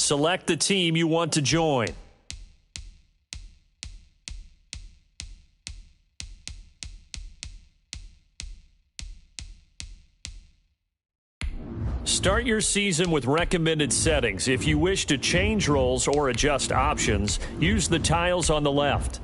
Select the team you want to join. Start your season with recommended settings. If you wish to change roles or adjust options, use the tiles on the left.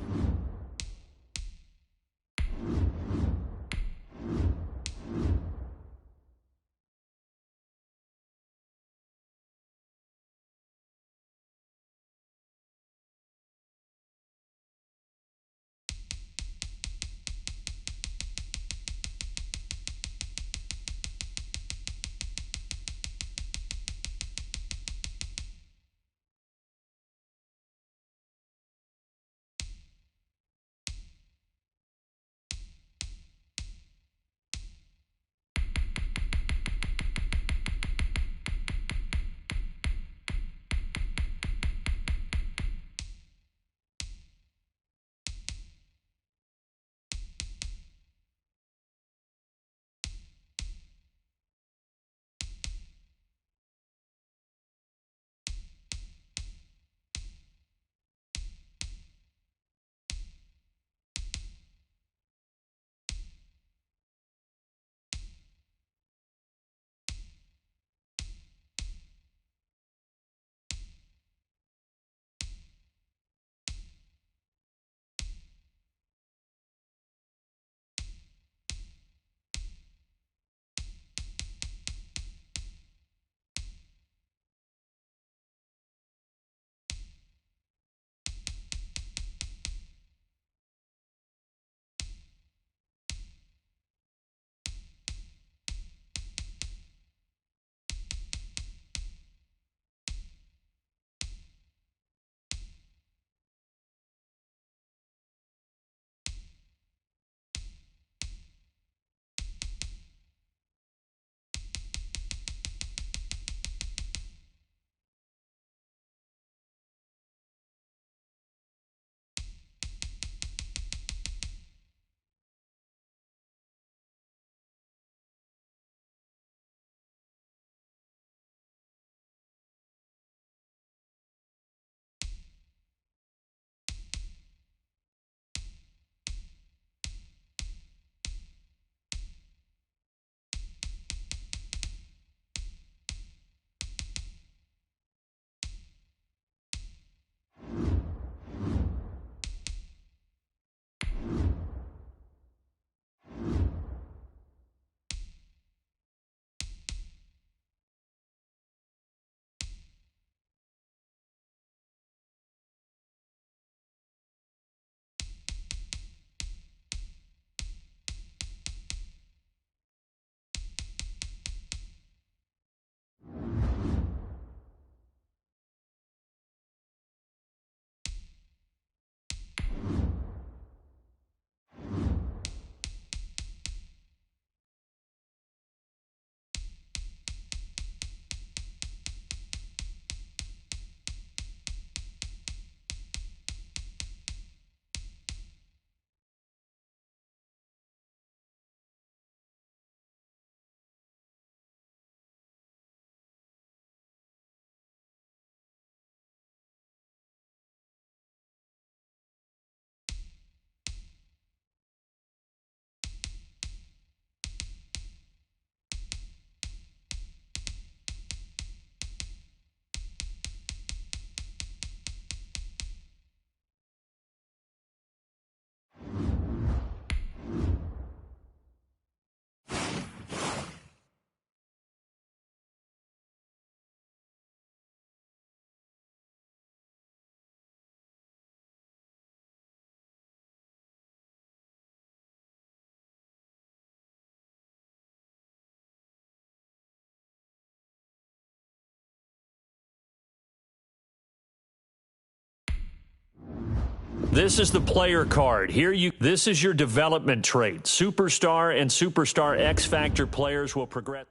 This is the player card. This is your development trait. Superstar and Superstar X Factor players will progress.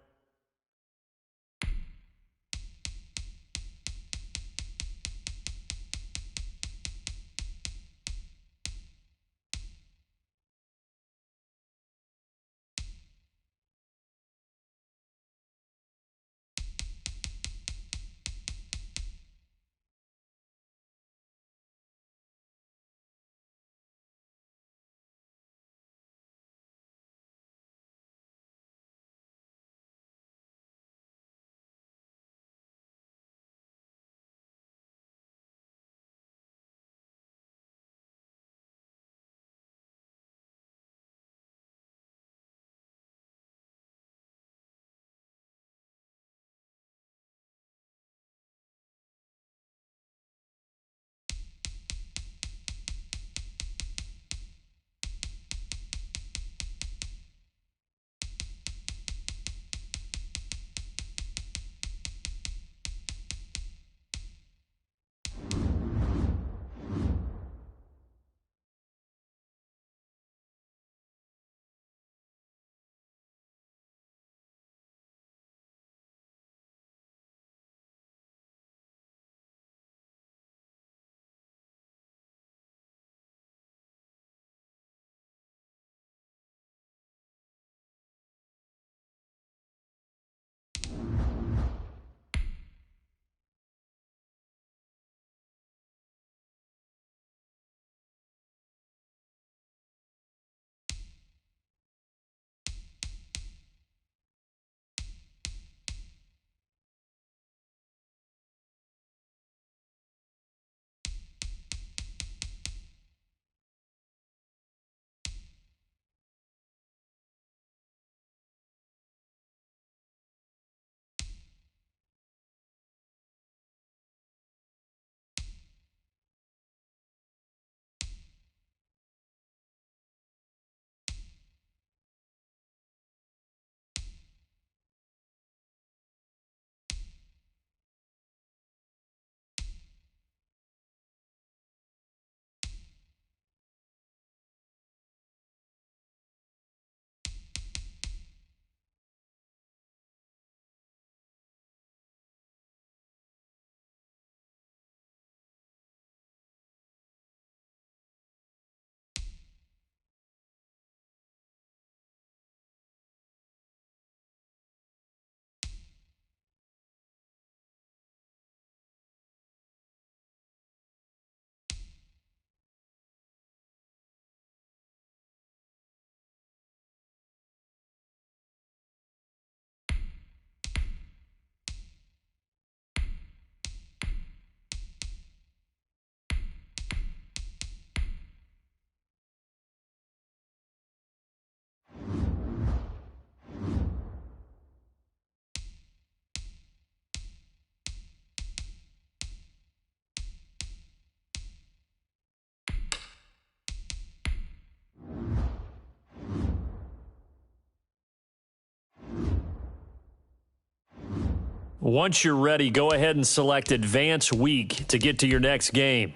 Once you're ready, go ahead and select Advance Week to get to your next game.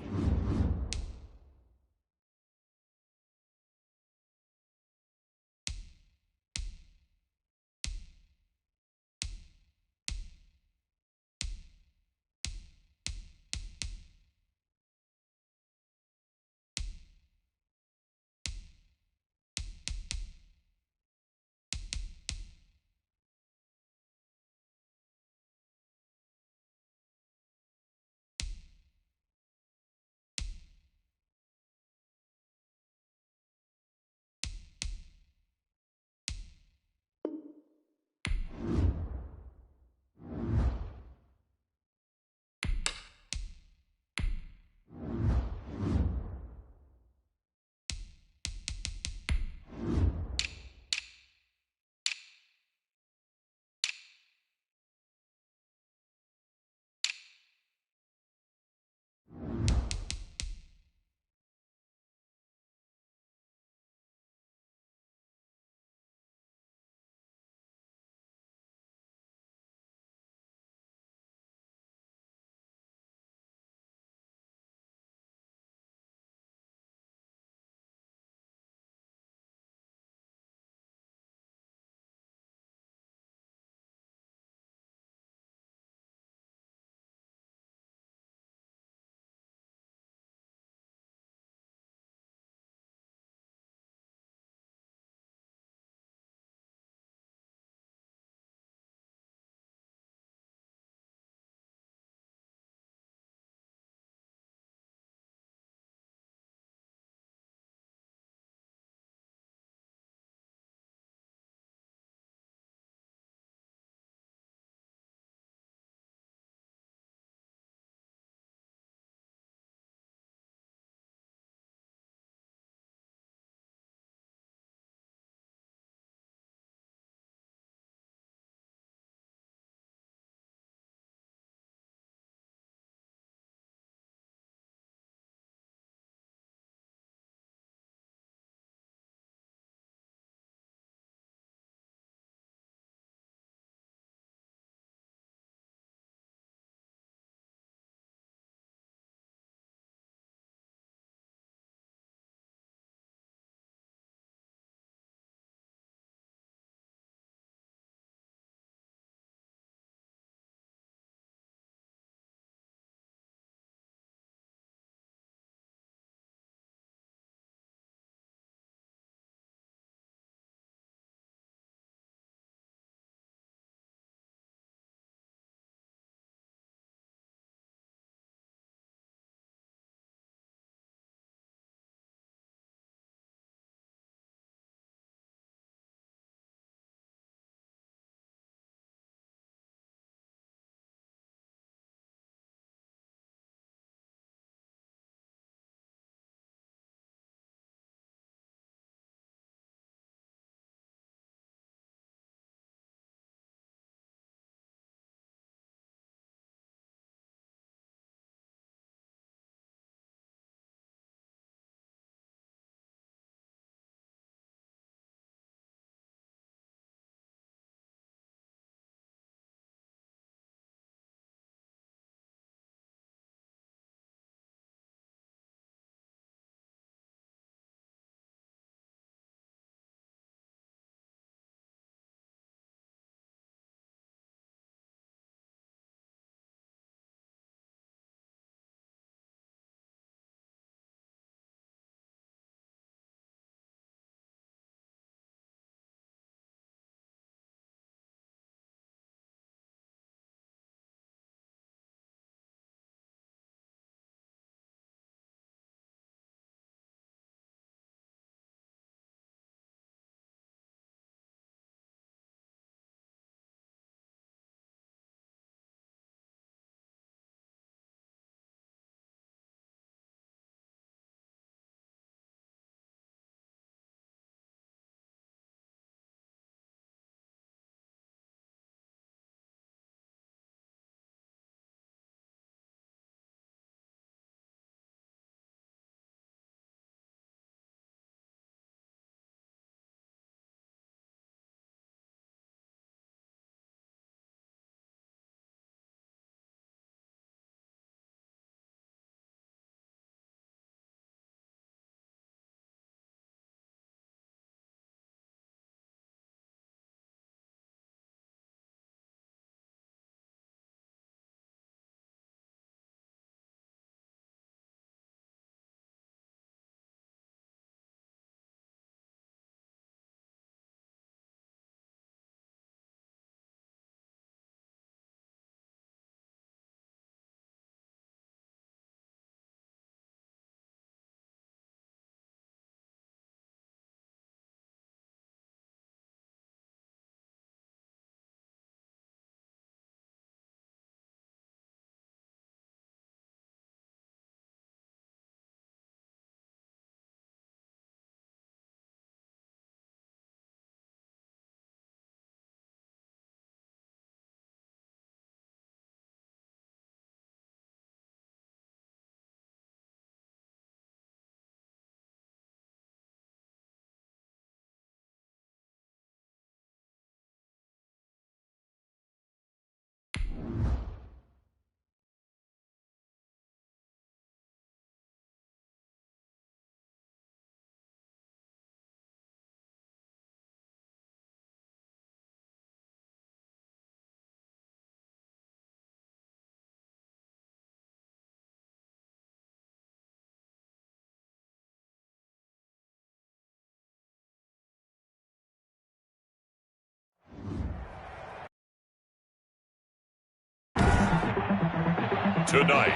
tonight.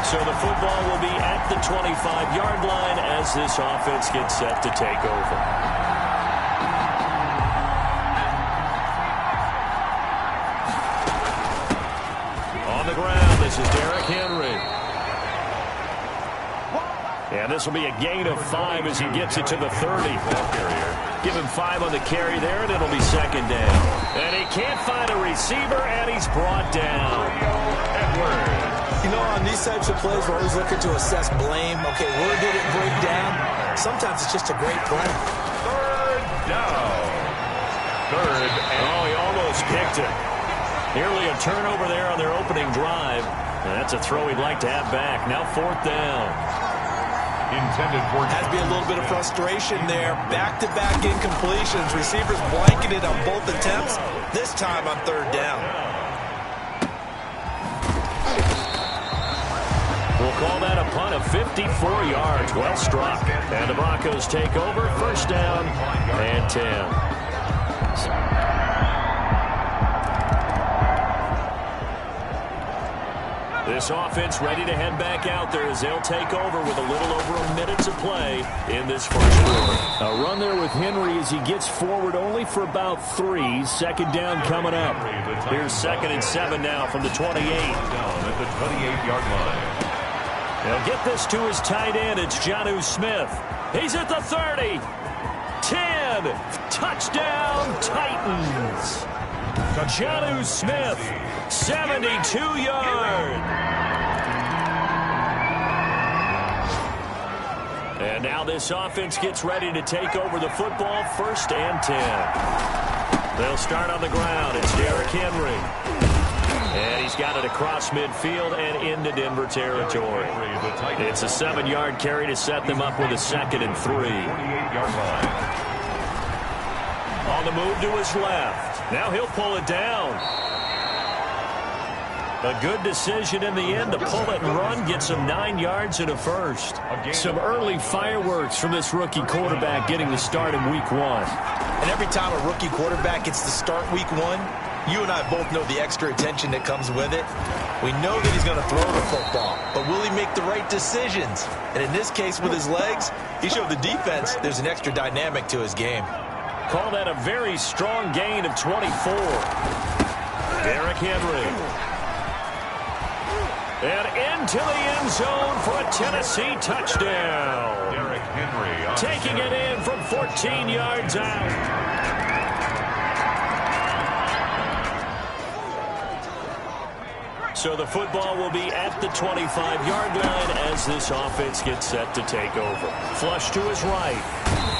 So the football will be at the 25-yard line as this offense gets set to take over. On the ground, this is Derrick Henry. And this will be a gain of 5 as he gets it to the 30. Give him 5 on the carry there, and it'll be second down. And he can't find a receiver, and he's brought down. You know, on these types of plays, we're always looking to assess blame. Okay, where did it break down? Sometimes it's just a great play. Third down. Oh, he almost picked it. Nearly a turnover there on their opening drive. And that's a throw he'd like to have back. Now fourth down. Intended for Has to be a little bit of frustration there. Back-to-back incompletions. Receivers blanketed on both attempts. This time on third down. We'll call that a punt of 54 yards. Well struck. And the Broncos take over. First down and 10. This offense ready to head back out there as they'll take over with a little over a minute to play in this first quarter. A run there with Henry as he gets forward only for about 3. Second down coming up. Here's 2nd and 7 now from the 28. down at the 28-yard line. They'll get this to his tight end. It's Jonnu Smith. He's at the 30. 10. Touchdown, Titans. Jonnu Smith, 72 yards. And now this offense gets ready to take over the football. 1st and 10. They'll start on the ground. It's Derrick Henry. And he's got it across midfield and into Denver territory. It's a 7-yard carry to set them up with a 2nd and 3. 48-yard line. On the move to his left. Now he'll pull it down. A good decision in the end to pull it and run. Gets him 9 yards and a first. Some early fireworks from this rookie quarterback getting the start in week 1. And every time a rookie quarterback gets to start week 1, you and I both know the extra attention that comes with it. We know that he's going to throw the football, but will he make the right decisions? And in this case with his legs, he showed the defense there's an extra dynamic to his game. Call that a very strong gain of 24. Derrick Henry. And into the end zone for a Tennessee touchdown. Derrick Henry taking it in from 14 yards out. So the football will be at the 25-yard line as this offense gets set to take over. Flush to his right.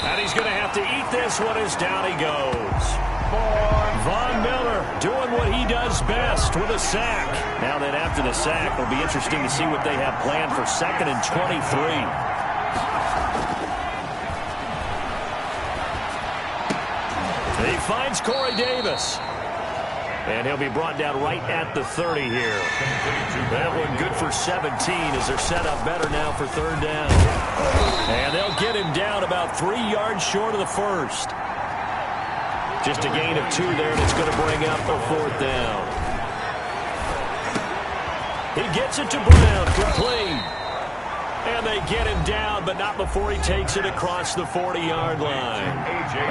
And he's going to have to eat this one as down he goes. Von Miller doing what he does best with a sack. Now then after the sack, it'll be interesting to see what they have planned for 2nd and 23. He finds Corey Davis. And he'll be brought down right at the 30 here. That one good for 17 as they're set up better now for third down. And they'll get him down about 3 yards short of the first. Just a gain of 2 there, and it's going to bring up a 4th down. He gets it to Brown, complete. And they get him down, but not before he takes it across the 40-yard line.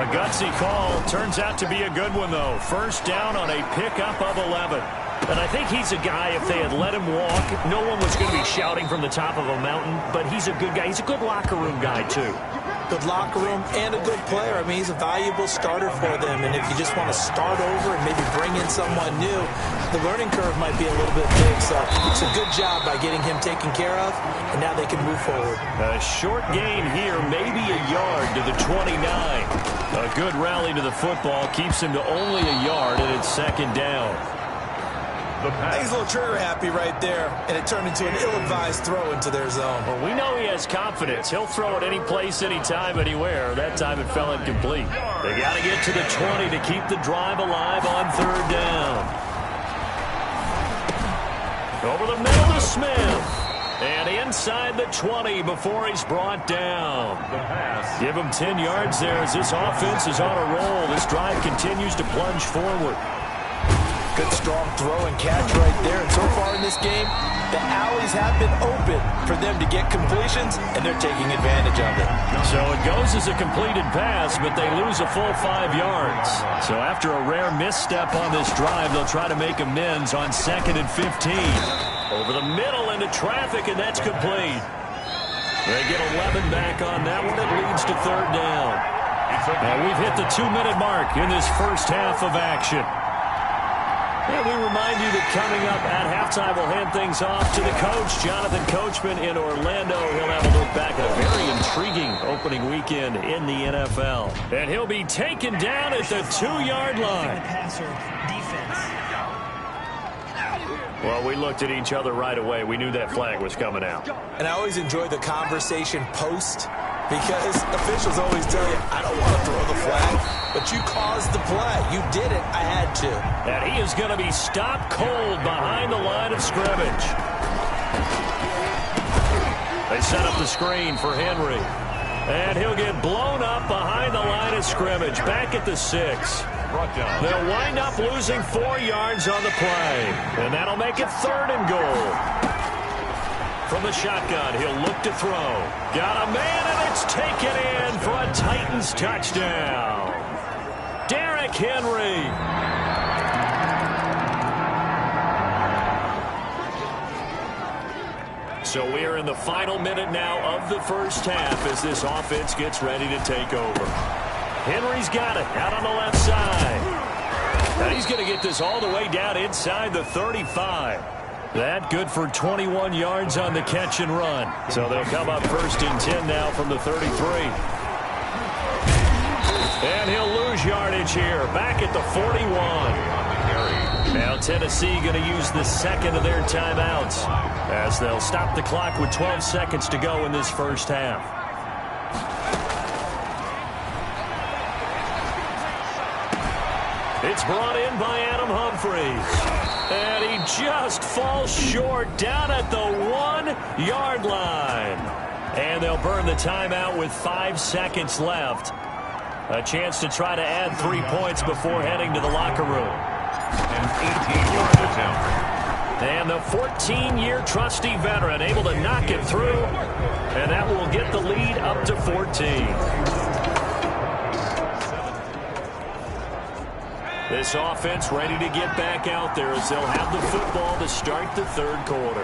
A gutsy call. Turns out to be a good one, though. First down on a pickup of 11. And I think he's a guy, if they had let him walk, no one was going to be shouting from the top of a mountain. But he's a good guy. He's a good locker room guy, too. Good locker room and a good player. I mean, he's a valuable starter for them. And if you just want to start over and maybe bring in someone new, the learning curve might be a little bit big. So it's a good job by getting him taken care of, and now they can move forward. A short gain here, maybe a yard to the 29. A good rally to the football keeps him to only a yard, and it's 2nd down. He's a little trigger happy right there, and it turned into an ill-advised throw into their zone. Well, we know he has confidence. He'll throw it any place, anytime, anywhere. That time it fell incomplete. They got to get to the 20 to keep the drive alive on third down. Over the middle to Smith. And inside the 20 before he's brought down. Give him 10 yards there as this offense is on a roll. This drive continues to plunge forward. Good strong throw and catch right there. And so far in this game, the alleys have been open for them to get completions, and they're taking advantage of it. So it goes as a completed pass, but they lose a full 5 yards. So after a rare misstep on this drive, they'll try to make amends on 2nd and 15. Over the middle into traffic, and that's complete. They get 11 back on that one. It leads to 3rd down. Now we've hit the 2-minute mark in this first half of action. And we remind you that coming up at halftime, we'll hand things off to the coach, Jonathan Coachman in Orlando. He'll have a look back at a very intriguing opening weekend in the NFL. And he'll be taken down at the 2-yard line. Well, we looked at each other right away. We knew that flag was coming out. And I always enjoy the conversation post, because officials always tell you, I don't want to throw the flag, but you caused the play. You did it. I had to. And he is going to be stopped cold behind the line of scrimmage. They set up the screen for Henry. And he'll get blown up behind the line of scrimmage, back at the 6. They'll wind up losing 4 yards on the play. And that'll make it 3rd and goal. From the shotgun, he'll look to throw. Got a man, and it's taken in for a Titans touchdown. Derrick Henry. So we are in the final minute now of the first half as this offense gets ready to take over. Henry's got it out on the left side. And he's going to get this all the way down inside the 35. That good for 21 yards on the catch and run. So they'll come up 1st and 10 now from the 33. And he'll lose yardage here, back at the 41. Now Tennessee going to use the 2nd of their timeouts as they'll stop the clock with 12 seconds to go in this first half. It's brought in by Adam Humphries. And he just falls short down at the 1-yard line. And they'll burn the timeout with 5 seconds left. A chance to try to add 3 points before heading to the locker room. An 18-yard attempt. And the 14-year trusty veteran able to knock it through. And that will get the lead up to 14. This offense ready to get back out there as they'll have the football to start the 3rd quarter.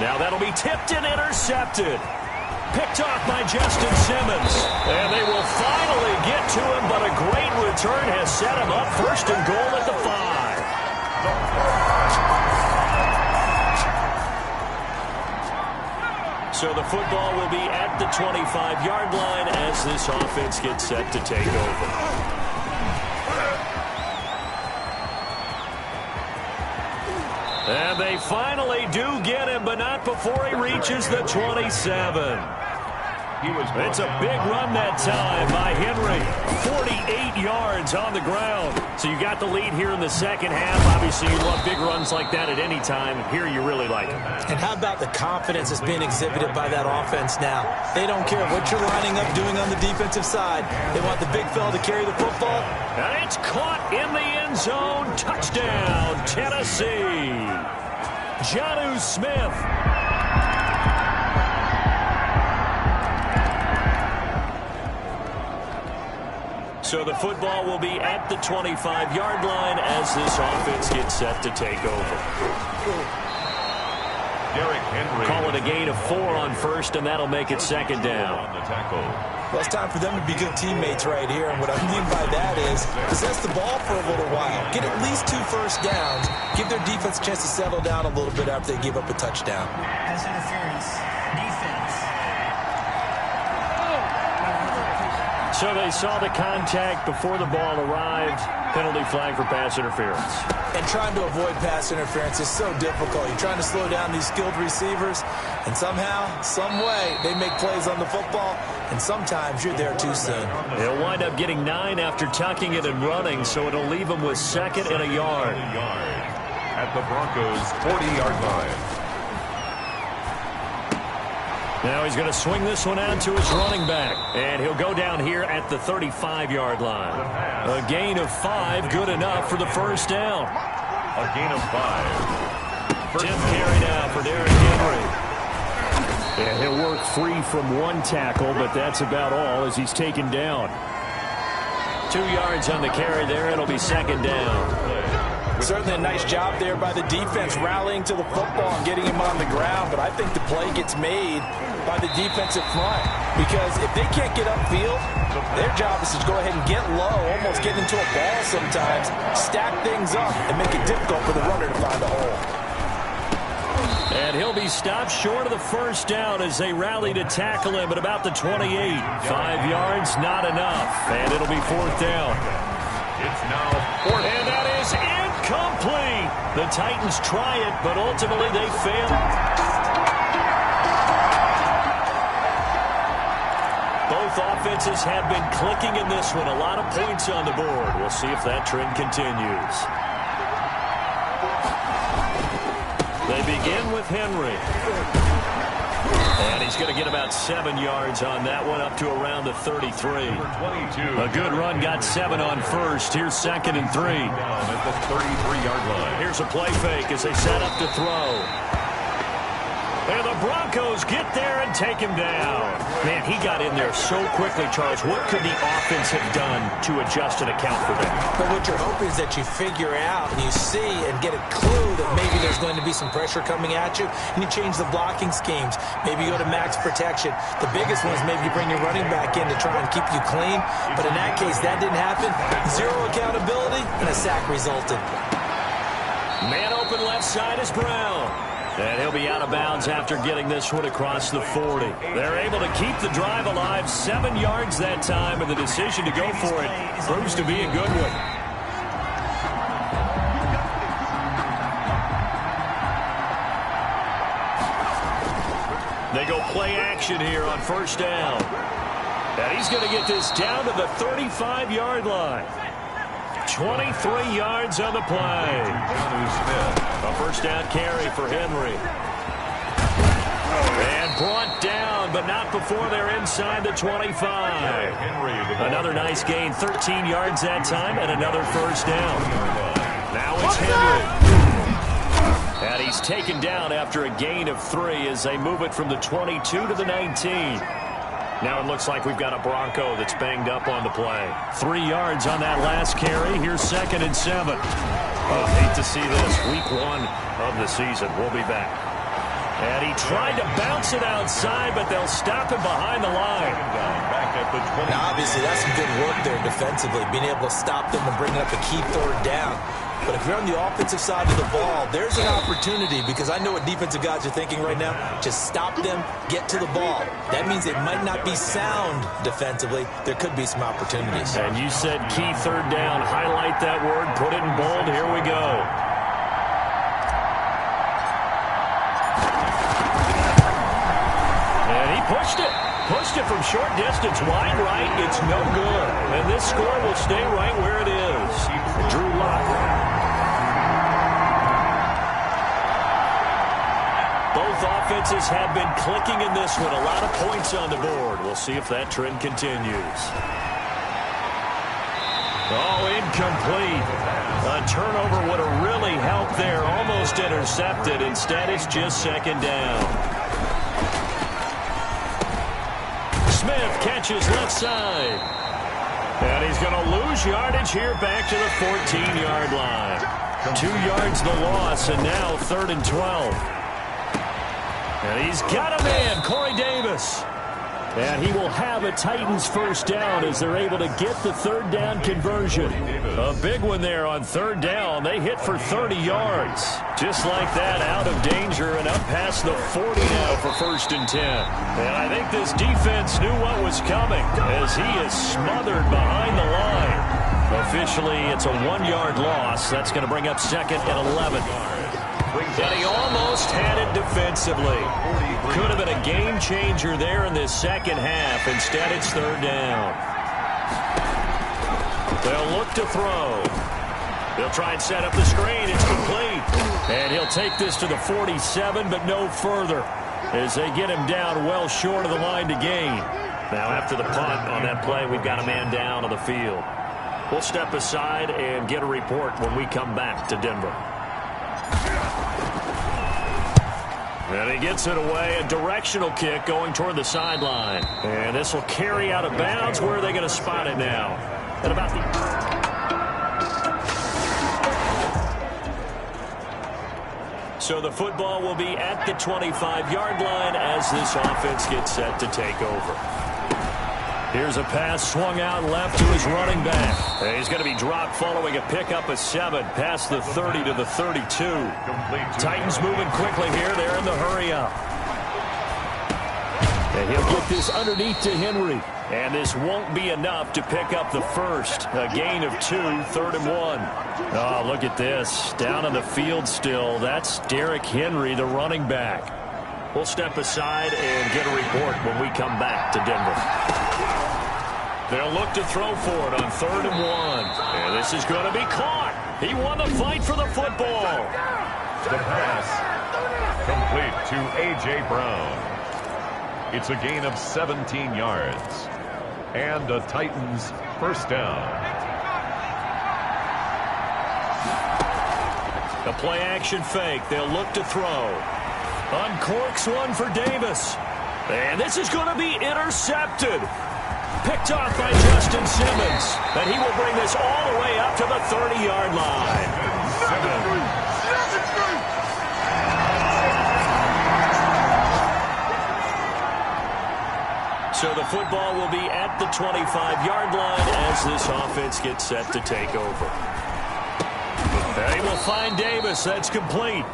Now that'll be tipped and intercepted. Picked off by Justin Simmons. And they will finally get to him, but a great return has set him up 1st and goal at the 5. So the football will be at the 25-yard line as this offense gets set to take over. And they finally do get him, but not before he reaches the 27. It's a big run that time by Henry. 48 yards on the ground. So you got the lead here in the second half. Obviously, you love big runs like that at any time. Here you really like them. And how about the confidence that's being exhibited by that offense now? They don't care what you're lining up doing on the defensive side. They want the big fella to carry the football. And it's caught in the end zone. Touchdown, Tennessee. Jonnu Smith. So the football will be at the 25-yard line as this offense gets set to take over. Derrick Henry. Call it a gain of 4 on 1st, and that'll make it 2nd down. On the tackle. Well, it's time for them to be good teammates right here. And what I mean by that is possess the ball for a little while. Get at least 2 first downs. Give their defense a chance to settle down a little bit after they give up a touchdown. Pass interference. Defense. So they saw the contact before the ball arrived. Penalty flag for pass interference. And trying to avoid pass interference is so difficult. You're trying to slow down these skilled receivers, and somehow, some way, they make plays on the football, and sometimes you're there too soon. They'll wind up getting 9 after tucking it and running, so it'll leave them with 2nd and a yard. at the Broncos' 40-yard line. Now he's going to swing this one out to his running back. And he'll go down here at the 35-yard line. A gain of 5, good enough for the first down. A gain of 5. Tim carry now for Derrick Henry. And he'll work free from one tackle, but that's about all as he's taken down. 2 yards on the carry there. It'll be second down. Certainly a nice job there by the defense rallying to the football and getting him on the ground, but I think the play gets made by the defensive front because if they can't get upfield, their job is to go ahead and get low, almost get into a ball sometimes, stack things up, and make it difficult for the runner to find a hole. And he'll be stopped short of the first down as they rally to tackle him at about the 28. 5 yards, not enough, and it'll be fourth down. It's now fourth. And that is incomplete. The Titans try it, but ultimately they fail. Both offenses have been clicking in this one. A lot of points on the board. We'll see if that trend continues. They begin with Henry. And he's going to get about 7 yards on that one, up to around the 33. A good run, got 7 on first. Here's second and 3. Down at the 33-yard line. Here's a play fake as they set up to throw. And the Broncos get there and take him down. Man, he got in there so quickly, Charles. What could the offense have done to adjust and account for that? But what you're hoping is that you figure out and you see and get a clue that maybe there's going to be some pressure coming at you, and you change the blocking schemes. Maybe you go to max protection. The biggest one is maybe you bring your running back in to try and keep you clean. But in that case, that didn't happen. 0 accountability, and a sack resulted. Man open left side is Brown. And he'll be out of bounds after getting this one across the 40. They're able to keep the drive alive, 7 yards that time, and the decision to go for it proves to be a good one. They go play action here on first down. And he's going to get this down to the 35-yard line. 23 yards on the play. A first down carry for Henry. And brought down, but not before they're inside the 25. Another nice gain, 13 yards that time, and another first down. Now it's Henry. And he's taken down after a gain of 3 as they move it from the 22 to the 19. Now it looks like we've got a Bronco that's banged up on the play. 3 yards on that last carry. Here's second and 7. Oh, hate to see this. Week 1 of the season. We'll be back. And he tried to bounce it outside, but they'll stop him behind the line. Now, obviously, that's some good work there defensively, being able to stop them and bring up a key third down. But if you're on the offensive side of the ball, there's an opportunity, because I know what defensive guys are thinking right now. Just stop them, get to the ball. That means they might not be sound defensively. There could be some opportunities. And you said key third down. Highlight that word. Put it in bold. Here we go. And he pushed it. Pushed it from short distance, wide right. It's no good. And this score will stay right where it is. Drew Lock. Both offenses have been clicking in this one. A lot of points on the board. We'll see if that trend continues. Oh, incomplete. A turnover would have really helped there. Almost intercepted. Instead, it's just second down. Smith catches left side. And he's going to lose yardage here back to the 14-yard line. 2 yards the loss, and now 3rd and 12. And he's got a man, Corey Davis. And he will have a Titans first down as they're able to get the third down conversion. A big one there on third down. They hit for 30 yards. Just like that, out of danger and up past the 40 now for 1st and 10. And I think this defense knew what was coming as he is smothered behind the line. Officially, it's a 1-yard loss. That's going to bring up 2nd and 11. And he almost had it defensively. Could have been a game changer there in this second half. Instead, it's 3rd down. They'll look to throw. They'll try and set up the screen. It's complete. take this to the 47, but no further, as they get him down well short of the line to gain. Now, after the punt on that play, we've got a man down on the field. We'll step aside and get a report when we come back to Denver. And he gets it away, a directional kick going toward the sideline. And this will carry out of bounds. Where are they going to spot it now? At about So the football will be at the 25-yard line as this offense gets set to take over. Here's a pass swung out left to his running back. And he's going to be dropped following a pickup of 7 past the 30 to the 32. Titans moving quickly here. They're in the hurry up. And he'll get this underneath to Henry. And this won't be enough to pick up the first. A gain of 2, 3rd and 1. Oh, look at this. Down on the field still. That's Derrick Henry, the running back. We'll step aside and get a report when we come back to Denver. They'll look to throw for it on 3rd and 1. And this is going to be caught. He won the fight for the football. The pass complete to A.J. Brown. It's a gain of 17 yards. And a Titans first down. A play-action fake. They'll look to throw. Uncorks one for Davis. And this is going to be intercepted. Picked off by Justin Simmons. And he will bring this all the way up to the 30-yard line. So the football will be at the 25-yard line as this offense gets set to take over. They will find Davis. That's complete.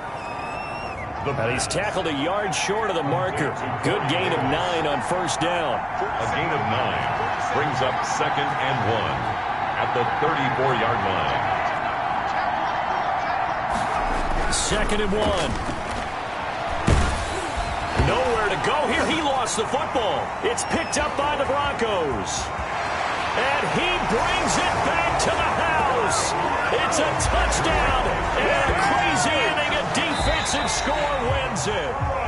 And he's tackled a yard short of the marker. Good gain of 9 on first down. A gain of 9 brings up 2nd and 1 at the 34-yard line. 2nd and 1. Nowhere to go here. He lost the football. It's picked up by the Broncos. And he brings it back to the house. It's a touchdown. And a crazy inning. A defensive score wins it.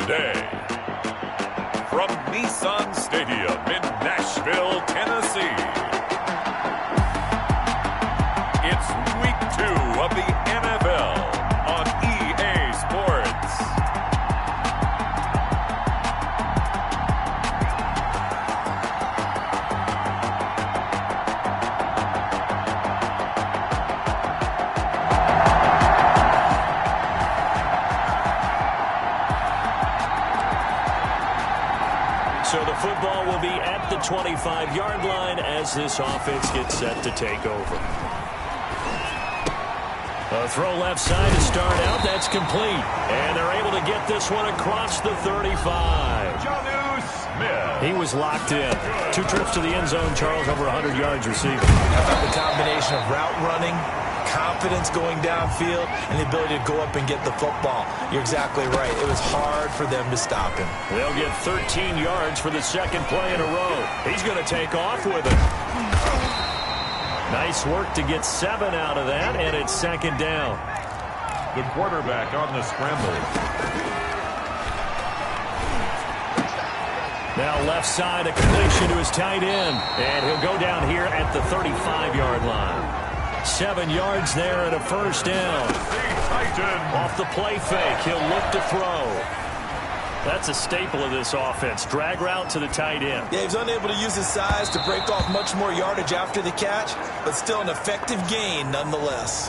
today. From Nissan Stadium in Nashville, Tennessee, it's Week 2 of the NFL on EA Sports. So the football will be at the 25-yard line as this offense gets set to take over. A throw left side to start out. That's complete. And they're able to get this one across the 35. Jonnu Smith. He was locked in. 2 trips to the end zone, Charles, over 100 yards receiving. I thought the combination of route running, confidence going downfield, and the ability to go up and get the football. You're exactly right. It was hard for them to stop him. They'll get 13 yards for the second play in a row. He's going to take off with it. Nice work to get 7 out of that, and it's second down. The quarterback on the scramble. Now left side, a completion to his tight end, and he'll go down here at the 35-yard line. 7 yards there and a first down. Off the play fake, he'll look to throw. That's a staple of this offense. Drag route to the tight end. Yeah, he's unable to use his size to break off much more yardage after the catch, but still an effective gain nonetheless.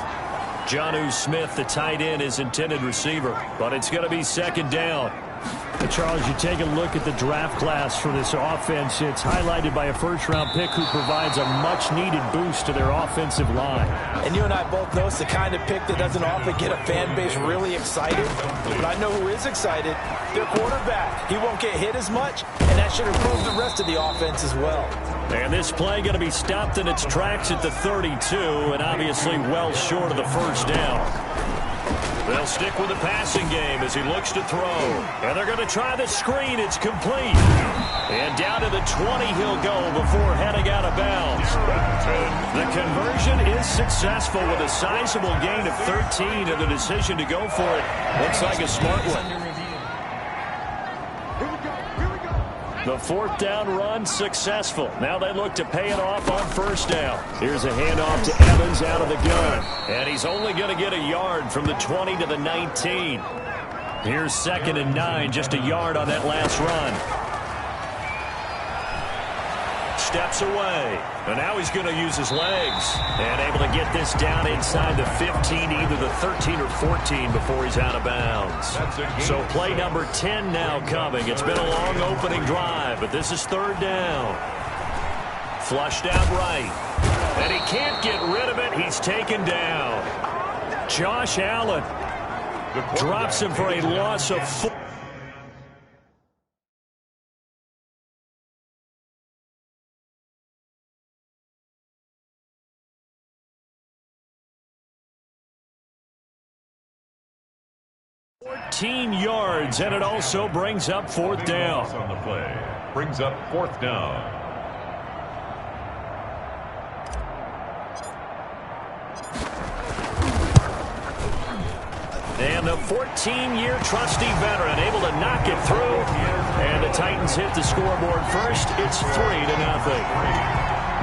Jonnu Smith, the tight end, is intended receiver, but it's going to be second down. Charles, you take a look at the draft class for this offense. It's highlighted by a first-round pick who provides a much-needed boost to their offensive line. And you and I both know it's the kind of pick that doesn't often get a fan base really excited. But I know who is excited. Their quarterback. He won't get hit as much, and that should improve the rest of the offense as well. And this play going to be stopped in its tracks at the 32, and obviously well short of the first down. They'll stick with the passing game as he looks to throw. And they're going to try the screen. It's complete. And down to the 20 he'll go before heading out of bounds. The conversion is successful with a sizable gain of 13, and the decision to go for it looks like a smart one. The fourth down run successful. Now they look to pay it off on first down. Here's a handoff to Evans out of the gun. And he's only going to get a yard from the 20 to the 19. Here's 2nd and 9, just a yard on that last run. Steps away. And now he's going to use his legs. And able to get this down inside the 15, either the 13 or 14 before he's out of bounds. So play number 10 now coming. It's been a long opening drive, but this is third down. Flushed out right. And he can't get rid of it. He's taken down. Josh Allen drops him for a loss of 4. Yards, and it also brings up fourth down. On the play, brings up fourth down. And the 14-year trusty veteran able to knock it through, and the Titans hit the scoreboard first. It's 3-0.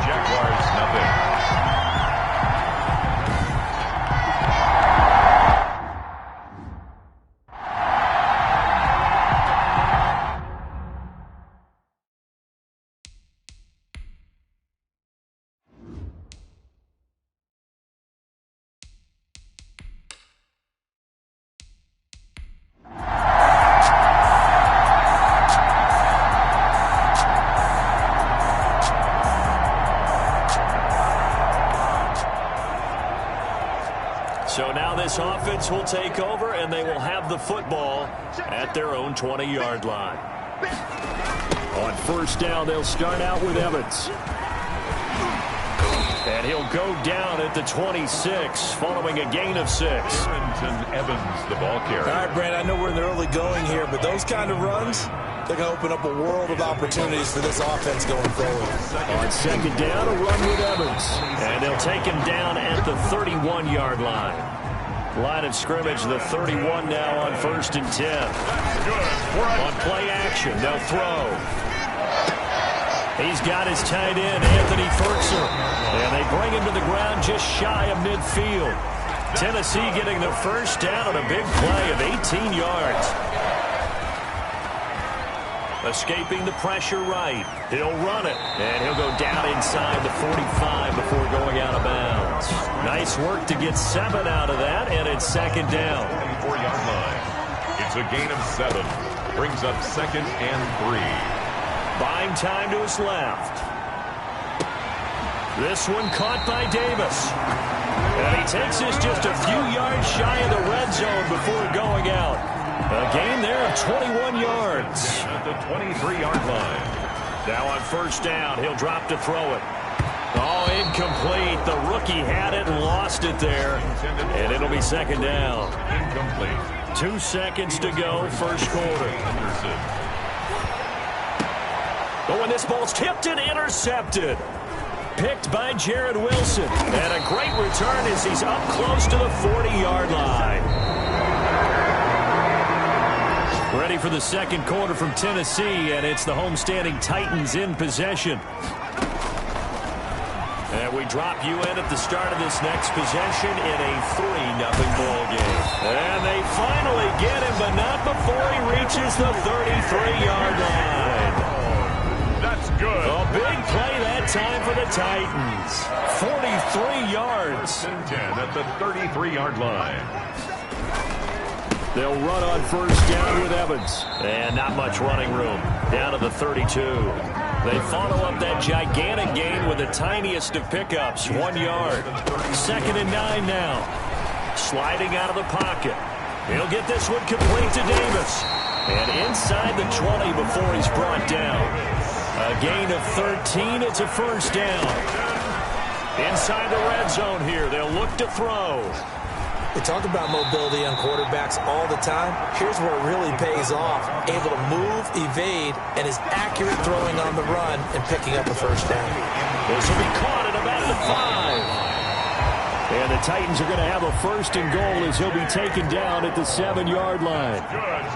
Jaguars nothing. So now this offense will take over, and they will have the football at their own 20-yard line. On first down, they'll start out with Evans. And he'll go down at the 26, following a gain of 6. Evans, the ball carrier. All right, Brand, I know we're in the early going here, but those kind of runs, they're going to open up a world of opportunities for this offense going forward. On second down, a run with Evans. And they'll take him down at the 31-yard line. Line of scrimmage, the 31 now on 1st and 10. On play action, they'll throw. He's got his tight end, Anthony Fertzer. And they bring him to the ground just shy of midfield. Tennessee getting the first down on a big play of 18 yards. Escaping the pressure right. He'll run it. And he'll go down inside the 45 before going out of bounds. Nice work to get 7 out of that, and it's 2nd down. 4-yard line. It's a gain of 7. Brings up 2nd and 3. Buying time to his left. This one caught by Davis. And he takes this just a few yards shy of the red zone before going out. A gain there of 21 yards. At the 23-yard line. Now on 1st down, he'll drop to throw it. Oh, incomplete. The rookie had it and lost it there. And it'll be 2nd down. Incomplete. 2 seconds to go, 1st quarter. But when this ball's tipped and intercepted. Picked by Jared Wilson. And a great return as he's up close to the 40-yard line. Ready for the 2nd quarter from Tennessee, and it's the homestanding Titans in possession. And we drop you in at the start of this next possession in a 3-0 ball game. And they finally get him, but not before he reaches the 33-yard line. That's good. A big play that time for the Titans. 43 yards. 10 at the 33-yard line. They'll run on 1st down with Evans. And not much running room. Down to the 32. They follow up that gigantic gain with the tiniest of pickups. 1 yard. 2nd and 9 now. Sliding out of the pocket. He'll get this one complete to Davis. And inside the 20 before he's brought down. A gain of 13. It's a 1st down. Inside the red zone here. They'll look to throw. We talk about mobility on quarterbacks all the time. Here's where it really pays off. Able to move, evade, and is accurate throwing on the run and picking up a 1st down. This will be caught at about the 5. And the Titans are going to have a 1st and goal as he'll be taken down at the 7-yard line.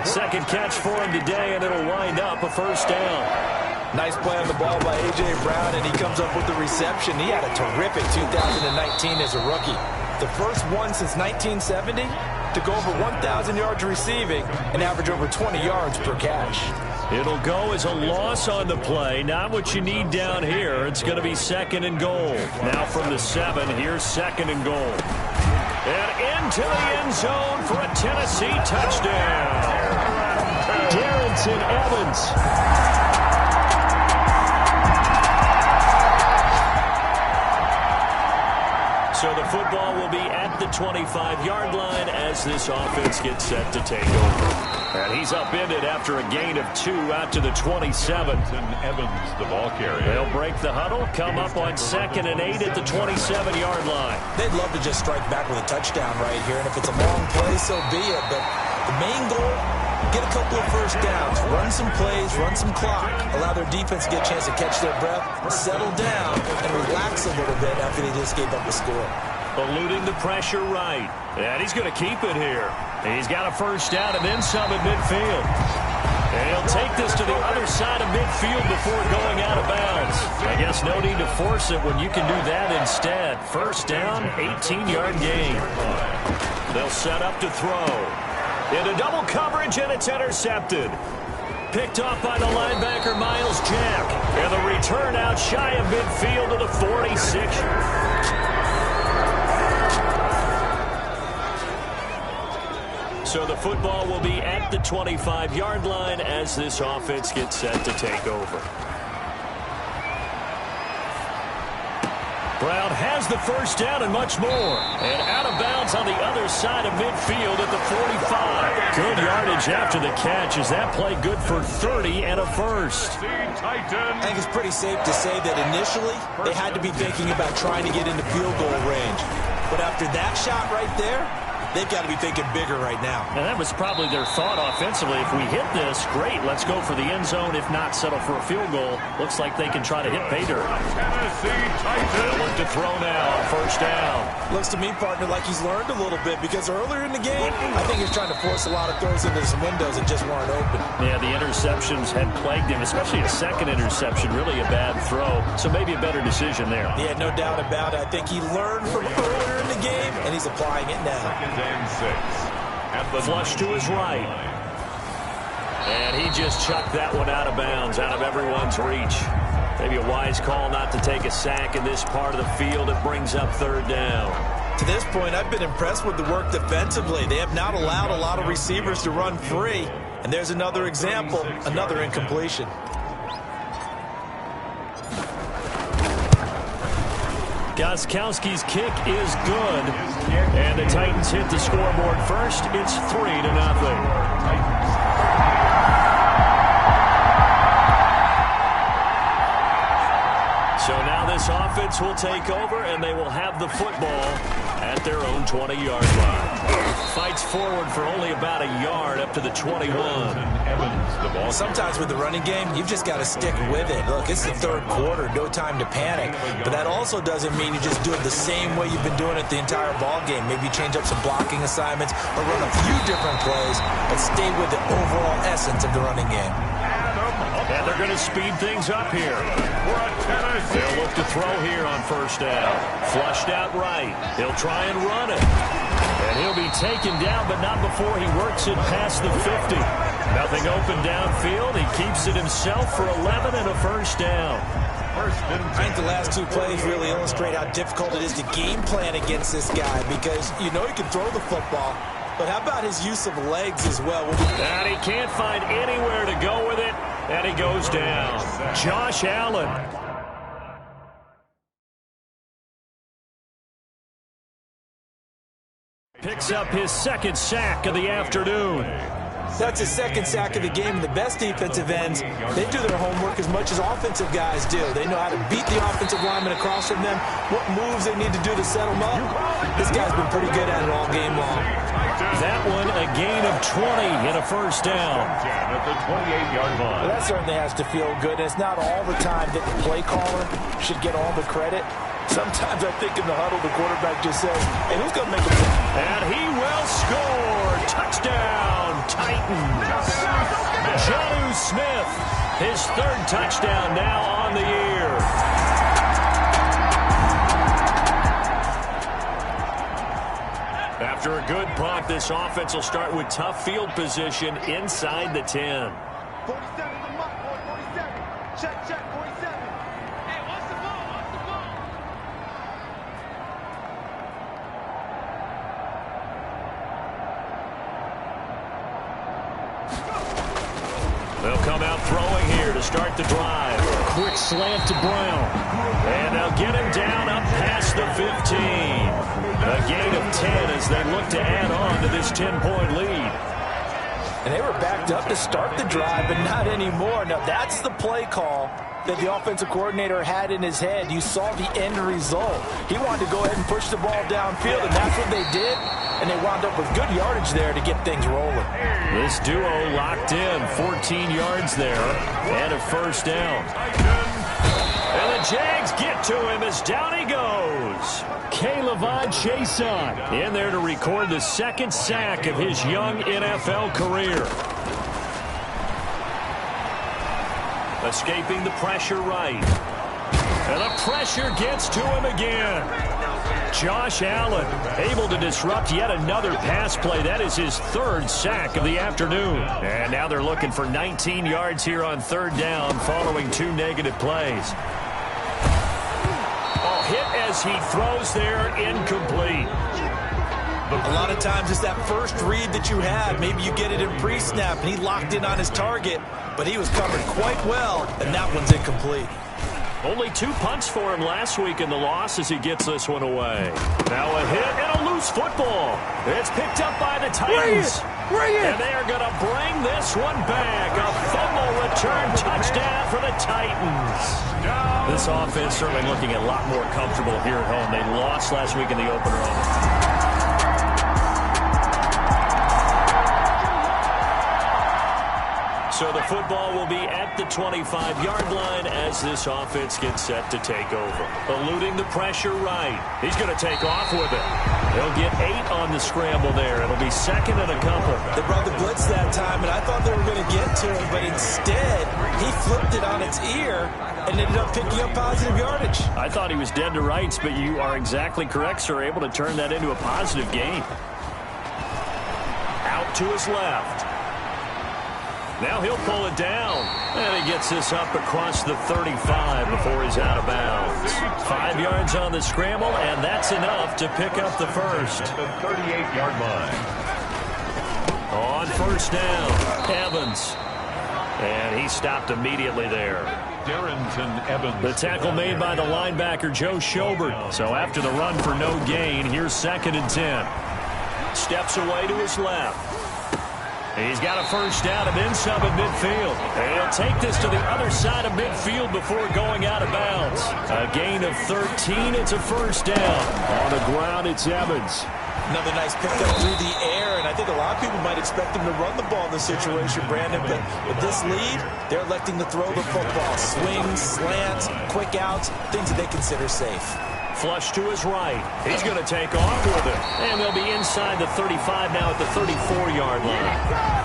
2nd catch for him today, and it'll wind up a 1st down. Nice play on the ball by A.J. Brown, and he comes up with the reception. He had a terrific 2019 as a rookie. The first one since 1970 to go over 1,000 yards receiving and average over 20 yards per catch. It'll go as a loss on the play. Not what you need down here. It's going to be 2nd and goal. Now from the 7, here's 2nd and goal. And into the end zone for a Tennessee touchdown. Darrington Evans. So the football will be at the 25-yard line as this offense gets set to take over. And he's upended after a gain of 2 out to the 27. Evans, the ball carrier. They'll break the huddle, come up on 2nd and 8 at the 27-yard line. They'd love to just strike back with a touchdown right here, and if it's a long play, so be it. But the main goal, get a couple of 1st downs, run some plays, run some clock, allow their defense to get a chance to catch their breath, settle down, and relax a little bit after they just gave up a score. Eluding the pressure right. And he's going to keep it here. He's got a 1st down and then some at midfield. And he'll take this to the other side of midfield before going out of bounds. I guess no need to force it when you can do that instead. 1st down, 18-yard gain. They'll set up to throw. Into double coverage, and it's intercepted. Picked off by the linebacker, Miles Jack. And the return out shy of midfield to the 46. So the football will be at the 25-yard line as this offense gets set to take over. Brown has the 1st down and much more. And out of bounds on the other side of midfield at the 45. Good yardage after the catch. Is that play good for 30 and a 1st? I think it's pretty safe to say that initially they had to be thinking about trying to get into field goal range. But after that shot right there, they've got to be thinking bigger right now. And that was probably their thought offensively. If we hit this, great, let's go for the end zone. If not, settle for a field goal. Looks like they can try to hit pay dirt. They'll look to throw now on first down. Looks to me, partner, like he's learned a little bit, because earlier in the game, I think he's trying to force a lot of throws into some windows that just weren't open. Yeah, the interceptions had plagued him, especially a second interception, really a bad throw. So maybe a better decision there. Yeah, no doubt about it. I think he learned from earlier in the game, and he's applying it now. 2nd and 6. At the Flush to his right. And he just chucked that one out of bounds, out of everyone's reach. Maybe a wise call not to take a sack in this part of the field. It brings up third down. To this point, I've been impressed with the work defensively. They have not allowed a lot of receivers to run free. And there's another example, another incompletion. Gostkowski's kick is good. And the Titans hit the scoreboard first. It's 3-0. So now this offense will take over, and they will have the football at their own 20-yard line. Fights forward for only about a yard up to the 21. Sometimes with the running game, you've just got to stick with it. Look, it's the third quarter, no time to panic. But that also doesn't mean you just do it the same way you've been doing it the entire ball game. Maybe you change up some blocking assignments or run a few different plays, but stay with the overall essence of the running game. And they're going to speed things up here. They'll look to throw here on first down. Flushed out right. He'll try and run it. And he'll be taken down, but not before he works it past the 50. Nothing open downfield. He keeps it himself for 11 and a first down. I think the last two plays really illustrate how difficult it is to game plan against this guy, because you know he can throw the football, but how about his use of legs as well? And he can't find anywhere to go with it, and he goes down. Josh Allen. Picks up his second sack of the afternoon. That's his second sack of the game. And the best defensive ends, they do their homework as much as offensive guys do. They know how to beat the offensive lineman across from them, what moves they need to do to set them up. This guy's been pretty good at it all game long. That one, a gain of 20 and a first down. At the 28-yard line. Well, that certainly has to feel good. And it's not all the time that the play caller should get all the credit. Sometimes I think in the huddle, the quarterback just says, hey, who's going to make a play? And he will score. Touchdown, Titans. Jonnu Smith, his third touchdown now on the year. After a good punt, this offense will start with tough field position inside the 10. 47 the mark, boy, 47. Check, 47. Hey, what's the ball? What's the ball? They'll come out throwing here to start the drive. Quick slant to Brown. And they'll get him down up past the 15. A gain of 10 as they look to add on to this 10-point lead. And they were backed up to start the drive, but not anymore. Now, that's the play call that the offensive coordinator had in his head. You saw the end result. He wanted to go ahead and push the ball downfield, and that's what they did. And they wound up with good yardage there to get things rolling. This duo locked in, 14 yards there, and a first down. And the Jags get to him as down he goes. K'Lavon Chaisson in there to record the second sack of his young NFL career. Escaping the pressure right. And the pressure gets to him again. Josh Allen able to disrupt yet another pass play. That is his third sack of the afternoon. And now they're looking for 19 yards here on third down following two negative plays. Oh, hit as he throws there, incomplete. A lot of times it's that first read that you have. Maybe you get it in pre-snap, and he locked in on his target, but he was covered quite well, and that one's incomplete. Only 2 punts for him last week in the loss as he gets this one away. Now a hit and a loose football. It's picked up by the Titans. And they are going to bring this one back. A fumble return touchdown for the Titans. This offense certainly looking a lot more comfortable here at home. They lost last week in the opener. So the football will be at the 25-yard line as this offense gets set to take over. Eluding the pressure right. He's going to take off with it. He'll get 8 on the scramble there. It'll be second and a couple. They brought the blitz that time, and I thought they were going to get to him, but instead he flipped it on its ear and ended up picking up positive yardage. I thought he was dead to rights, but you are exactly correct, sir. Able to turn that into a positive gain. Out to his left. Now he'll pull it down. And he gets this up across the 35 before he's out of bounds. 5 yards on the scramble, and that's enough to pick up the first. At the 38-yard line. On first down, Evans. And he stopped immediately there. Darrington Evans. The tackle made by the linebacker, Joe Schobert. So after the run for no gain, here's 2nd and 10. Steps away to his left. He's got a first down and then some at midfield. And he'll take this to the other side of midfield before going out of bounds. A gain of 13. It's a first down. On the ground, it's Evans. Another nice pickup through the air, and I think a lot of people might expect him to run the ball in this situation, Brandon, but with this lead, they're electing to throw the football. Swings, slants, quick outs, things that they consider safe. Flush to his right. He's going to take off with it. And they'll be inside the 35 now at the 34-yard line.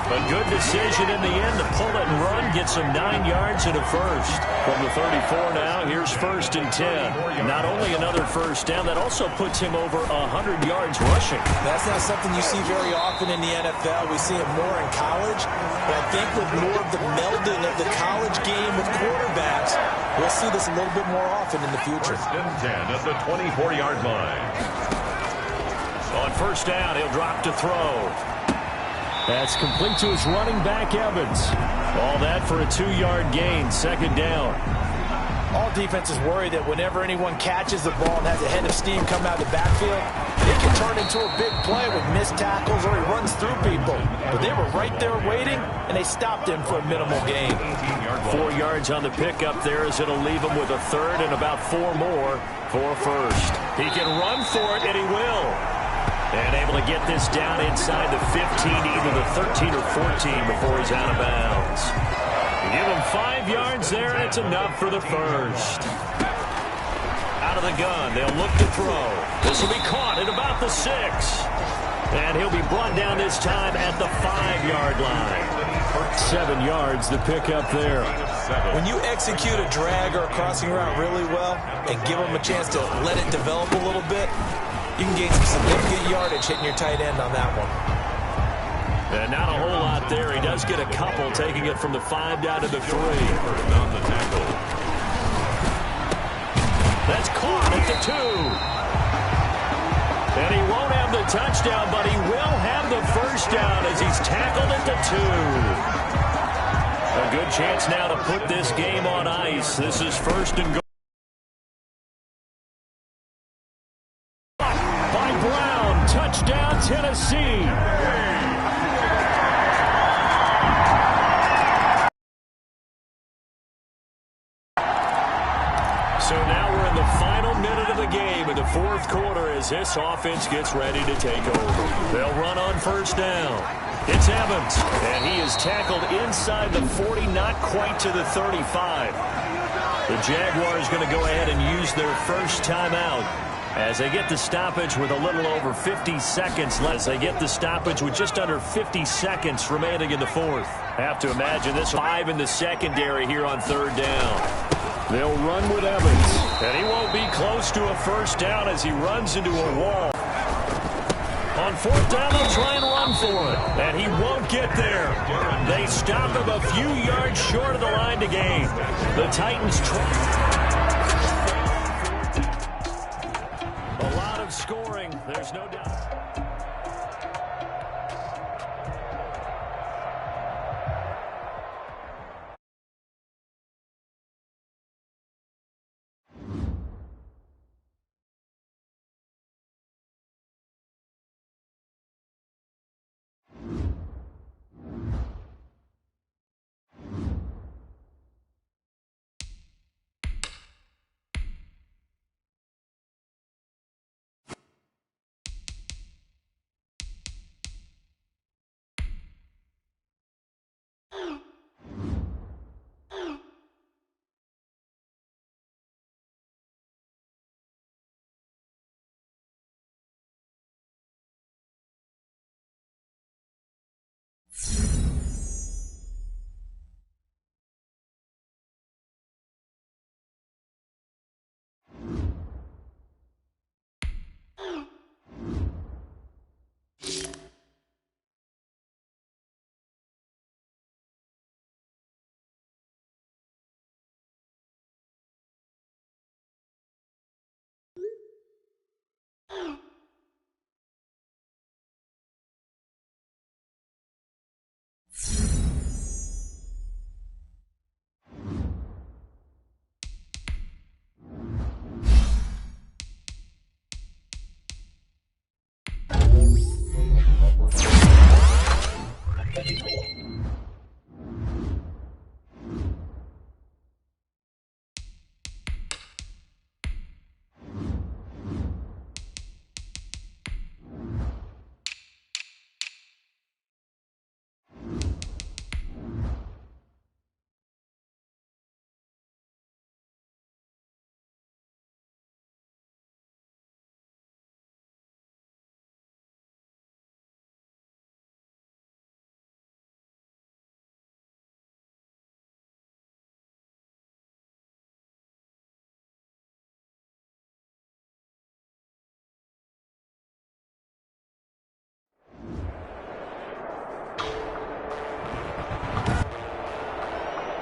A good decision in the end to pull it and run. Gets him 9 yards and a first. From the 34 now, here's 1st and 10. Not only another first down, that also puts him over 100 yards rushing. That's not something you see very often in the NFL. We see it more in college. But I think with more of the melding of the college game with quarterbacks, we'll see this a little bit more often in the future. 1st and 10 at the 24-yard line. On first down, he'll drop to throw. That's complete to his running back, Evans. All that for a 2-yard gain, 2nd down. All defenses worry that whenever anyone catches the ball and has a head of steam come out of the backfield, it can turn into a big play with missed tackles or he runs through people. But they were right there waiting, and they stopped him for a minimal gain. 4 yards on the pickup there as it'll leave him with a third and about 4 more for first. He can run for it, and he will. And able to get this down inside the 15, either the 13 or 14 before he's out of bounds. Give him 5 yards there, and it's enough for the first. Out of the gun, they'll look to throw. This will be caught at about the 6. And he'll be brought down this time at the 5-yard line. 7 yards to pick up there. When you execute a drag or a crossing route really well and give them a chance to let it develop a little bit, you can gain some significant yardage hitting your tight end on that one. And not a whole lot there. He does get a couple, taking it from the 5 down to the 3. On the tackle. That's caught at the 2. And he won't have the touchdown, but he will have the first down as he's tackled at the 2. A good chance now to put this game on ice. This is 1st and goal. By Brown, touchdown Tennessee. So now we're in the final minute of the game in the 4th quarter as this offense gets ready to take over. They'll run on first down. It's Evans, and he is tackled inside the 40, not quite to the 35. The Jaguars going to go ahead and use their first timeout as they get the stoppage with a little over 50 seconds left. As they get the stoppage with just under 50 seconds remaining in the 4th. Have to imagine this 5 in the secondary here on 3rd down. They'll run with Evans. And he won't be close to a first down as he runs into a wall. On 4th down, they'll try and run for it. And he won't get there. They stop him a few yards short of the line to gain. The Titans try. A lot of scoring, there's no doubt.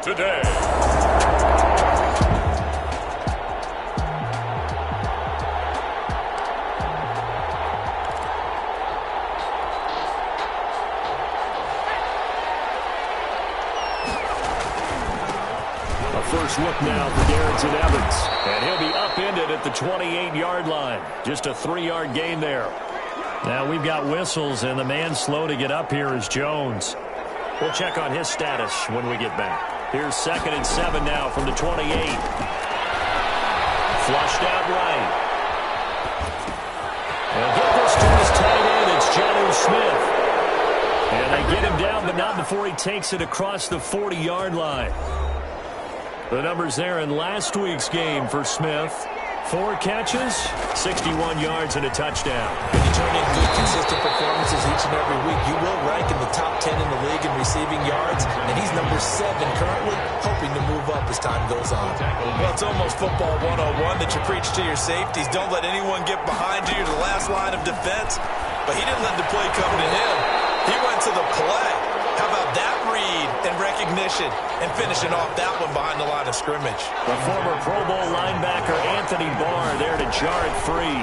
Today. First look now for Darrington Evans. And he'll be upended at the 28-yard line. Just a 3-yard gain there. Now we've got whistles, and the man slow to get up here is Jones. We'll check on his status when we get back. Here's 2nd and 7 now from the 28. Flushed out right. And get this to his tight end. It's Jonnu Smith. And they get him down, but not before he takes it across the 40-yard line. The numbers there in last week's game for Smith. 4 catches, 61 yards, and a touchdown. When you turn in good, consistent performances each and every week, you will rank in the top 10 in the league in receiving yards, and he's number 7 currently, hoping to move up as time goes on. Well, it's almost football 101 that you preach to your safeties. Don't let anyone get behind you. You're the last line of defense. But he didn't let the play come to him. He went to the play. How about that read and recognition and finishing off that one behind the line of scrimmage? The former Pro Bowl linebacker Anthony Barr there to jar it free.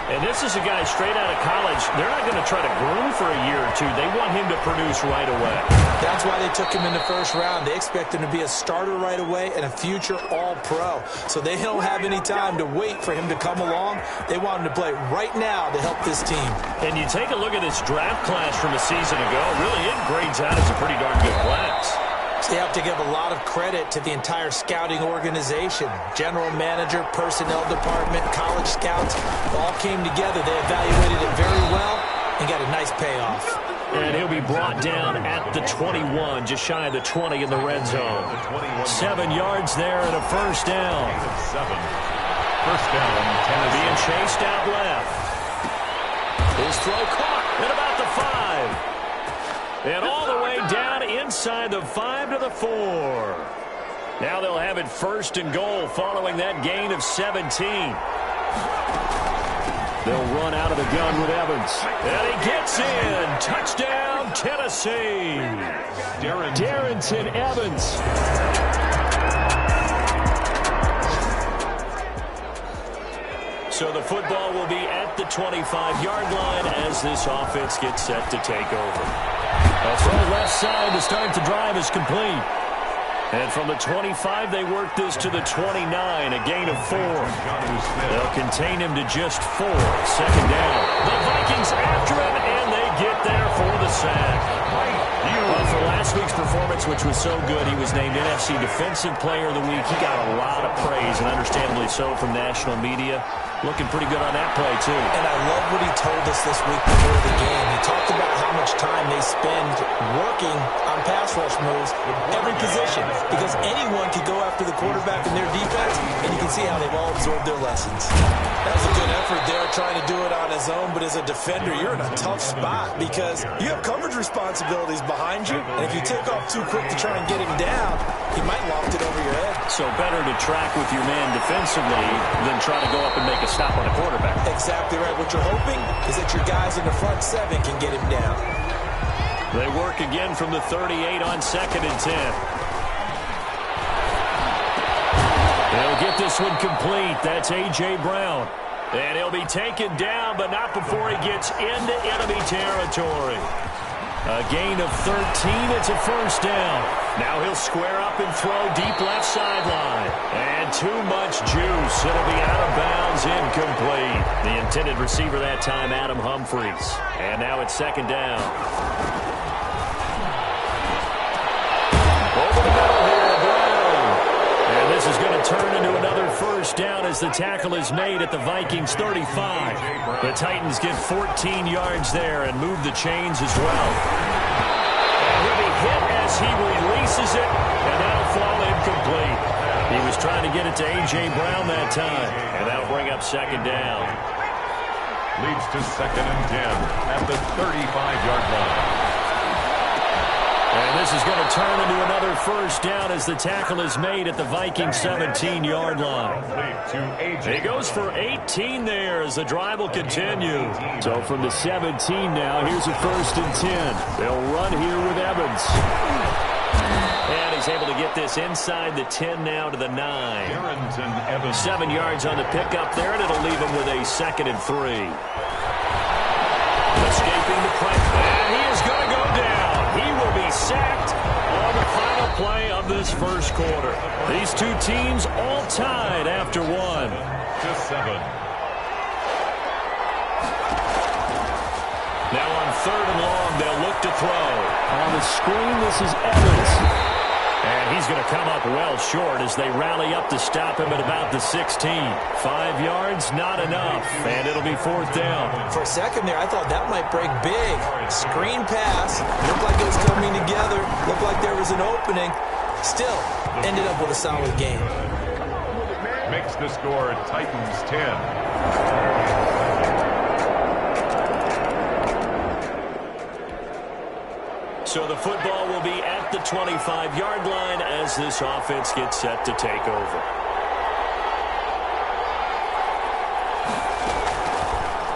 And this is a guy straight out of college. They're not going to try to groom for a year or two. They want him to produce right away. That's why they took him in the first round. They expect him to be a starter right away and a future all-pro. So they don't have any time to wait for him to come along. They want him to play right now to help this team. And you take a look at this draft class from a season ago. Really, it grades out as a pretty darn good class. So you have to give a lot of credit to the entire scouting organization. General manager, personnel department, college scouts all came together. They evaluated it very well and got a nice payoff. And he'll be brought down at the 21, just shy of the 20 in the red zone. 7 yards there and a first down. 7. First down, Tennessee. Being chased out left. His throw caught at about the 5. And all the way down inside the 5 to the 4. Now they'll have it 1st and goal following that gain of 17. They'll run out of the gun with Evans. And he gets in. Touchdown, Tennessee. Darrington Evans. So the football will be at the 25-yard line as this offense gets set to take over. A throw left side to start the drive is complete. And from the 25, they work this to the 29, a gain of 4. They'll contain him to just 4. 2nd down. The Vikings after him, and they get there for the sack. For last week's performance, which was so good, he was named NFC Defensive Player of the Week. He got a lot of praise, and understandably so, from national media. Looking pretty good on that play, too. And I love what he told us this week before the game. He talked about how much time they spend working on pass rush moves at every position, because anyone can go after the quarterback in their defense, and you can see how they've all absorbed their lessons. That was a good effort there, trying to do it on his own, but as a defender, you're in a tough spot because you have coverage responsibilities behind you, and if you take off too quick to try and get him down, he might loft it over your head. So better to track with your man defensively than try to go up and make a stop on a quarterback. Exactly right. What you're hoping is that your guys in the front 7 can get him down. They work again from the 38 on 2nd and 10. They'll get this one complete. That's A.J. Brown. And he'll be taken down, but not before he gets into enemy territory. A gain of 13. It's a first down. Now he'll square up and throw deep left sideline. And too much juice. It'll be out of bounds, incomplete. The intended receiver that time, Adam Humphries. And now it's second down. Over the middle here, Brown. And this is going to turn into another first down as the tackle is made at the Vikings 35. The Titans get 14 yards there and move the chains as well. And he'll be hit as he releases it, and that'll fall incomplete. He was trying to get it to A.J. Brown that time, and that'll bring up second down. Leads to second and 10 at the 35-yard line. And this is going to turn into another first down as the tackle is made at the Vikings 17-yard line. He goes for 18 there as the drive will continue. So from the 17 now, here's a first and 10. They'll run here with Evans. And he's able to get this inside the 10 now to the 9. 7 yards on the pickup there, and it'll leave him with a second and 3. Escaping the pressure. And he is going to go down. He will be sacked on the final play of this first quarter. These two teams all tied after 1. To 7. Now on third and long, they'll look to throw. On the screen, this is Evans. And he's going to come up well short as they rally up to stop him at about the 16. 5 yards, not enough, and it'll be fourth down. For a second there, I thought that might break big. Screen pass. Looked like it was coming together. Looked like there was an opening. Still, ended up with a solid game. Makes the score Titans 10. So the football will be at the 25-yard line as this offense gets set to take over.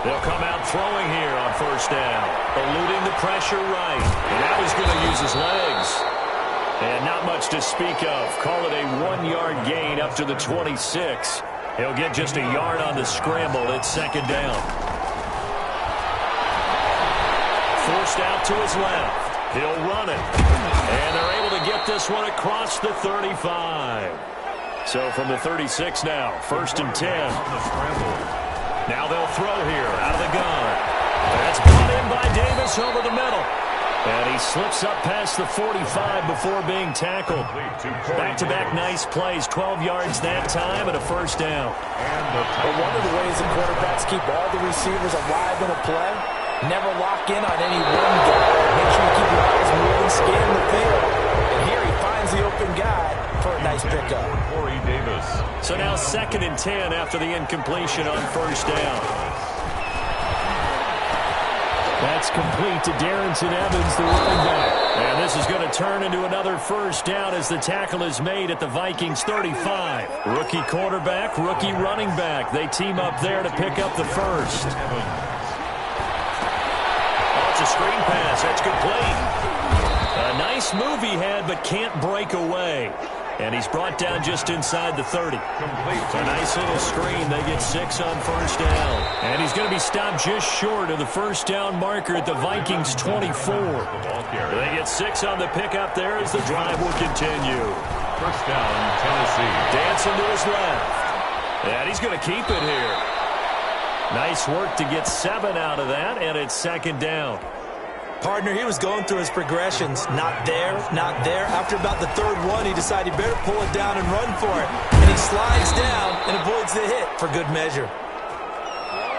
They'll come out throwing here on first down. Eluding the pressure right. And now he's going to use his legs. And not much to speak of. Call it a 1-yard gain up to the 26. He'll get just a yard on the scramble. It's second down. Forced out to his left. He'll run it. And they're able to get this one across the 35. So from the 36 now, first and 10. Now they'll throw here out of the gun. That's brought in by Davis over the middle. And he slips up past the 45 before being tackled. Back-to-back nice plays, 12 yards that time and a first down. But one of the ways that quarterbacks keep all the receivers alive in a play, never lock in on any one guy. Make sure you keep your eyes moving, scan the field. And here he finds the open guy for a nice pickup. So now second and 10 after the incompletion on first down. That's complete to Darrington Evans, the running back. And this is going to turn into another first down as the tackle is made at the Vikings 35. Rookie quarterback, rookie running back. They team up there to pick up the first. A screen pass. That's complete. A nice move he had, but can't break away. And he's brought down just inside the 30. A nice little screen. They get 6 on first down. And he's going to be stopped just short of the first down marker at the Vikings 24. They get 6 on the pickup there as the drive will continue. First down, Tennessee. Dancing to his left. And he's going to keep it here. Nice work to get 7 out of that, and it's second down. Partner, he was going through his progressions. Not there, not there. After about the third one, he decided he better pull it down and run for it. And he slides down and avoids the hit for good measure.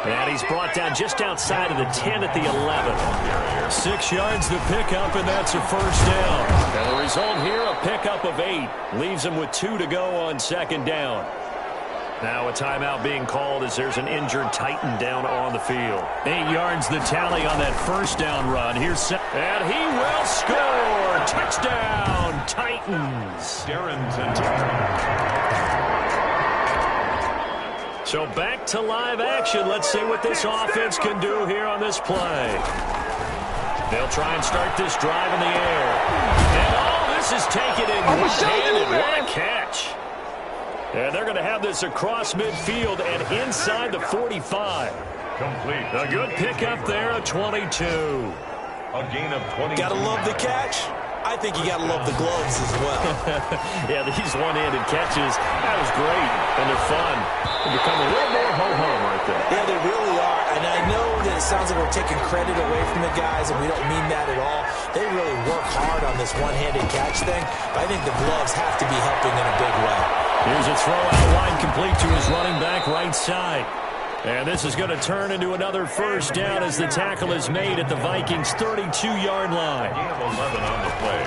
And he's brought down just outside of the 10 at the 11. 6 yards to pick up, and that's a first down. And the result here, a pickup of 8. Leaves him with 2 to go on second down. Now a timeout being called as there's an injured Titan down on the field. 8 yards the tally on that first down run. Here's and he will score. Touchdown, Titans. So back to live action. Let's see what this offense can do here on this play. They'll try and start this drive in the air. And this is taken in one-handed. What a catch. And they're going to have this across midfield and inside the 45. Complete. A good pickup there, a 22. A gain of 20. Gotta love the catch. I think you gotta love the gloves as well. Yeah, these one-handed catches, that was great, and they're fun. They become a little more ho-hum, aren't they? Yeah, they really are. And I know that it sounds like we're taking credit away from the guys, and we don't mean that at all. They really work hard on this one-handed catch thing, but I think the gloves have to be helping in a big way. Here's a throw out wide, complete to his running back right side. And this is going to turn into another first down as the tackle is made at the Vikings' 32-yard line. Gain of 11 on the play.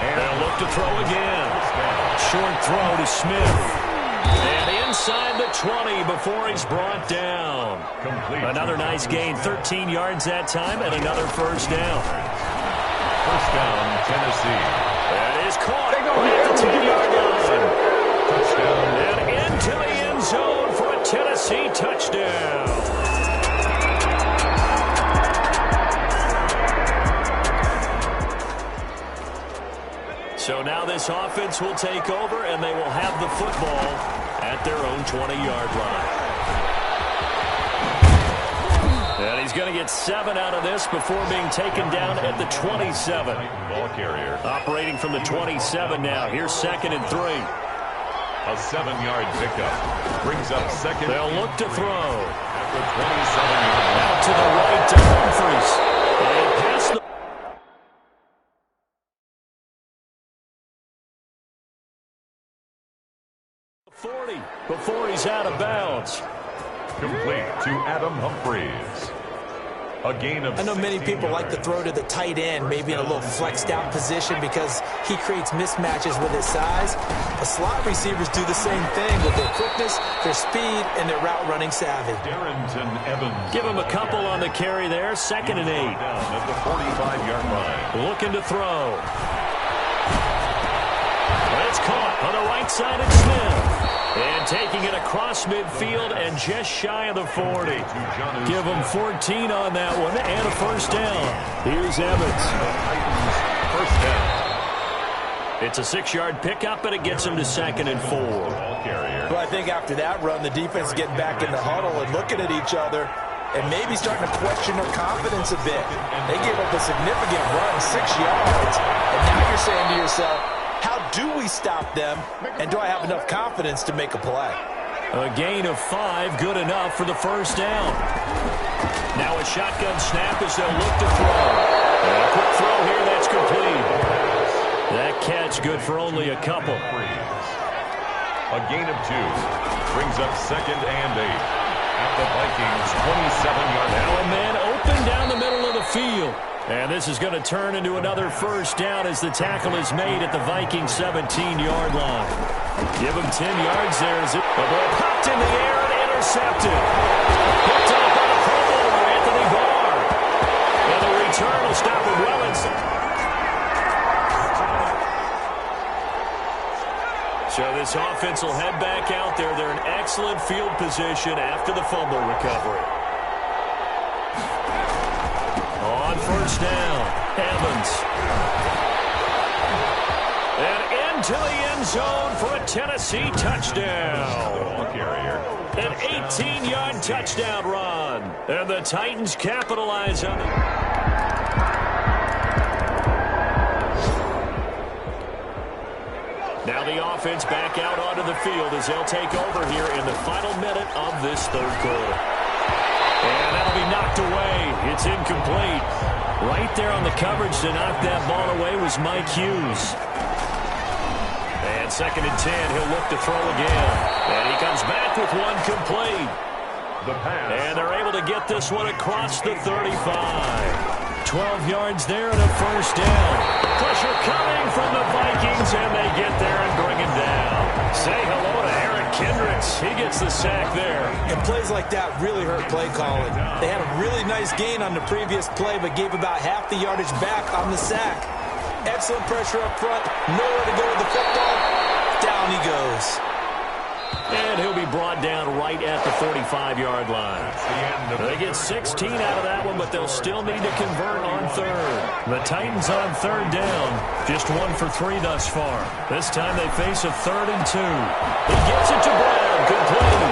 And they'll look to throw again. Short throw to Smith. And inside the 20 before he's brought down. Complete. Another nice gain, 13 yards that time, and another first down. First down, Tennessee. That is caught at the 10-yard line. Touchdown. And into the end zone for a Tennessee touchdown. So now this offense will take over, and they will have the football at their own 20-yard line. And he's going to get 7 out of this before being taken down at the 27. Ball carrier. Operating from the 27 now. Here's 2nd and 3. A 7-yard pickup. Brings up second. They'll look to throw. At the 27-yard line. Out to the right to Humphries. And past the 40 before he's out of bounds. Complete to Adam Humphries. A gain of I know many 16 people like to yards. throw to the tight end, maybe in a little flexed out position because he creates mismatches with his size. The slot receivers do the same thing with their quickness, their speed, and their route running savvy. Darrington Evans. Give him a couple on the carry there. 2nd and 8. Down at the 45-yard line. Looking to throw. It's caught on the right side of Smith. And taking it across midfield and just shy of the 40. Give him 14 on that one and a first down. Here's Evans. First down. It's a 6-yard pickup, but it gets him to 2nd and 4. Ball carrier. Well, I think after that run, the defense is getting back in the huddle and looking at each other and maybe starting to question their confidence a bit. They gave up a significant run, 6 yards, and now you're saying to yourself, how do we stop them, and do I have enough confidence to make a play? A gain of 5, good enough for the first down. Now a shotgun snap as they'll look to throw. And a quick throw here, that's complete. That catch good for only a couple. A gain of 2. Brings up 2nd and 8. At the Vikings' 27-yard line. Now a man open down the middle of the field. And this is going to turn into another first down as the tackle is made at the Vikings' 17-yard line. Give him 10 yards there as the ball popped in the air and intercepted. Picked up on the Pro Bowler, Anthony Barr. And the return will stop him well inside. So this offense will head back out there. They're in excellent field position after the fumble recovery. On first down, Evans. And into the end zone for a Tennessee touchdown. Ball carrier. An 18-yard touchdown run. And the Titans capitalize on it. Now the offense back out onto the field as they'll take over here in the final minute of this third quarter. And that'll be knocked away. It's incomplete. Right there on the coverage to knock that ball away was Mike Hughes. And 2nd and 10, he'll look to throw again. And he comes back with one complete. The pass. And they're able to get this one across the 35. 12 yards there and a first down. Pressure coming from the Vikings, and they get there and bring him down. Say hello to Eric Kendricks. He gets the sack there. And plays like that really hurt play calling. They had a really nice gain on the previous play, but gave about half the yardage back on the sack. Excellent pressure up front. Nowhere to go with the football. Down he goes. And he'll be brought down right at the 45-yard line. They get 16 out of that one, but they'll still need to convert on third. The Titans on third down, just 1 for 3 thus far. This time they face a 3rd and 2. He gets it to Brown, complete.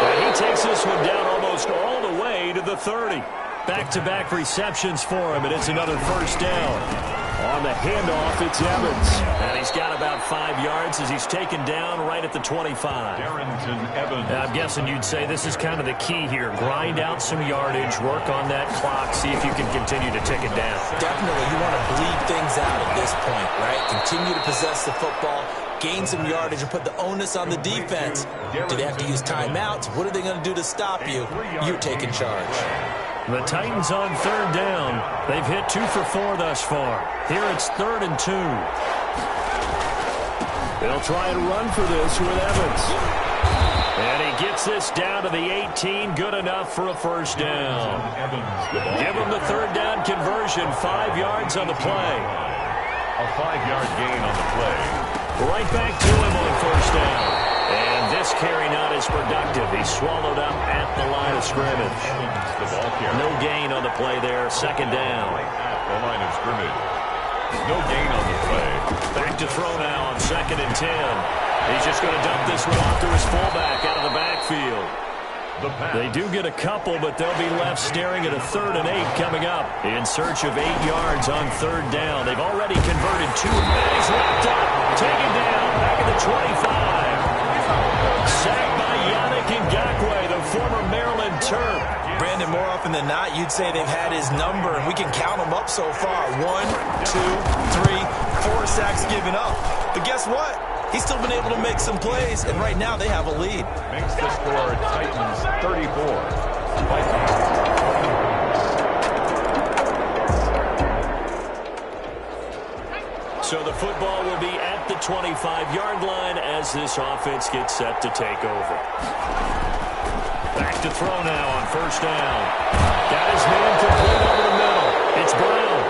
And he takes this one down almost all the way to the 30. Back-to-back receptions for him, and it's another first down. On the handoff, it's Evans. And he's got about 5 yards as he's taken down right at the 25. I'm guessing you'd say this is kind of the key here. Grind out some yardage, work on that clock, see if you can continue to tick it down. Definitely, you want to bleed things out at this point, right? Continue to possess the football, gain some yardage, and put the onus on the defense. Do they have to use timeouts? What are they going to do to stop you? You take in charge. The Titans on third down. They've hit 2 for 4 thus far. Here it's 3rd and 2. They'll try and run for this with Evans. And he gets this down to the 18. Good enough for a first down. Give him the 3rd down conversion. 5 yards on the play. A 5-yard gain on the play. Right back to him on first down. And this carry not as productive. He's swallowed up at the line of scrimmage. No gain on the play there. 2nd down. At the line of scrimmage. No gain on the play. Back to throw now on 2nd and 10. He's just going to dump this one off to his fullback out of the backfield. They do get a couple, but they'll be left staring at a 3rd and 8 coming up in search of 8 yards on 3rd down. They've already converted 2. He's wrapped up. Taken down. Back at the 25. Sacked by Yannick Ngakoue, the former Maryland Terp. Brandon, more often than not, you'd say they've had his number, and we can count them up so far. 1, 2, 3, 4 sacks given up. But guess what? He's still been able to make some plays, and right now they have a lead. Makes the score Titans 34. Vikings. So the football will be at the 25-yard line as this offense gets set to take over. Back to throw now on first down. Got his man complete over the middle. It's Brown.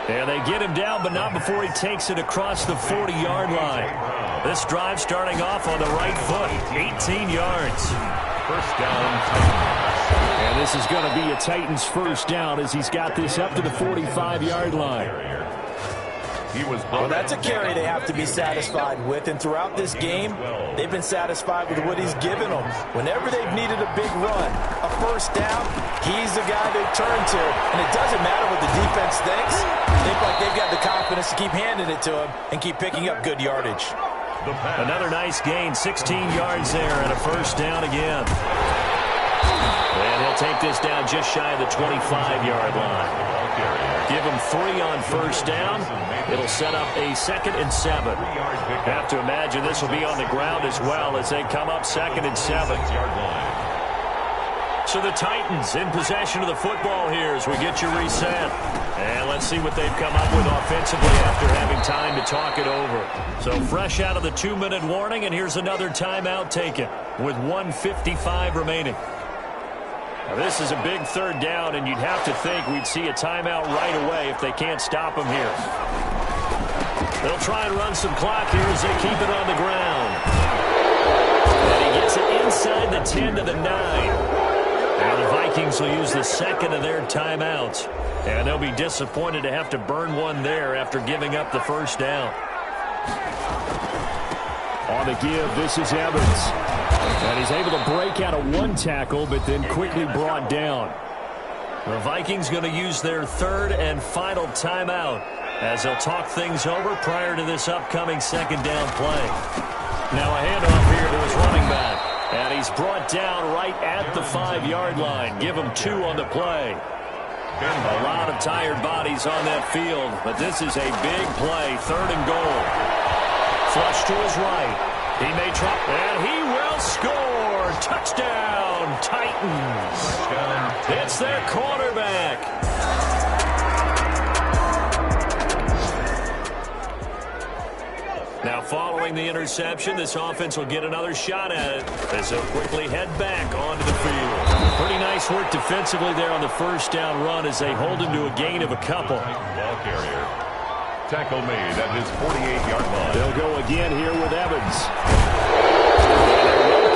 And they get him down, but not before he takes it across the 40-yard line. This drive starting off on the right foot. 18 yards. First down, Titans. And this is going to be a Titans first down as he's got this up to the 45-yard line. Well, that's a carry they have to be satisfied with, and throughout this game, they've been satisfied with what he's given them. Whenever they've needed a big run, a first down, he's the guy they turn to. And it doesn't matter what the defense thinks. They look like they've got the confidence to keep handing it to him and keep picking up good yardage. Another nice gain, 16 yards there, and a first down again. And he'll take this down just shy of the 25-yard line. Give him 3 on first down. It'll set up a 2nd and 7. Have to imagine this will be on the ground as well as they come up 2nd and 7. So the Titans in possession of the football here as we get you reset. And let's see what they've come up with offensively after having time to talk it over. So fresh out of the 2-minute warning, and here's another timeout taken with 1:55 remaining. Now this is a big 3rd down, and you'd have to think we'd see a timeout right away if they can't stop him here. They'll try and run some clock here as they keep it on the ground. And he gets it inside the 10 to the 9. And the Vikings will use the 2nd of their timeouts. And they'll be disappointed to have to burn one there after giving up the first down. On the give, this is Evans. And he's able to break out of 1 tackle, but then quickly brought down. The Vikings going to use their 3rd and final timeout as they'll talk things over prior to this upcoming 2nd down play. Now a handoff here to his running back. And he's brought down right at the 5-yard line. Give him 2 on the play. A lot of tired bodies on that field, but this is a big play. 3rd and goal. Flush to his right. He may try, and he will score. Touchdown, Titans. It's their quarterback. Now following the interception, this offense will get another shot at it as they'll quickly head back onto the field. Pretty nice work defensively there on the first down run as they hold him to a gain of a couple. Ball carrier. Tackle made at his 48-yard line. They'll go again here with Evans.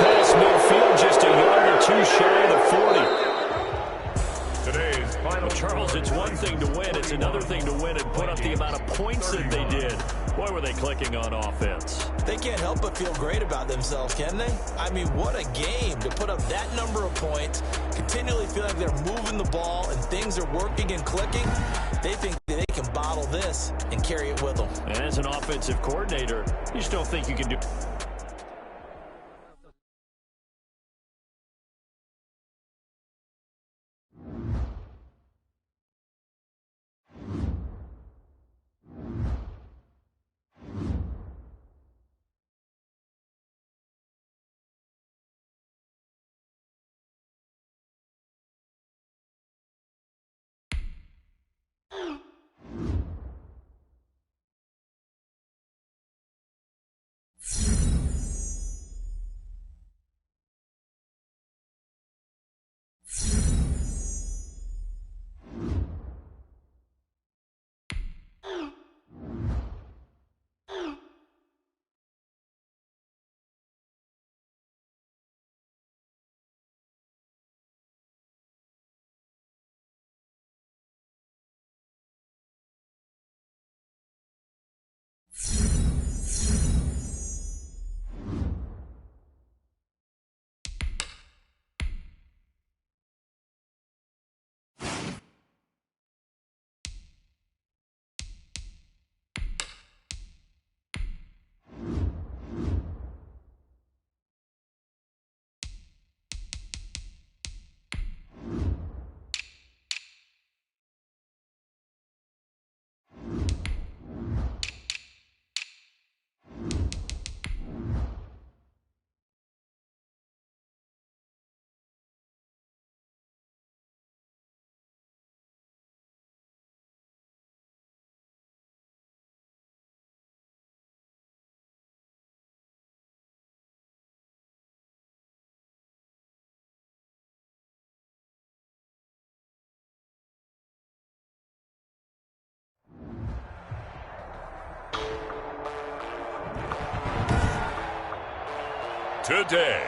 Pass midfield, just a yard or two shy of the 40. Today's final. Charles, it's one thing to win. It's another thing to win and put up the amount of points that they did. Boy, were they clicking on offense. They can't help but feel great about themselves, can they? I mean, what a game to put up that number of points, continually feel like they're moving the ball and things are working and clicking. They think that they can bottle this and carry it with them. And as an offensive coordinator, you just don't think you can do... Today,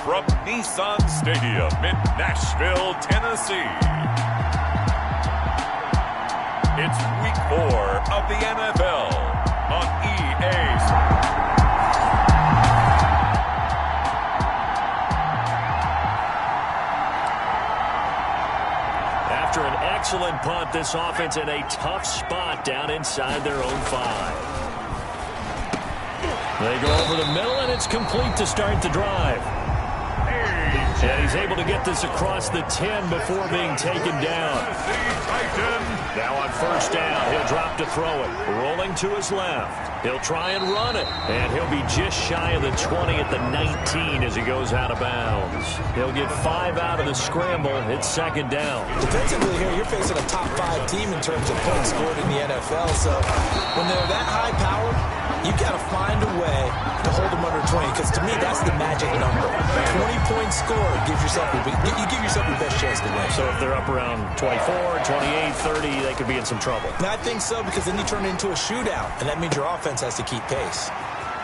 from Nissan Stadium in Nashville, Tennessee, it's Week 4 of the NFL on EA. After an excellent punt, this offense in a tough spot down inside their own 5. They go over the middle, and it's complete to start the drive. And he's able to get this across the 10 before being taken down. Now on first down, he'll drop to throw it. Rolling to his left. He'll try and run it. And he'll be just shy of the 20 at the 19 as he goes out of bounds. He'll get 5 out of the scramble. It's second down. Defensively here, you're facing a top 5 team in terms of points scored in the NFL. So when they're that high powered, you've got to find a way to hold them under 20, because to me, that's the magic number. 20-point score gives yourself you give yourself your best chance to win. So if they're up around 24, 28, 30, they could be in some trouble. And I think so, because then you turn it into a shootout, and that means your offense has to keep pace.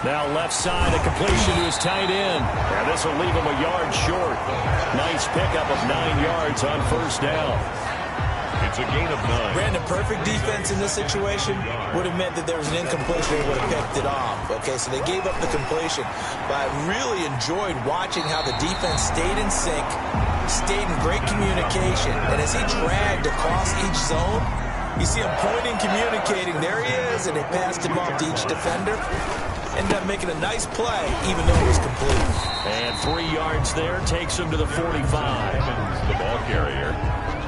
Now left side, a completion to his tight end. And this will leave him a yard short. Nice pickup of 9 yards on first down. It's a gain of 9. Brandon, perfect defense in this situation would have meant that there was an incompletion. They would have picked it off. Okay, so they gave up the completion. But I really enjoyed watching how the defense stayed in sync, stayed in great communication. And as he dragged across each zone, you see him pointing, communicating. There he is, and they passed him off to each defender. Ended up making a nice play, even though it was complete. And 3 yards there takes him to the 45. The ball carrier.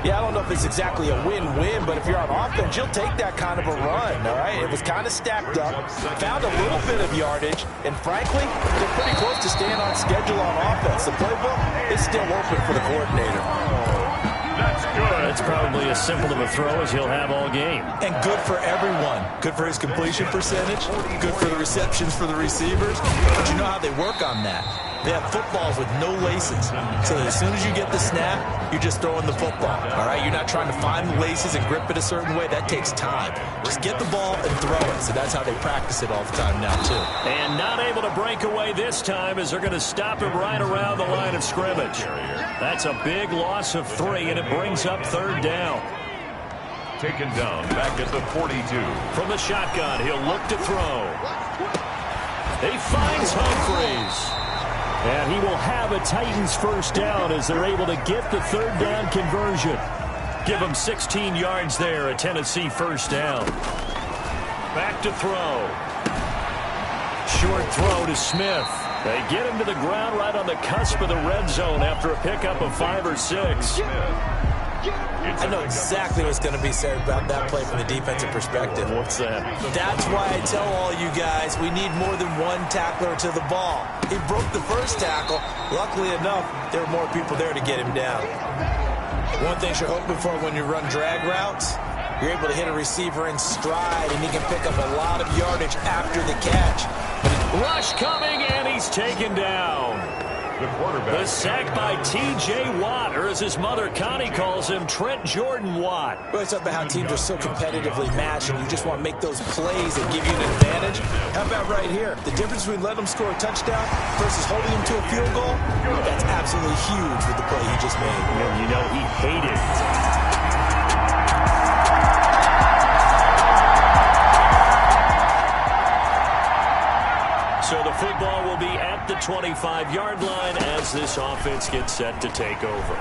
Yeah, I don't know if it's exactly a win-win, but if you're on offense, you'll take that kind of a run, all right? It was kind of stacked up, found a little bit of yardage, and frankly, they're pretty close to staying on schedule on offense. The playbook is still open for the coordinator. That's good. It's probably as simple of a throw as he'll have all game. And good for everyone. Good for his completion percentage, good for the receptions for the receivers. But you know how they work on that. They have footballs with no laces, so that as soon as you get the snap, you're just throwing the football, all right? You're not trying to find the laces and grip it a certain way. That takes time. Just get the ball and throw it, so that's how they practice it all the time now, too. And not able to break away this time as they're going to stop him right around the line of scrimmage. That's a big loss of 3, and it brings up 3rd down. Taken down back at the 42. From the shotgun, he'll look to throw. He finds Humphries. And he will have a Titans first down as they're able to get the 3rd down conversion. Give him 16 yards there, a Tennessee first down. Back to throw. Short throw to Smith. They get him to the ground right on the cusp of the red zone after a pickup of 5 or 6. I know exactly what's going to be said about that play from the defensive perspective. What's that? That's why I tell all you guys we need more than one tackler to the ball. He broke the first tackle. Luckily enough, there were more people there to get him down. One thing you're hoping for when you run drag routes, you're able to hit a receiver in stride, and he can pick up a lot of yardage after the catch. Rush coming, and he's taken down. The quarterback. The sack by T.J. Watt, or as his mother Connie calls him, Trent Jordan Watt. We always talk about how teams are so competitively matched, and you just want to make those plays that give you an advantage. How about right here? The difference between letting them score a touchdown versus holding them to a field goal, that's absolutely huge with the play he just made. You know he hated it. So the football will be at the 25-yard line as this offense gets set to take over.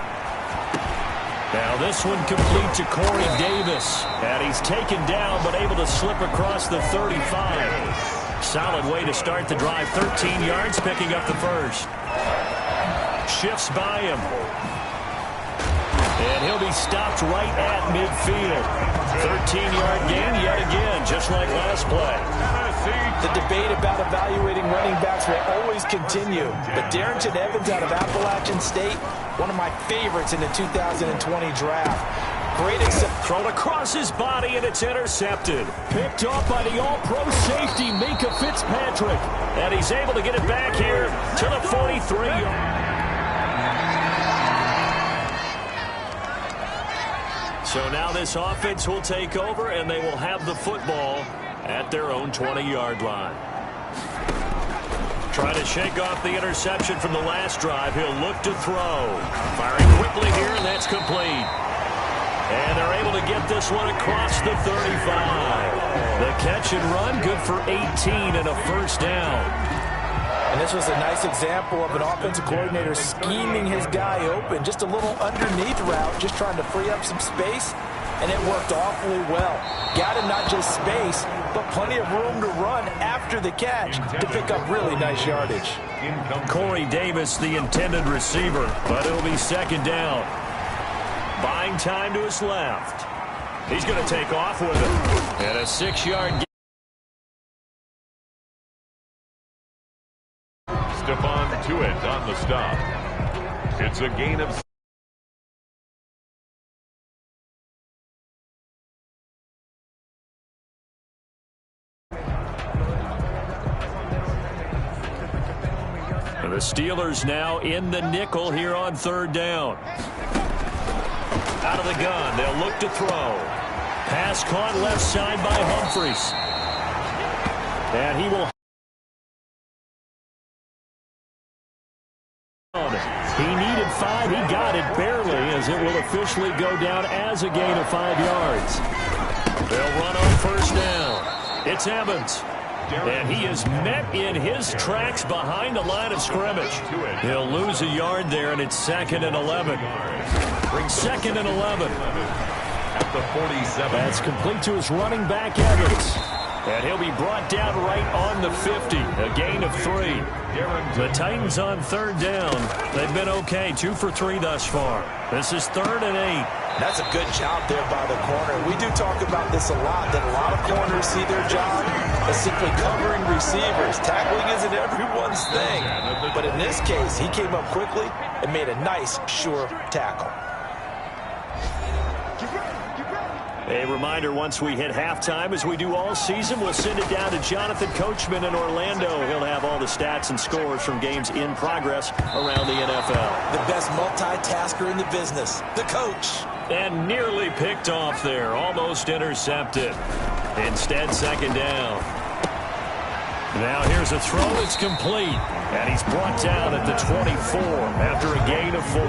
Now this one complete to Corey Davis. And he's taken down but able to slip across the 35. Solid way to start the drive. 13 yards, picking up the first. Shifts by him. And he'll be stopped right at midfield. 13-yard gain yet again, just like last play. The debate about evaluating running backs will always continue. But Darrington Evans out of Appalachian State, one of my favorites in the 2020 draft. Great thrown across his body, and it's intercepted. Picked off by the all-pro safety, Minka Fitzpatrick. And he's able to get it back here to the 43. So now this offense will take over, and they will have the football at their own 20-yard line. Trying to shake off the interception from the last drive. He'll look to throw. Firing quickly here, and that's complete. And they're able to get this one across the 35. The catch and run, good for 18 and a first down. And this was a nice example of an offensive coordinator scheming his guy open. Just a little underneath route, just trying to free up some space, and it worked awfully well. Got him not just space, but plenty of room to run after the catch to pick up really nice yardage. Corey Davis, the intended receiver, but it'll be second down. Buying time to his left. He's going to take off with it. And a 6-yard gain. Stephon Tuitt on the stop. It's a gain of... And the Steelers now in the nickel here on third down. Out of the gun, they'll look to throw. Pass caught left side by Humphries. And he will... He needed 5. He got it barely, as it will officially go down as a gain of 5 yards. They'll run on first down. It's Evans. And he is met in his tracks behind the line of scrimmage. He'll lose a yard there, and it's 2nd and 11. Brings 2nd and 11. At the 47. That's complete to his running back, Evans. And he'll be brought down right on the 50. A gain of 3. The Titans on third down. They've been okay. 2 for 3 thus far. This is 3rd and 8. That's a good job there by the corner. We do talk about this a lot, that a lot of corners see their job as simply covering receivers. Tackling isn't everyone's thing. But in this case, he came up quickly and made a nice, sure tackle. A reminder, once we hit halftime, as we do all season, we'll send it down to Jonathan Coachman in Orlando. He'll have all the stats and scores from games in progress around the NFL. The best multitasker in the business, the coach. And nearly picked off there, almost intercepted. Instead, second down. Now here's a throw. It's complete. And he's brought down at the 24 after a gain of 4.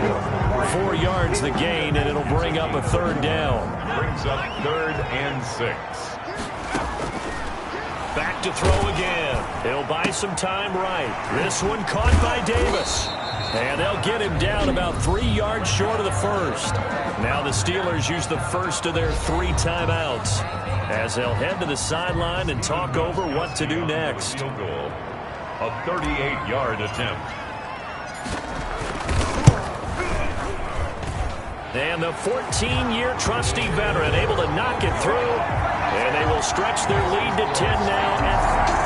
4 yards the gain, and it'll bring up a third down. Brings up 3rd and 6. Back to throw again. He'll buy some time right. This one caught by Davis. And they'll get him down about 3 yards short of the first. Now the Steelers use the first of their 3 timeouts as they'll head to the sideline and talk over what to do next. Field goal, a 38-yard attempt. And the 14-year trusty veteran able to knock it through. And they will stretch their lead to 10 now.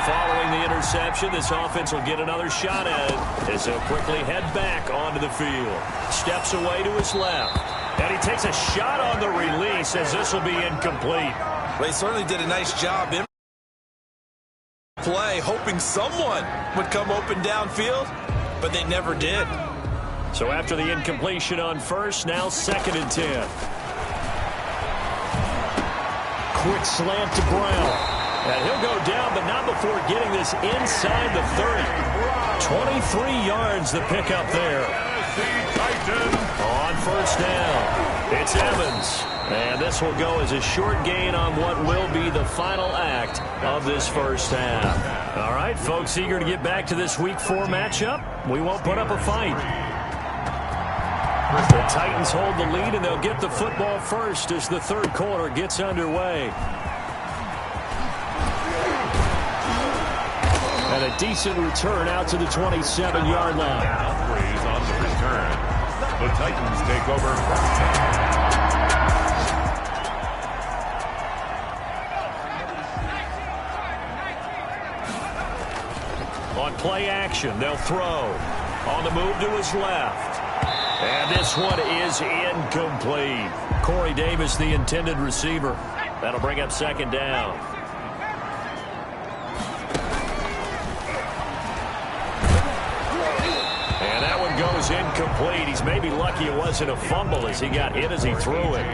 Following the interception, this offense will get another shot at it as they'll quickly head back onto the field. Steps away to his left. And he takes a shot on the release as this will be incomplete. Well, he certainly did a nice job in play, hoping someone would come open downfield, but they never did. So after the incompletion on first, now 2nd and 10. Quick slant to Brown. And he'll go down, but not before getting this inside the 30. 23 yards the pickup there. On first down, it's Evans. And this will go as a short gain on what will be the final act of this first half. All right, folks, eager to get back to this Week 4 matchup. We won't put up a fight. The Titans hold the lead, and they'll get the football first as the third quarter gets underway. And a decent return out to the 27-yard line. Praise on the return. The Titans take over. On play action, they'll throw. On the move to his left. And this one is incomplete. Corey Davis, the intended receiver. That'll bring up 2nd down. Goes incomplete. He's maybe lucky it wasn't a fumble as he got hit as he threw it.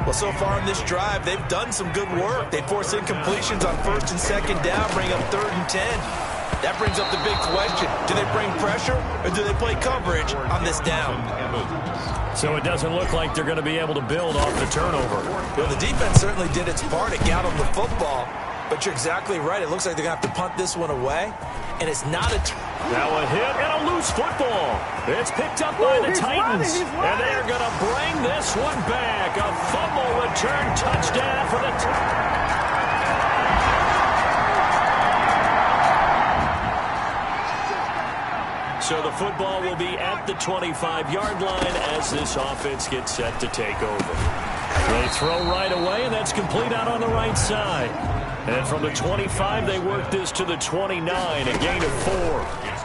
Well, so far in this drive, they've done some good work. They force incompletions on 1st and 2nd down, bring up 3rd and 10. That brings up the big question. Do they bring pressure or do they play coverage on this down? So it doesn't look like they're going to be able to build off the turnover. Well, the defense certainly did its part. It got them the football. But you're exactly right. It looks like they're going to have to punt this one away. And it's not a... Now a hit and a loose football. It's picked up by the Titans. And they're going to bring this one back. A fumble return touchdown for the So the football will be at the 25-yard line as this offense gets set to take over. They throw right away, and that's complete out on the right side. And from the 25, they work this to the 29, a gain of 4.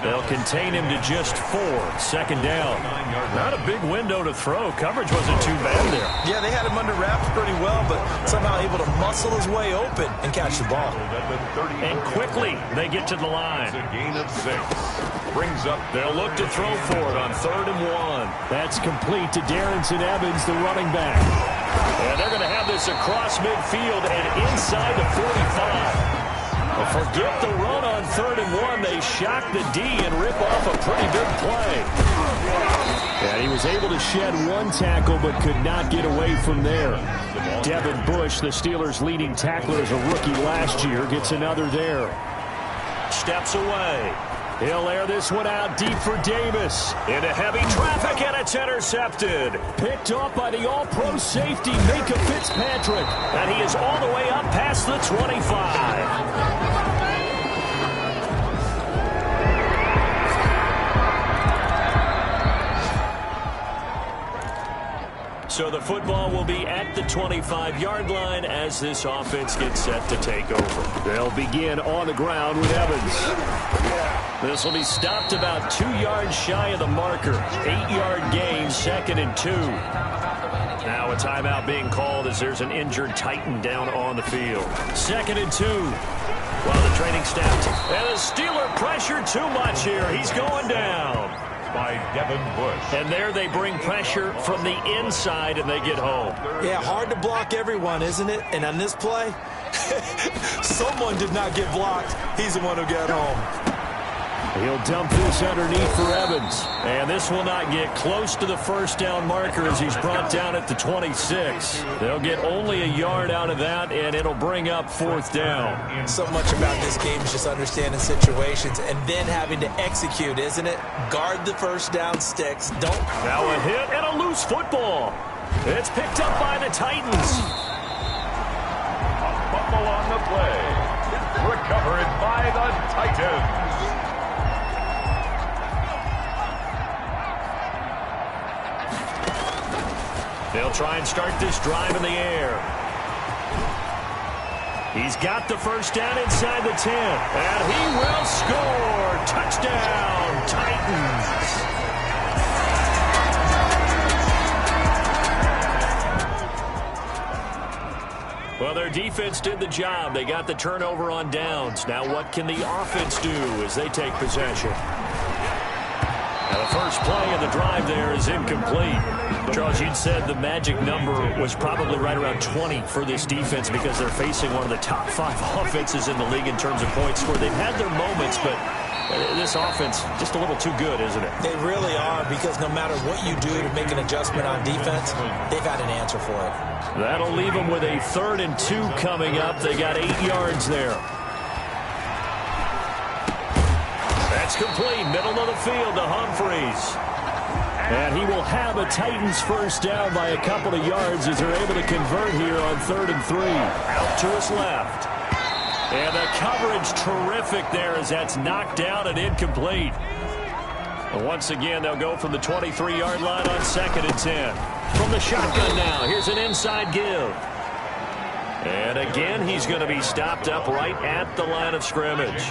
They'll contain him to just 4. 2nd down. Not a big window to throw. Coverage wasn't too bad there. Yeah, they had him under wraps pretty well, but somehow able to muscle his way open and catch the ball. And quickly, they get to the line. It's a gain of 6. Brings up. They'll look to throw for it on 3rd and 1. That's complete to Darrington Evans, the running back. And they're going to have this across midfield and inside the 45. Forget the run on 3rd and 1. They shock the D and rip off a pretty big play. And he was able to shed one tackle but could not get away from there. Devin Bush, the Steelers' leading tackler as a rookie last year, gets another there. Steps away. He'll air this one out deep for Davis. Into heavy traffic, and it's intercepted. Picked off by the all-pro safety, Minka Fitzpatrick. And he is all the way up past the 25. So the football will be at the 25-yard line as this offense gets set to take over. They'll begin on the ground with Evans. This will be stopped about 2 yards shy of the marker. 8-yard gain, 2nd and 2. Now a timeout being called as there's an injured Titan down on the field. 2nd and 2. Well, the training staff. And the Steeler pressure too much here. He's going down. By Devin Bush. And there they bring pressure from the inside, and they get home. Yeah, hard to block everyone, isn't it? And on this play, someone did not get blocked. He's the one who got home. He'll dump this underneath for Evans. And this will not get close to the first down marker as he's brought down at the 26. They'll get only a yard out of that, and it'll bring up 4th down. So much about this game is just understanding situations and then having to execute, isn't it? Guard the first down sticks. Don't. Now a hit and a loose football. It's picked up by the Titans. A fumble on the play. Recovered by the Titans. They'll try and start this drive in the air. He's got the first down inside the 10. And he will score. Touchdown, Titans. Well, their defense did the job. They got the turnover on downs. Now what can the offense do as they take possession? Now the first play of the drive there is incomplete. Charles, you'd said the magic number was probably right around 20 for this defense because they're facing one of the top 5 offenses in the league in terms of points scored. They've had their moments, but this offense just a little too good, isn't it? They really are, because no matter what you do to make an adjustment on defense, they've had an answer for it. That'll leave them with a 3rd and 2 coming up. They got 8 yards there. That's complete. Middle of the field to Humphreys. And he will have a Titans first down by a couple of yards as they're able to convert here on 3rd and 3. Out to his left. And the coverage terrific there as that's knocked down and incomplete. And once again, they'll go from the 23-yard line on 2nd and 10. From the shotgun now, here's an inside give. And again, he's going to be stopped up right at the line of scrimmage.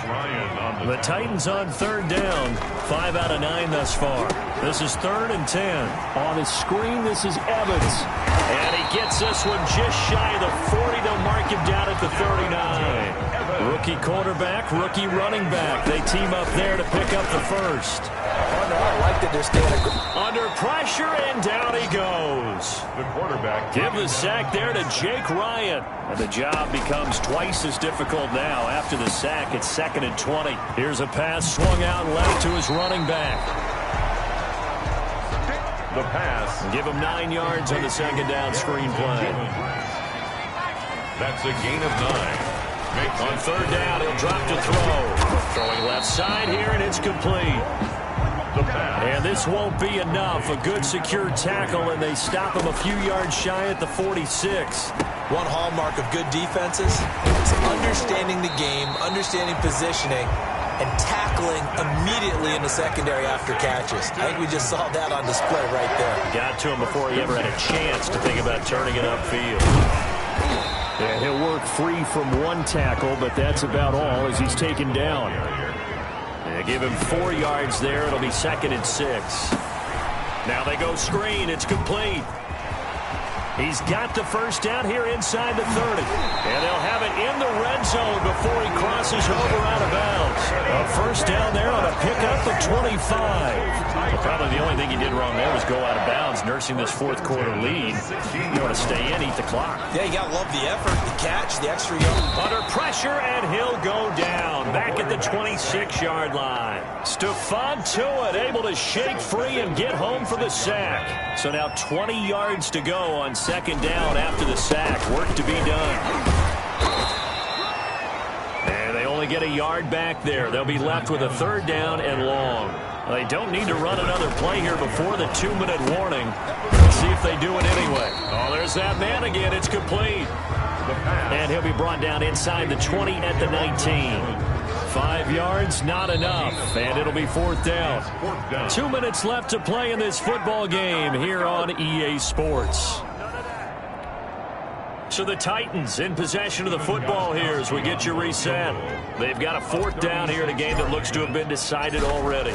The Titans on 3rd down. 5 out of 9 thus far. This is 3rd and 10. On his screen, this is Evans. And he gets this one just shy of the 40. They'll mark him down at the 39. Rookie quarterback, rookie running back. They team up there to pick up the first. I like that they're staying under pressure, and down he goes. The quarterback. Give the sack there to Jake Ryan. And the job becomes twice as difficult now after the sack. It's 2nd and 20. Here's a pass swung out left to his running back. The pass. Give him 9 yards on the 2nd down screen play. That's a gain of 9. On 3rd down, he'll drop to throw. Throwing left side here, and it's complete. And this won't be enough. A good secure tackle, and they stop him a few yards shy at the 46. One hallmark of good defenses is understanding the game, understanding positioning, and tackling immediately in the secondary after catches. I think we just saw that on display right there. Got to him before he ever had a chance to think about turning it upfield. And he'll work free from one tackle, but that's about all as he's taken down. They give him 4 yards there. It'll be 2nd and 6. Now they go screen. It's complete. He's got the first down here inside the 30. And they'll have it in the red zone before he crosses over out of bounds. A first down there on a pickup of 25. Well, probably the only thing he did wrong there was go out of bounds, nursing this 4th quarter lead. You want to stay in, eat the clock. Yeah, you got to love the effort, the catch, the extra yard. Under pressure, and he'll go down back at the 26-yard line. Stephon Tuitt able to shake free and get home for the sack. So now 20 yards to go on 2nd down after the sack. Work to be done. And they only get a yard back there. They'll be left with a 3rd down and long. They don't need to run another play here before the 2-minute warning. Let's see if they do it anyway. Oh, there's that man again. It's complete. And he'll be brought down inside the 20 at the 19. 5 yards, not enough. And it'll be 4th down. 2 minutes left to play in this football game here on EA Sports. So the Titans in possession of the football here as we get you reset. They've got a 4th down here in a game that looks to have been decided already.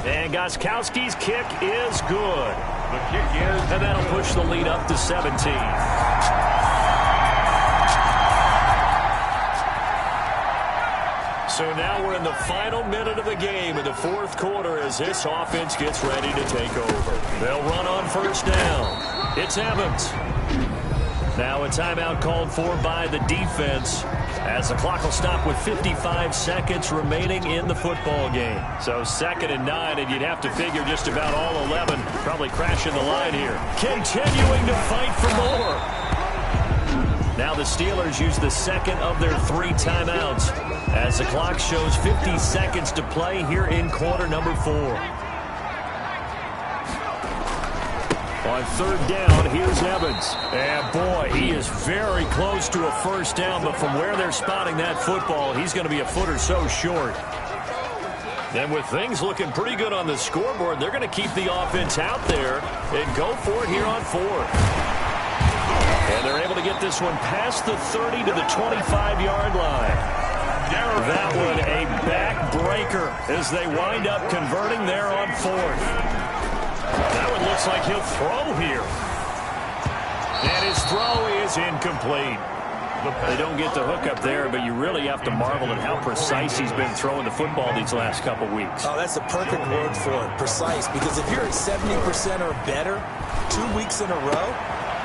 And Gostkowski's kick is good. The kick is... And that'll push the lead up to 17. So now we're in the final minute of the game in the 4th quarter as this offense gets ready to take over. They'll run on 1st down. It's Evans. Now a timeout called for by the defense as the clock will stop with 55 seconds remaining in the football game. So 2nd and 9, and you'd have to figure just about all 11 probably crashing the line here. Continuing to fight for more. Now the Steelers use the 2nd of their 3 timeouts as the clock shows 50 seconds to play here in quarter number 4. On 3rd down, here's Evans. And boy, he is very close to a 1st down, but from where they're spotting that football, he's going to be a foot or so short. And with things looking pretty good on the scoreboard, they're going to keep the offense out there and go for it here on 4th. And they're able to get this one past the 30 to the 25-yard line. That one a backbreaker as they wind up converting there on 4th. That one looks like he'll throw here. And his throw is incomplete. They don't get the hook up there, but you really have to marvel at how precise he's been throwing the football these last couple weeks. Oh, that's a perfect word for it, precise, because if you're at 70% or better 2 weeks in a row,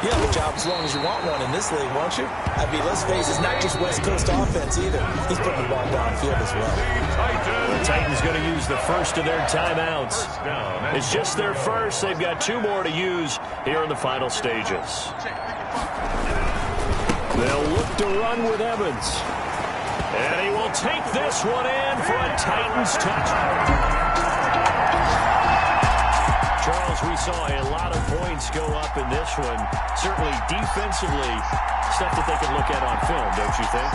you have a job as long as you want one in this league, won't you? I mean, let's face it, it's not just West Coast offense either. He's putting the ball downfield as well. The Titans going to use the first of their timeouts. It's just their first. They've got 2 more to use here in the final stages. They'll look to run with Evans. And he will take this one in for a Titans touchdown. Charles, we saw a lot of points go up in this one. Certainly defensively, stuff that they can look at on film, don't you think?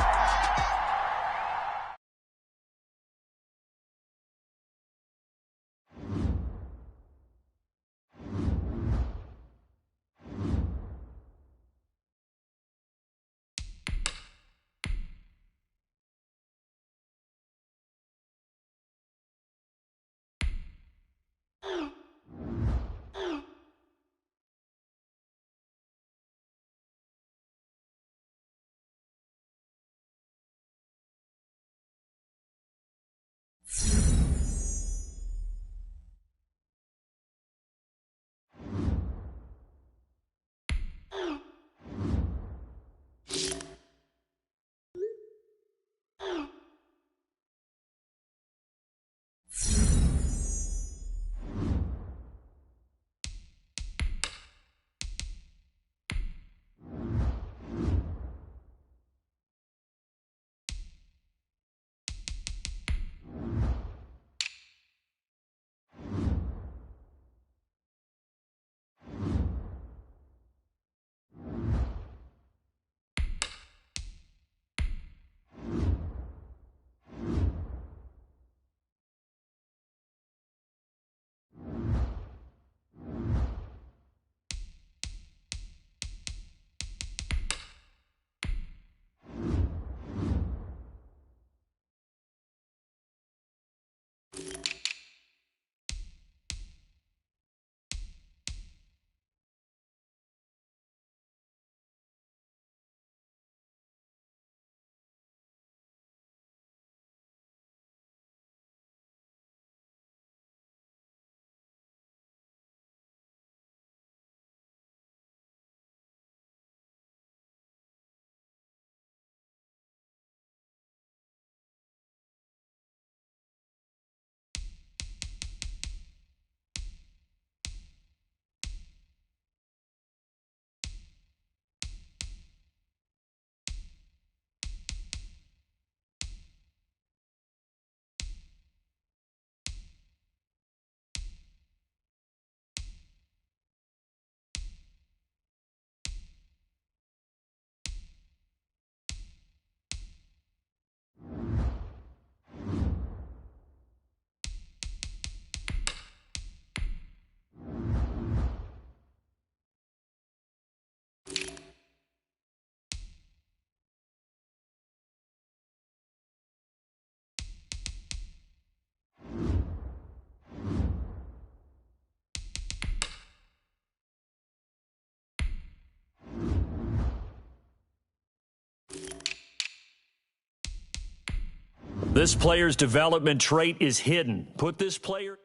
This player's development trait is hidden. Put this player...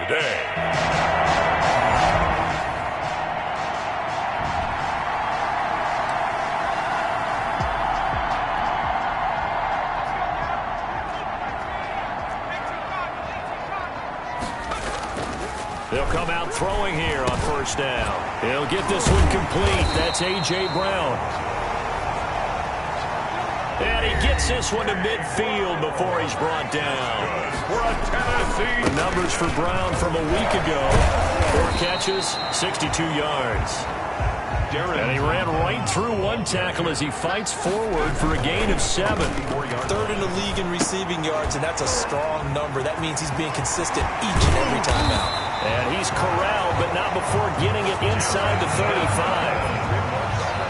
Today. They'll come out throwing here on first down. He'll get this one complete. That's A.J. Brown. And he gets this one to midfield before he's brought down. For a Tennessee. The numbers for Brown from a week ago. 4 catches, 62 yards. And he ran right through one tackle as he fights forward for a gain of 7. Third in the league in receiving yards, and that's a strong number. That means he's being consistent each and every time out. And he's corralled, but not before getting it inside the 35.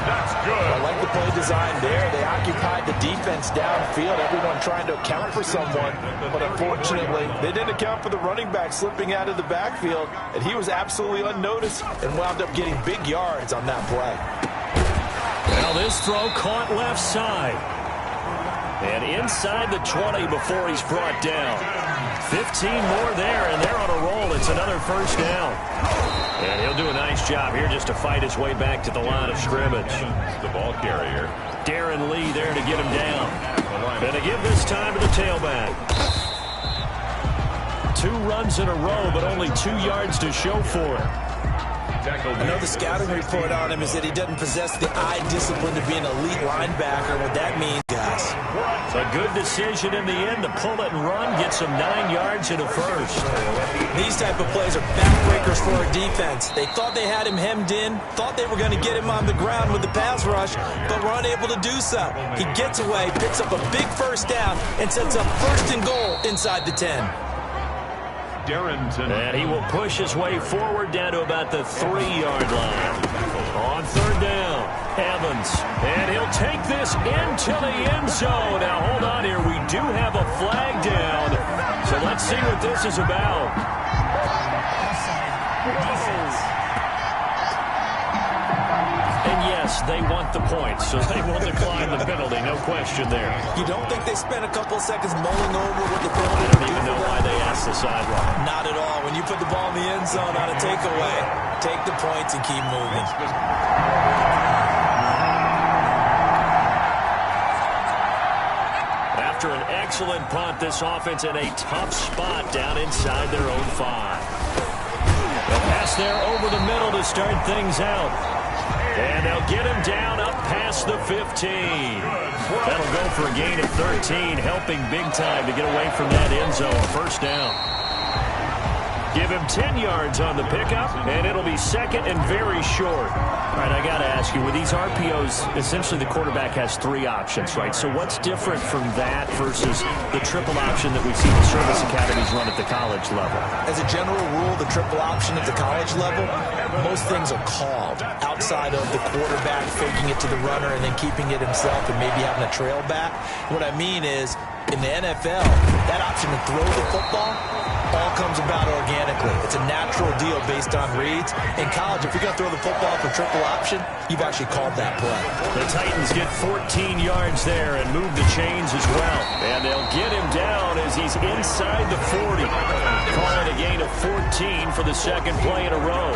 That's good. I like the play design there. They occupied the defense downfield, everyone trying to account for someone. But unfortunately, they didn't account for the running back slipping out of the backfield, and he was absolutely unnoticed and wound up getting big yards on that play. Well, this throw caught left side. And inside the 20 before he's brought down. 15 more there, and they're on a roll. It's another first down. And he'll do a nice job here just to fight his way back to the line of scrimmage. The ball carrier. Darren Lee there to get him down. And to give this time to the tailback. 2 runs in a row, but only 2 yards to show for it. I know the scouting report on him is that he doesn't possess the eye discipline to be an elite linebacker. What that means, guys. A good decision in the end to pull it and run, get some 9 yards in a first. These type of plays are backbreakers for our defense. They thought they had him hemmed in, thought they were going to get him on the ground with the pass rush, but were unable to do so. He gets away, picks up a big first down, and sets up 1st and goal inside the 10. And he will push his way forward down to about the 3-yard line. On 3rd down, Evans. And he'll take this into the end zone. Now, hold on here. We do have a flag down. So let's see what this is about. And yes, they want the points, so they will decline the penalty. No question there. You don't think they spent a couple of seconds mulling over what the penalty? I don't even know why they asked the sideline. Not at all. When you put the ball in the end zone on a takeaway, take the points and keep moving. After an excellent punt, this offense in a tough spot down inside their own 5. The pass there over the middle to start things out. And they'll get him down up past the 15. That'll go for a gain of 13, helping big time to get away from that end zone. First down. Give him 10 yards on the pickup, and it'll be 2nd and very short. All right, I got to ask you, with these RPOs, essentially the quarterback has 3 options, right? So what's different from that versus the triple option that we see the service academies run at the college level? As a general rule, the triple option at the college level, most things are called outside of the quarterback faking it to the runner and then keeping it himself and maybe having a trail back. What I mean is, in the NFL, that option to throw the football all comes about organically. It's a natural deal based on reads. In college, if you're going to throw the football for triple option, you've actually called that play. The Titans get 14 yards there and move the chains as well. And they'll get him down as he's inside the 40. Calling a gain of 14 for the 2nd play in a row.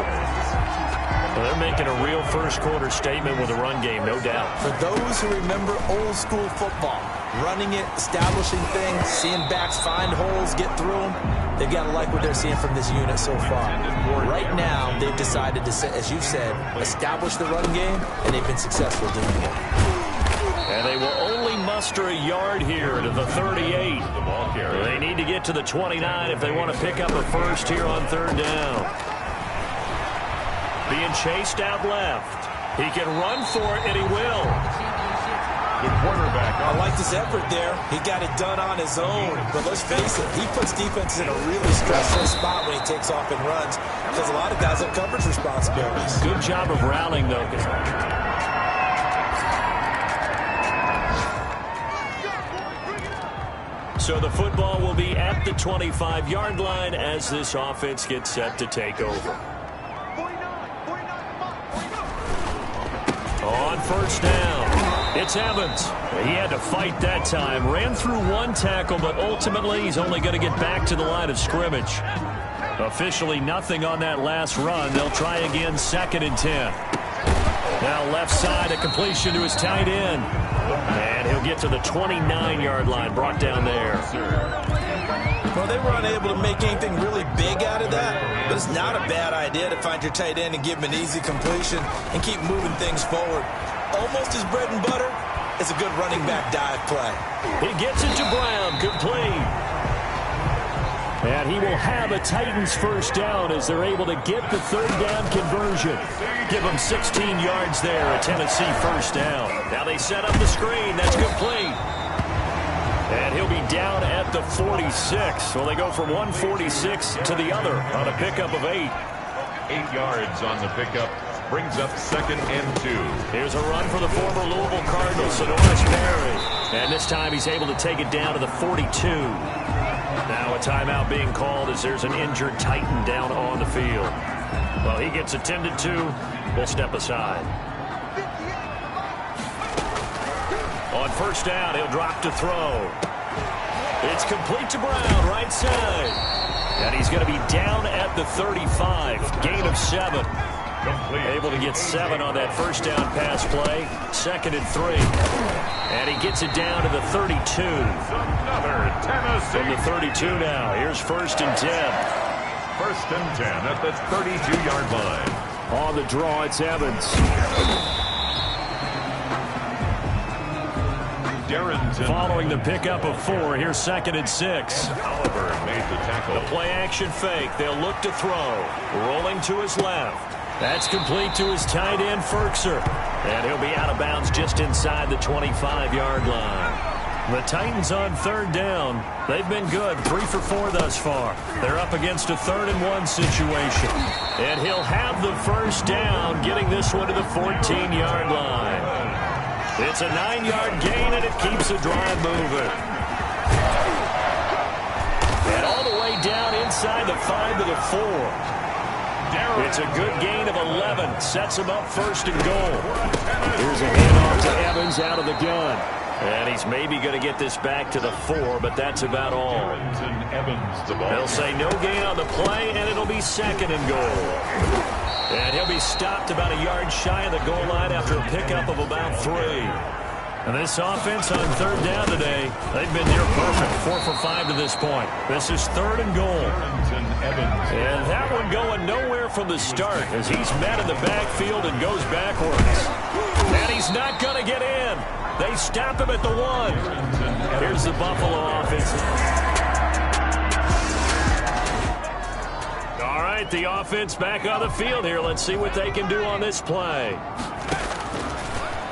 Well, they're making a real first-quarter statement with a run game, no doubt. For those who remember old-school football, running it, establishing things, seeing backs find holes, get through them, they've got to like what they're seeing from this unit so far. Right now, they've decided to, as you said, establish the run game, and they've been successful doing it. And they will only muster a yard here to the 38. They need to get to the 29 if they want to pick up a first here on third down. Being chased out left. He can run for it, and he will. The quarterback. I like this effort there. He got it done on his own. But let's face it, he puts defenses in a really stressful spot when he takes off and runs because a lot of guys have coverage responsibilities. Good job of rallying, though. So the football will be at the 25-yard line as this offense gets set to take over. On first down, it's Evans. He had to fight that time. Ran through one tackle, but ultimately he's only going to get back to the line of scrimmage. Officially nothing on that last run. They'll try again, 2nd and 10. Now left side, a completion to his tight end. And he'll get to the 29-yard line, brought down there. Well, they were unable to make anything really big out of that, but it's not a bad idea to find your tight end and give him an easy completion and keep moving things forward. Almost his bread and butter is a good running back dive play. He gets it to Brown, complete. And he will have a Titans first down as they're able to get the third down conversion. Give him 16 yards there, a Tennessee first down. Now they set up the screen. That's complete. And he'll be down at the 46. Well, they go from 146 to the other on a pickup of 8. 8 yards on the pickup. Brings up 2nd and 2. Here's a run for the former Louisville Cardinal, Sonoris Perry. And this time he's able to take it down to the 42. Now a timeout being called as there's an injured Titan down on the field. Well, he gets attended to. We'll step aside. On first down, he'll drop to throw. It's complete to Brown, right side. And he's going to be down at the 35. Gain of 7. Complete. Able to get 7 on that first down pass play. 2nd and 3. And he gets it down to the 32. Another Tennessee. From the 32 now. Here's 1st and 10. 1st and 10 at the 32-yard line. On the draw, it's Evans. Darrington. Following the pickup of 4, here's 2nd and 6. Oliver made the tackle. The play action fake. They'll look to throw. Rolling to his left. That's complete to his tight end, Ferkser. And he'll be out of bounds just inside the 25-yard line. The Titans on third down. They've been good, 3 for 4 thus far. They're up against a 3rd and 1 situation. And he'll have the first down, getting this one to the 14-yard line. It's a 9-yard gain, and it keeps the drive moving. And all the way down inside the 5 to the 4. It's a good gain of 11. Sets him up 1st and goal. Here's a handoff to Evans out of the gun. And he's maybe going to get this back to the 4, but that's about all. Evans, the ball. They'll say no gain on the play, and it'll be 2nd and goal. And he'll be stopped about a yard shy of the goal line after a pickup of about 3. And this offense on third down today, they've been near perfect, 4 for 5 to this point. This is 3rd and goal. And that one going nowhere from the start as he's met in the backfield and goes backwards. And he's not going to get in. They stop him at the 1. Here's the Buffalo offense. All right, the offense back on the field here. Let's see what they can do on this play.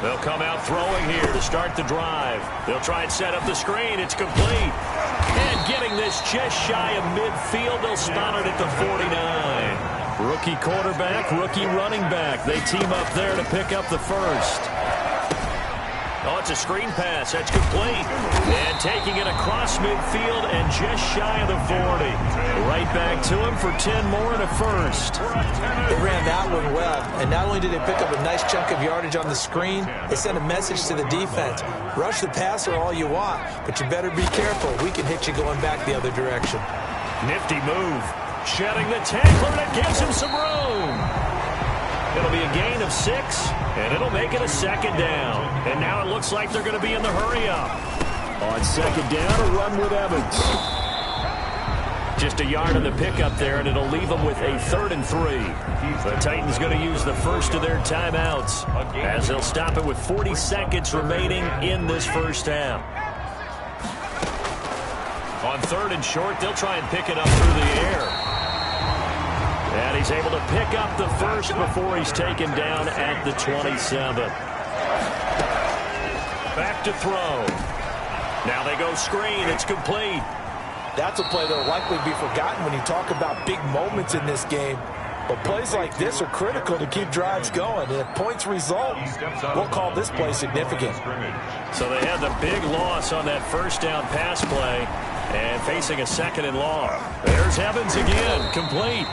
They'll come out throwing here to start the drive. They'll try and set up the screen. It's complete. And getting this just shy of midfield, they'll spot it at the 49. Rookie quarterback, rookie running back. They team up there to pick up the first. Oh, it's a screen pass. That's complete. And taking it across midfield and just shy of the 40. Right back to him for 10 more and a first. They ran that one well, and not only did they pick up a nice chunk of yardage on the screen, they sent a message to the defense. Rush the passer all you want, but you better be careful. We can hit you going back the other direction. Nifty move. Shedding the tackler, and it gives him some room. It'll be a gain of 6, and it'll make it a second down. And now it looks like they're going to be in the hurry-up. On second down, a run with Evans. Just a yard on the pickup there, and it'll leave them with a 3rd and 3. The Titans going to use the first of their timeouts as they'll stop it with 40 seconds remaining in this first half. On 3rd and short, they'll try and pick it up through the air. And he's able to pick up the first before he's taken down at the 27. Back to throw. Now they go screen. It's complete. That's a play that will likely be forgotten when you talk about big moments in this game. But plays like this are critical to keep drives going. And if points result, we'll call this play significant. So they had the big loss on that first down pass play and facing a 2nd and long. There's Evans again, complete.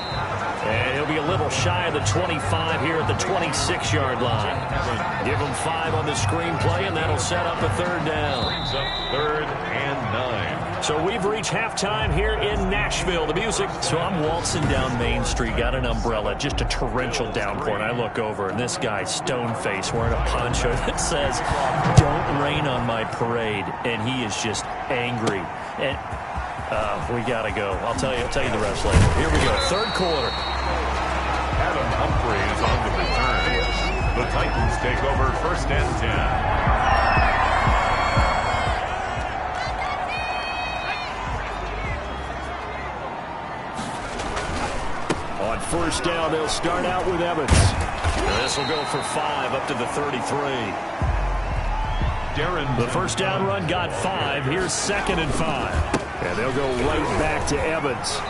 And he'll be a little shy of the 25 here at the 26-yard line. Give him 5 on the screen play, and that'll set up a 3rd down. Brings up 3rd and 9. So we've reached halftime here in Nashville. The music. So I'm waltzing down Main Street, got an umbrella, just a torrential downpour, and I look over, and this guy, stone-faced, wearing a poncho that says, "Don't rain on my parade," and he is just angry. And we got to go. I'll tell you the rest later. Here we go, 3rd quarter. Adam Humphrey is on the return. The Titans take over 1st and 10. On 1st down, they'll start out with Evans. This will go for 5 up to the 33. The 1st down run got 5. Here's 2nd and 5. And they'll go right back to Evans.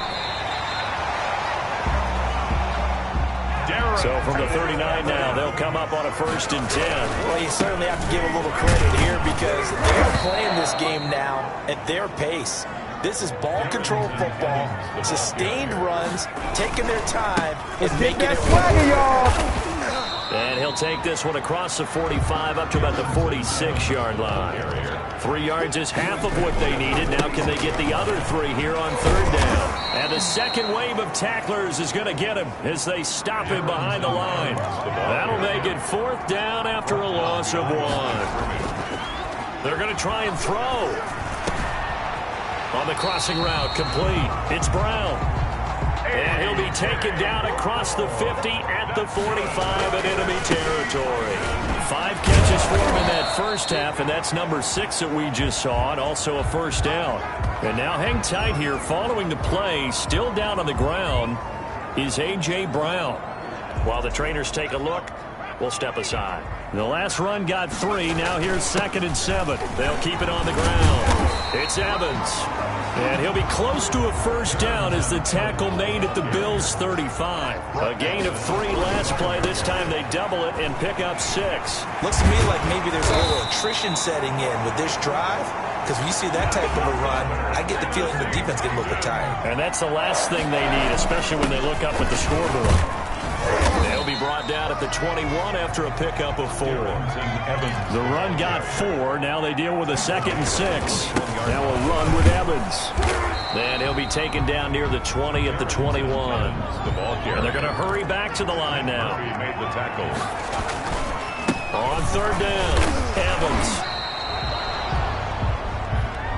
So from the 39 now, they'll come up on a 1st and 10. Well, you certainly have to give a little credit here because they're playing this game now at their pace. This is ball control football, sustained runs, taking their time, and making it work. And he'll take this one across the 45 up to about the 46-yard line. 3 yards is half of what they needed. Now can they get the other 3 here on 3rd down? And the second wave of tacklers is going to get him as they stop him behind the line. That'll make it 4th down after a loss of 1. They're going to try and throw. On the crossing route, complete. It's Brown. And he'll be taken down across the 50 at the 45 in enemy territory. 5 catches for him in that first half, and that's number 6 that we just saw, and also a 1st down. And now hang tight here. Following the play, still down on the ground, is A.J. Brown. While the trainers take a look, we'll step aside. The last run got 3. Now here's 2nd and 7. They'll keep it on the ground. It's Evans. And he'll be close to a 1st down as the tackle made at the Bills' 35. A gain of 3 last play. This time they double it and pick up 6. Looks to me like maybe there's a little attrition setting in with this drive. Because when you see that type of a run, I get the feeling the defense getting a little bit tired. And that's the last thing they need, especially when they look up at the scoreboard. They'll be brought down at the 21 after a pickup of 4. The run got 4. Now they deal with a 2nd and 6. Now a run with Evans. Then he'll be taken down near the 20 at the 21. And they're going to hurry back to the line now. Made the tackle. On 3rd down, Evans.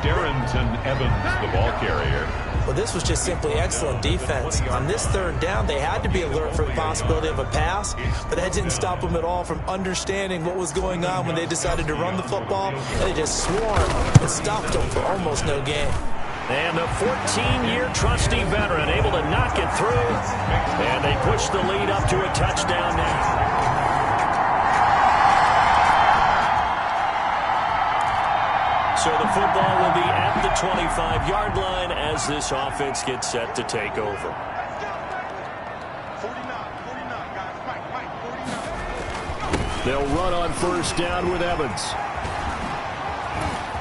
Darrington Evans, the ball carrier. Well, this was just simply excellent defense. On this 3rd down, they had to be alert for the possibility of a pass, but that didn't stop them at all from understanding what was going on when they decided to run the football, and they just swarmed and stopped them for almost no gain. And the 14-year trusty veteran able to knock it through, and they push the lead up to a touchdown now. So the football will be at the 25-yard line as this offense gets set to take over. 49, guys. Mike, 49. They'll run on 1st down with Evans.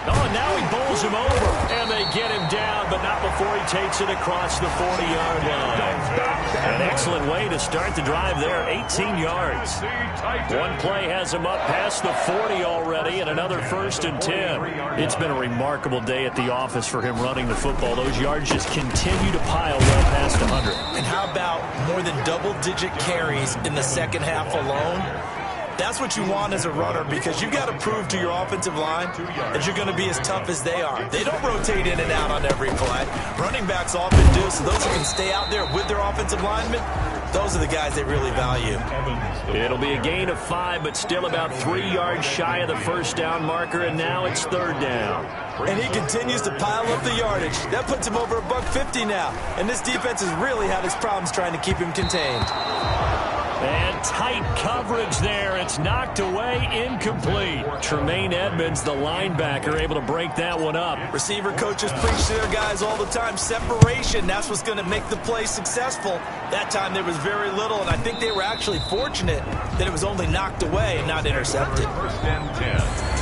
Oh, and now he bowls him over. And they get him down, but not before he takes it across the 40-yard line. An excellent way to start the drive there, 18 yards. One play has him up past the 40 already, and another 1st and 10. It's been a remarkable day at the office for him running the football. Those yards just continue to pile well past 100. And how about more than double-digit carries in the second half alone? That's what you want as a runner, because you've got to prove to your offensive line that you're going to be as tough as they are. They don't rotate in and out on every play. Running backs often do, so those who can stay out there with their offensive linemen, those are the guys they really value. It'll be a gain of 5, but still about 3 yards shy of the first down marker, and now it's 3rd down. And he continues to pile up the yardage. That puts him over $150 now. And this defense has really had its problems trying to keep him contained. And tight coverage there. It's knocked away, incomplete. Tremaine Edmonds, the linebacker, able to break that one up. Receiver coaches preach to their guys all the time. Separation, that's what's going to make the play successful. That time there was very little, and I think they were actually fortunate that it was only knocked away and not intercepted. 1st and 10.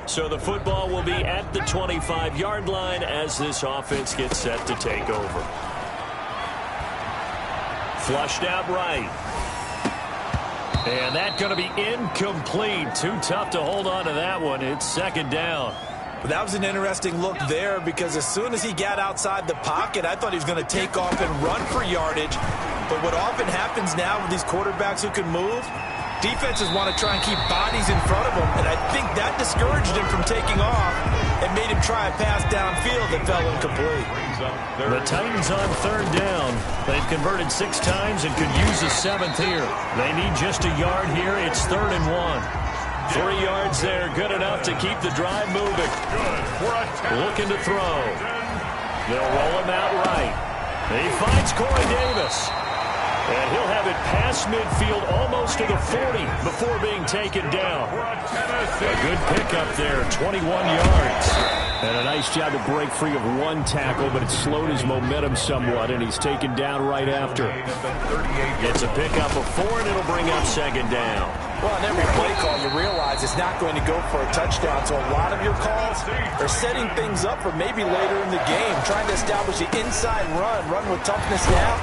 So the football will be at the 25-yard line as this offense gets set to take over. Flushed out right. And that's going to be incomplete. Too tough to hold on to that one. It's 2nd down. But that was an interesting look there, because as soon as he got outside the pocket, I thought he was going to take off and run for yardage. But what often happens now with these quarterbacks who can move, defenses want to try and keep bodies in front of him, and I think that discouraged him from taking off and made him try a pass downfield that fell incomplete. The Titans on 3rd down. They've converted 6 times and could use a 7th here. They need just a yard here. It's 3rd and 1. 3 yards there, good enough to keep the drive moving. Looking to throw. They'll roll him out right. He finds Corey Davis. And he'll have it past midfield almost to the 40 before being taken down. A good pickup there, 21 yards. And a nice job to break free of one tackle, but it slowed his momentum somewhat, and he's taken down right after. Gets a pickup of 4, and it'll bring up 2nd down. Well, on every play call, you realize it's not going to go for a touchdown. So a lot of your calls are setting things up for maybe later in the game, trying to establish the inside run with toughness now,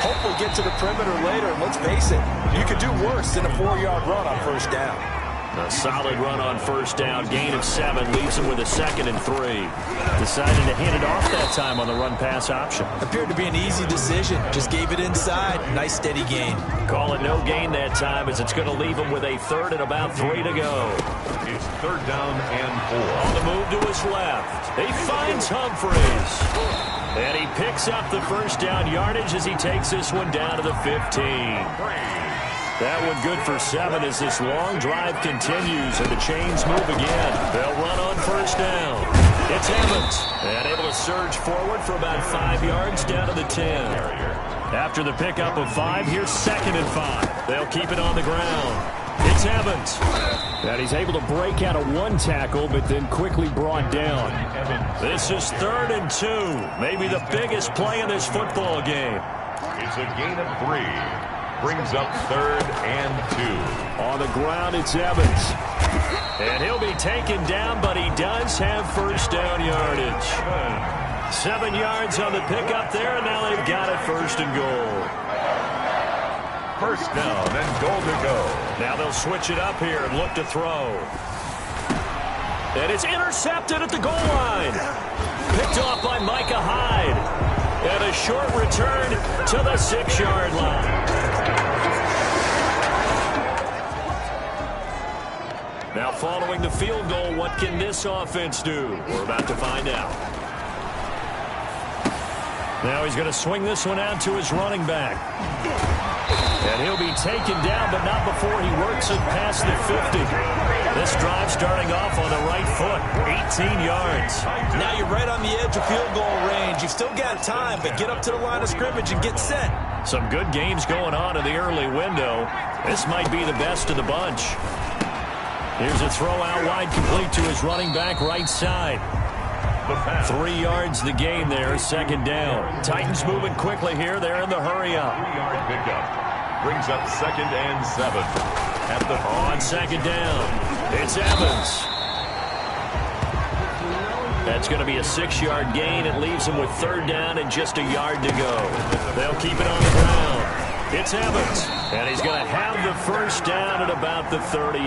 hopefully get to the perimeter later. And let's face it, you could do worse than a 4-yard run on 1st down. A solid run on 1st down. Gain of 7 leaves him with a 2nd and 3. Decided to hand it off that time on the run-pass option. Appeared to be an easy decision. Just gave it inside. Nice steady gain. Call it no gain that time, as it's going to leave him with a 3rd and about 3 to go. It's 3rd down and 4. On the move to his left. He finds Humphreys. And he picks up the 1st down yardage as he takes this one down to the 15. That one good for 7 as this long drive continues and the chains move again. They'll run on 1st down. It's Evans. And able to surge forward for about 5 yards down to the 10. After the pickup of 5, here's 2nd and 5. They'll keep it on the ground. It's Evans. And he's able to break out of 1 tackle, but then quickly brought down. This is 3rd and 2. Maybe the biggest play in this football game. It's a gain of 3. Brings up 3rd and 2. On the ground, it's Evans. And he'll be taken down, but he does have 1st down yardage. 7 yards on the pickup there, and now they've got it 1st and goal. 1st down and goal to go. Now they'll switch it up here and look to throw. And it's intercepted at the goal line. Picked off by Micah Hyde. And a short return to the 6-yard line. Now following the field goal, what can this offense do? We're about to find out. Now he's going to swing this one out to his running back. And he'll be taken down, but not before he works it past the 50. This drive starting off on the right foot, 18 yards. Now you're right on the edge of field goal range. You've still got time, but get up to the line of scrimmage and get set. Some good games going on in the early window. This might be the best of the bunch. Here's a throw out wide, complete to his running back right side. 3 yards the gain there, 2nd down. Titans moving quickly here. They're in the hurry up. 3-yard pickup. Brings up 2nd and 7. At the On 2nd down, it's Evans. That's going to be a 6-yard gain. It leaves him with 3rd down and just a yard to go. They'll keep it on the ground. It's Evans, and he's going to have the 1st down at about the 38.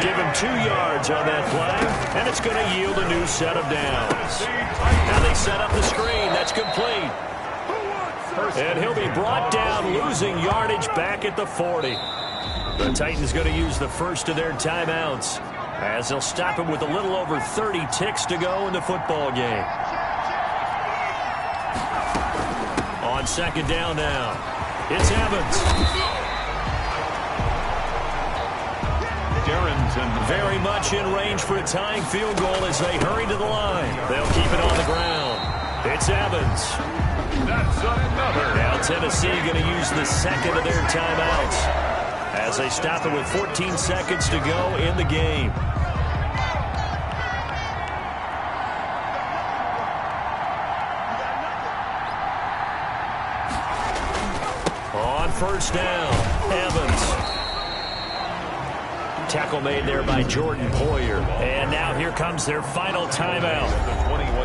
Give him 2 yards on that play, and it's going to yield a new set of downs. Now they set up the screen. That's complete. And he'll be brought down, losing yardage back at the 40. The Titans going to use the first of their timeouts, as they'll stop him with a little over 30 ticks to go in the football game. On 2nd down now, it's Evans. Darrington. Very much in range for a tying field goal as they hurry to the line. They'll keep it on the ground. It's Evans. That's another. Now Tennessee going to use the 2nd of their timeouts as they stop it with 14 seconds to go in the game. On 1st down, Evans. Tackle made there by Jordan Poyer. And now here comes their final timeout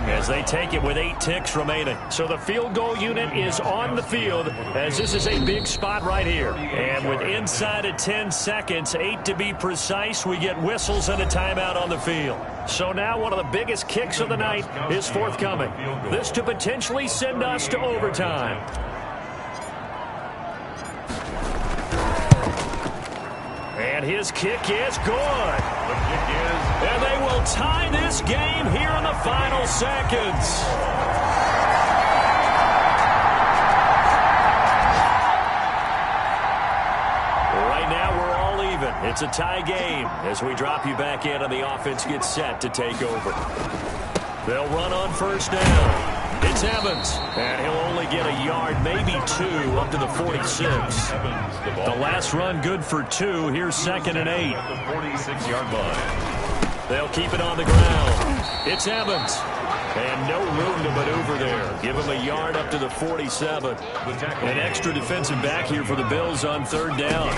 as they take it with 8 ticks remaining. So the field goal unit is on the field as this is a big spot right here. And with inside of 10 seconds, 8 to be precise, we get whistles and a timeout on the field. So now one of the biggest kicks of the night is forthcoming. This to potentially send us to overtime. And his kick is good. The kick is. And they will tie this game here in the final seconds. Right now we're all even. It's a tie game as we drop you back in and the offense gets set to take over. They'll run on 1st down. It's Evans, and he'll only get a yard, maybe 2, up to the 46. The last run good for 2. Here's 2nd and 8. At the 46-yard line. They'll keep it on the ground. It's Evans. And no room to maneuver there. Give him a yard up to the 47. An extra defensive back here for the Bills on 3rd down.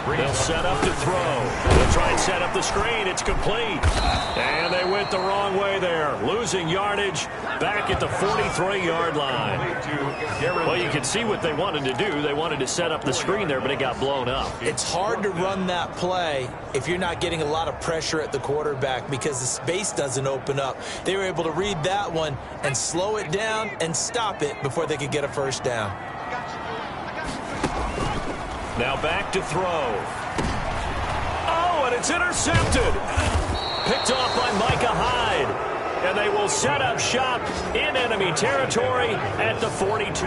They'll set up to throw. They'll try and set up the screen. It's complete. And they went the wrong way there. Losing yardage back at the 43-yard line. Well, you can see what they wanted to do. They wanted to set up the screen there, but it got blown up. It's hard to run that play if you're not getting a lot of pressure at the quarterback because the space doesn't open up. They were able to read that one and slow it down and stop it before they could get a 1st down. Now back to throw. Oh, and it's intercepted. Picked off by Micah Hyde. And they will set up shop in enemy territory at the 42.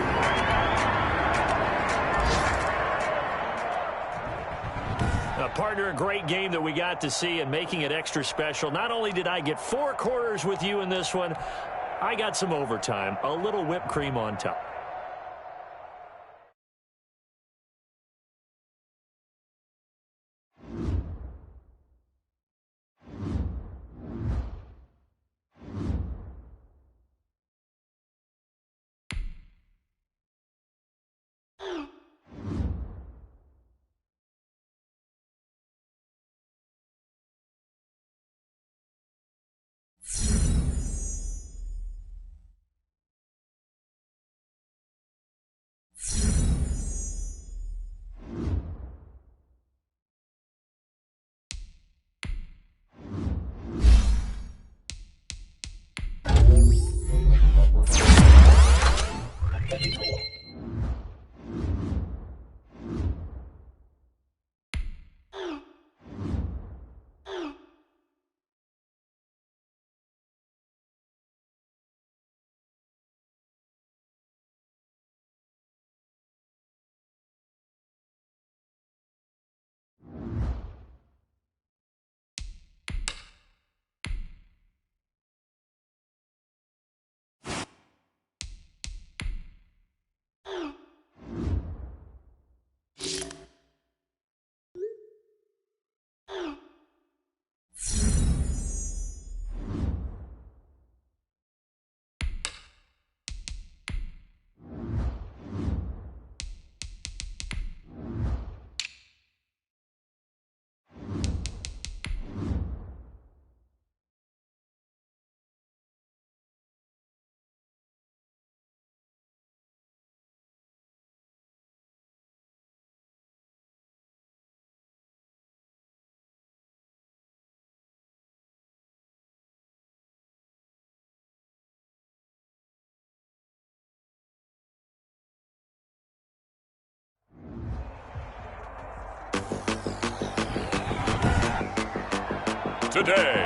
Partner, a great game that we got to see and making it extra special. Not only did I get 4 quarters with you in this one, I got some overtime, a little whipped cream on top. today.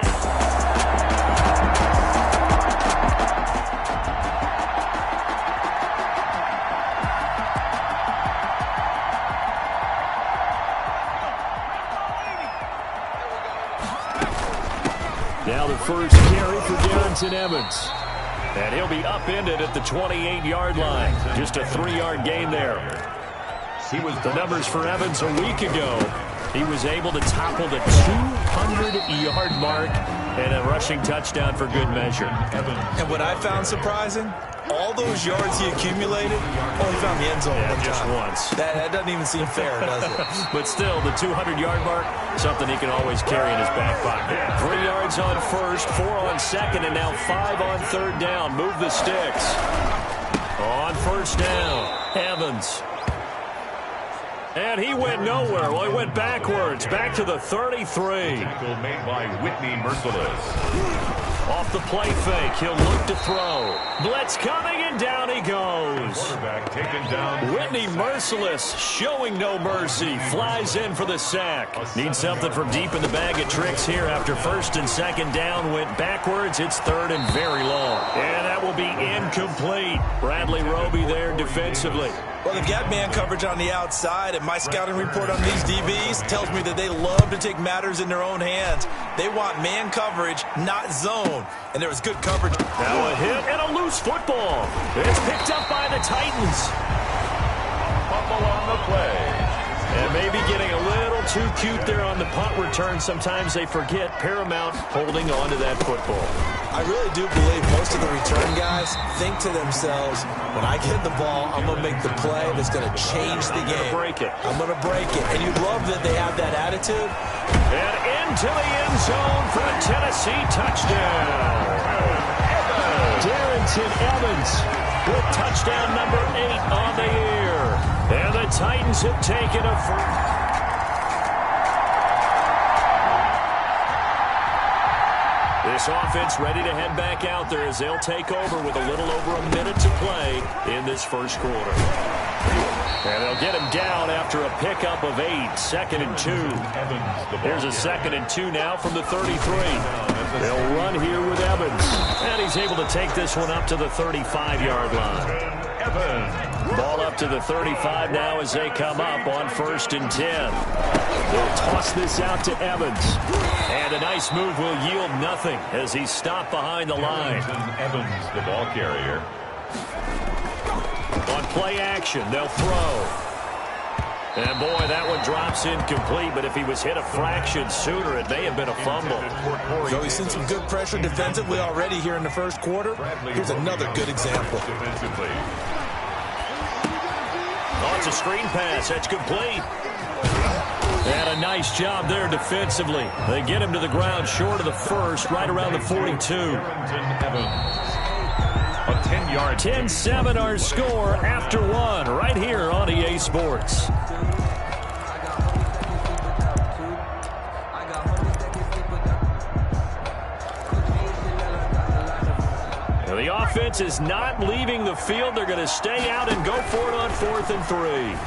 Now the first carry for Darrington Evans. And he'll be upended at the 28-yard line. Just a 3-yard gain there. The numbers for Evans a week ago. He was able to topple the 200-yard mark and a rushing touchdown for good measure. And what I found surprising, all those yards he accumulated, only found the end zone one just time. once. That doesn't even seem fair, does it? But still, the 200-yard mark, something he can always carry in his back pocket. 3 yards on first, 4 on second, and now 5 on third down. Move the sticks. On first down, Evans. And he went nowhere. Well, he went backwards, back to the 33. Tackle made by Whitney Merciless. Off the play fake, he'll look to throw. Blitz coming, and down he goes. Quarterback taken down. Whitney Merciless showing no mercy. Flies in for the sack. Needs something from deep in the bag of tricks here after first and second down. Went backwards. It's third and very long. And that will be incomplete. Bradley Roby there defensively. Well, they've got man coverage on the outside, and my scouting report on these DBs tells me that they love to take matters in their own hands. They want man coverage, not zone. And there was good coverage. Now a hit and a loose football. It's picked up by the Titans. Fumble on the play. And maybe getting a little too cute there on the punt return. Sometimes they forget paramount holding on to that football. I really do believe most of the return guys think to themselves, when I get the ball, I'm going to make the play that's going to change the game. Break it. I'm going to break it. And you love that they have that attitude. And into the end zone for a Tennessee touchdown. Darrington Evans with touchdown number 8 on the year. And the Titans have taken a first. This offense ready to head back out there as they'll take over with a little over a minute to play in this first quarter. And they'll get him down after a pickup of 8, 2nd and 2. Here's a 2nd and 2 now from the 33. They'll run here with Evans. And he's able to take this one up to the 35-yard line. Ball up to the 35 now as they come up on first and 10. They'll toss this out to Evans. And a nice move will yield nothing as he's stopped behind the line. Evans, the ball carrier. On play action, they'll throw. And boy, that one drops incomplete, but if he was hit a fraction sooner, it may have been a fumble. So he's seen some good pressure defensively already here in the first quarter. Here's another good example. Defensively. Oh, it's a screen pass. That's complete. And a nice job there defensively. They get him to the ground short of the first, right around the 42. A 10-yard 10-7 our score after 1 right here on EA Sports. Now the offense is not leaving the field. They're going to stay out and go for it on 4th and 3.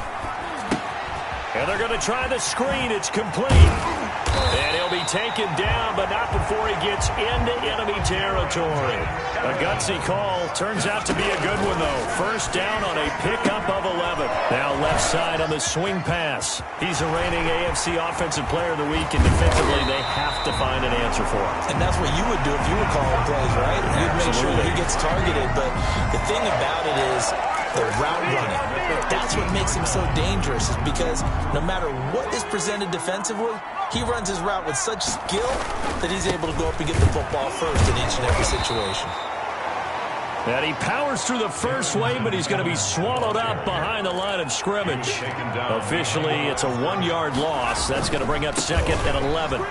And they're going to try the screen. It's complete. And he'll be taken down, but not before he gets into enemy territory. A gutsy call. Turns out to be a good one, though. First down on a pickup of 11. Now left side on the swing pass. He's a reigning AFC Offensive Player of the Week, and defensively they have to find an answer for him. And that's what you would do if you were calling plays, right? You'd make sure that he gets targeted. But the thing about it is the route running. That's what makes him so dangerous, is because no matter what is presented defensively, he runs his route with such skill that he's able to go up and get the football first in each and every situation. And he powers through the first wave, but he's going to be swallowed up behind the line of scrimmage. Officially, it's a 1-yard loss. That's going to bring up 2nd and 11.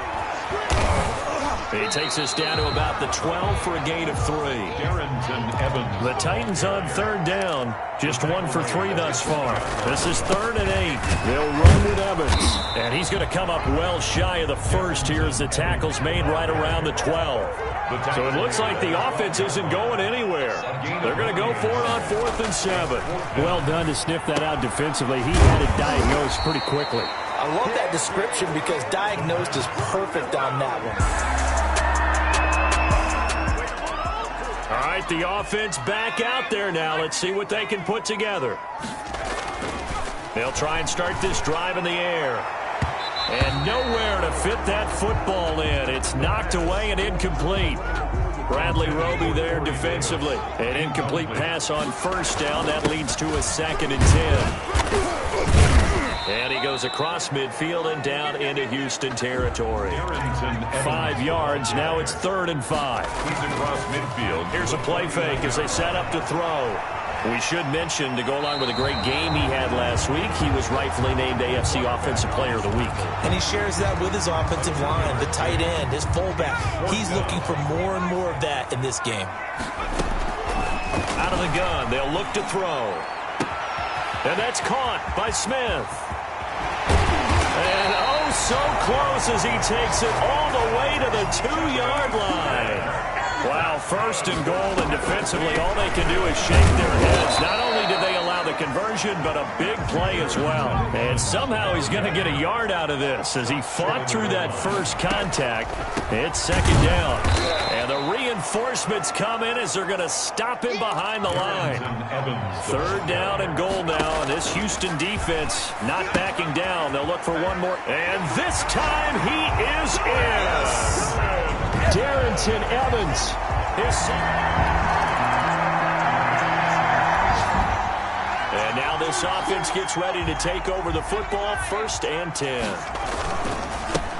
He takes us down to about the 12 for a gain of 3. Darrington Evans. The Titans on 3rd down. Just 1 for 3 thus far. This is 3rd and 8. They'll run with Evans. And he's going to come up well shy of the first here as the tackle's made right around the 12. So it looks like the offense isn't going anywhere. They're going to go for it on 4th and 7. Well done to sniff that out defensively. He had it diagnosed pretty quickly. I love that description because diagnosed is perfect on that one. right, the offense back out there now. Let's see what they can put together. They'll try and start this drive in the air. And nowhere to fit that football in. It's knocked away and incomplete. Bradley Roby there defensively. An incomplete pass on first down. That leads to a 2nd and 10. And he goes across midfield and down into Houston territory. 5 yards. Now it's 3rd and 5. He's across midfield. Here's a play fake as they set up to throw. We should mention, to go along with a great game he had last week, he was rightfully named AFC Offensive Player of the Week. And he shares that with his offensive line, the tight end, his fullback. He's looking for more and more of that in this game. Out of the gun, they'll look to throw. And that's caught by Smith. And oh, so close as he takes it all the way to the 2-yard line. Wow, 1st and goal, and defensively all they can do is shake their heads. Not only did they allow the conversion, but a big play as well. And somehow he's going to get a yard out of this as he fought through that first contact. It's 2nd down. And the reinforcements come in as they're going to stop him behind the line. 3rd down and goal now, and this Houston defense not backing down. They'll look for one more. And this time he is in. Darrington Evans. And now this offense gets ready to take over the football. 1st and 10.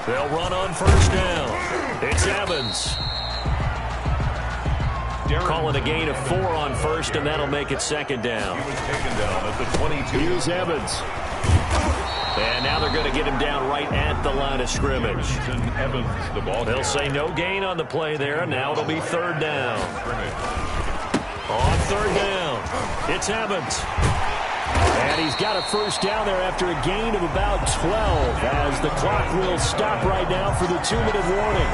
They'll run on 1st down. It's Evans. Calling a gain of 4 on 1st, and that'll make it 2nd down. He was taken down at the 22. Here's Evans. And now they're going to get him down right at the line of scrimmage. Evans, the ball. They'll say no gain on the play there. Now it'll be 3rd down. On 3rd down, it's Evans. And he's got a 1st down there after a gain of about 12 as the clock will stop right now for the 2-minute warning.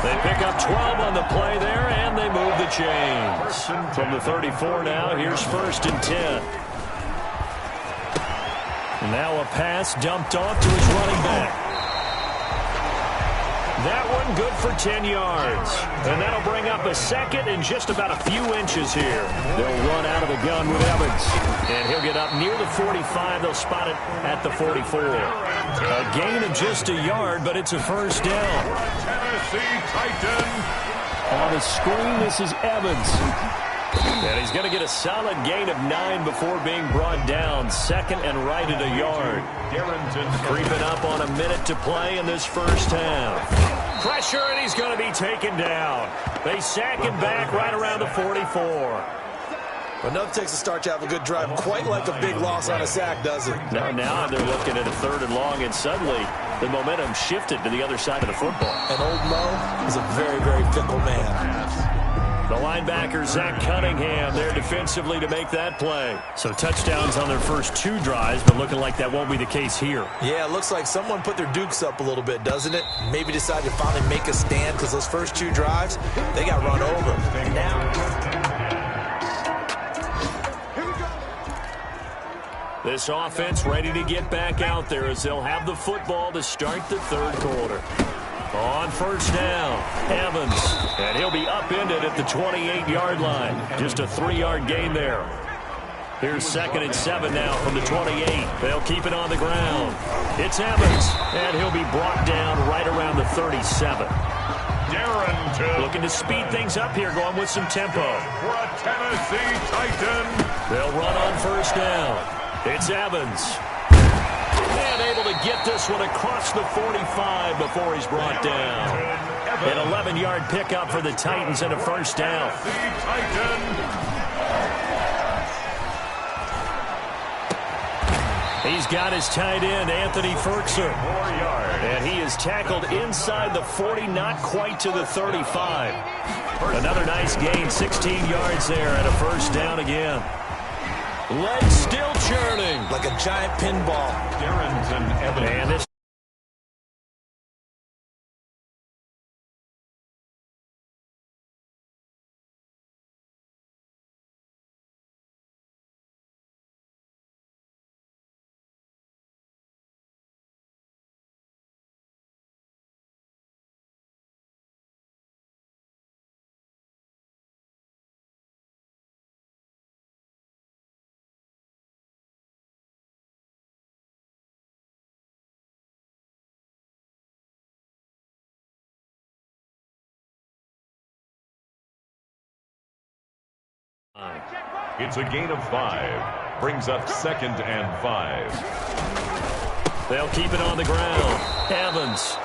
They pick up 12 on the play there, and they move the chains. From the 34 now, here's 1st and 10. Now a pass dumped off to his running back. That one good for 10 yards. And that'll bring up a 2nd and just about a few inches here. They'll run out of the gun with Evans. And he'll get up near the 45. They'll spot it at the 44. A gain of just a yard, but it's a 1st down. Tennessee Titan. On the screen, this is Evans. And he's going to get a solid gain of 9 before being brought down. 2nd and right at a yard. Creeping up on a minute to play in this 1st half. Pressure, and he's going to be taken down. They sack him back right around the 44. Enough takes a start to have a good drive. Quite like a big loss on a sack, does it? Now they're looking at a 3rd and long, and suddenly the momentum shifted to the other side of the football. And old Mo is a very, very fickle man. The linebacker, Zach Cunningham, there defensively to make that play. So touchdowns on their first 2 drives, but looking like that won't be the case here. Yeah, it looks like someone put their dukes up a little bit, doesn't it? Maybe decided to finally make a stand because those first 2 drives, they got run over. And now... This offense ready to get back out there as they'll have the football to start the 3rd quarter. On 1st down, Evans, and he'll be upended at the 28-yard line. Just a 3-yard gain there. Here's 2nd and 7 now from the 28. They'll keep it on the ground. It's Evans, and he'll be brought down right around the 37. Darrington. Looking to speed things up here, going with some tempo. For a Tennessee Titan. They'll run on 1st down. It's Evans. And able to get this one across the 45 before he's brought down. An 11-yard pickup for the Titans and a 1st down. He's got his tight end, Anthony Ferkser. And he is tackled inside the 40, not quite to the 35. Another nice gain, 16 yards there and a 1st down again. Legs still churning. Like a giant pinball. Darrington Evans. And this It's a gain of 5. Brings up 2nd and 5. They'll keep it on the ground. Evans.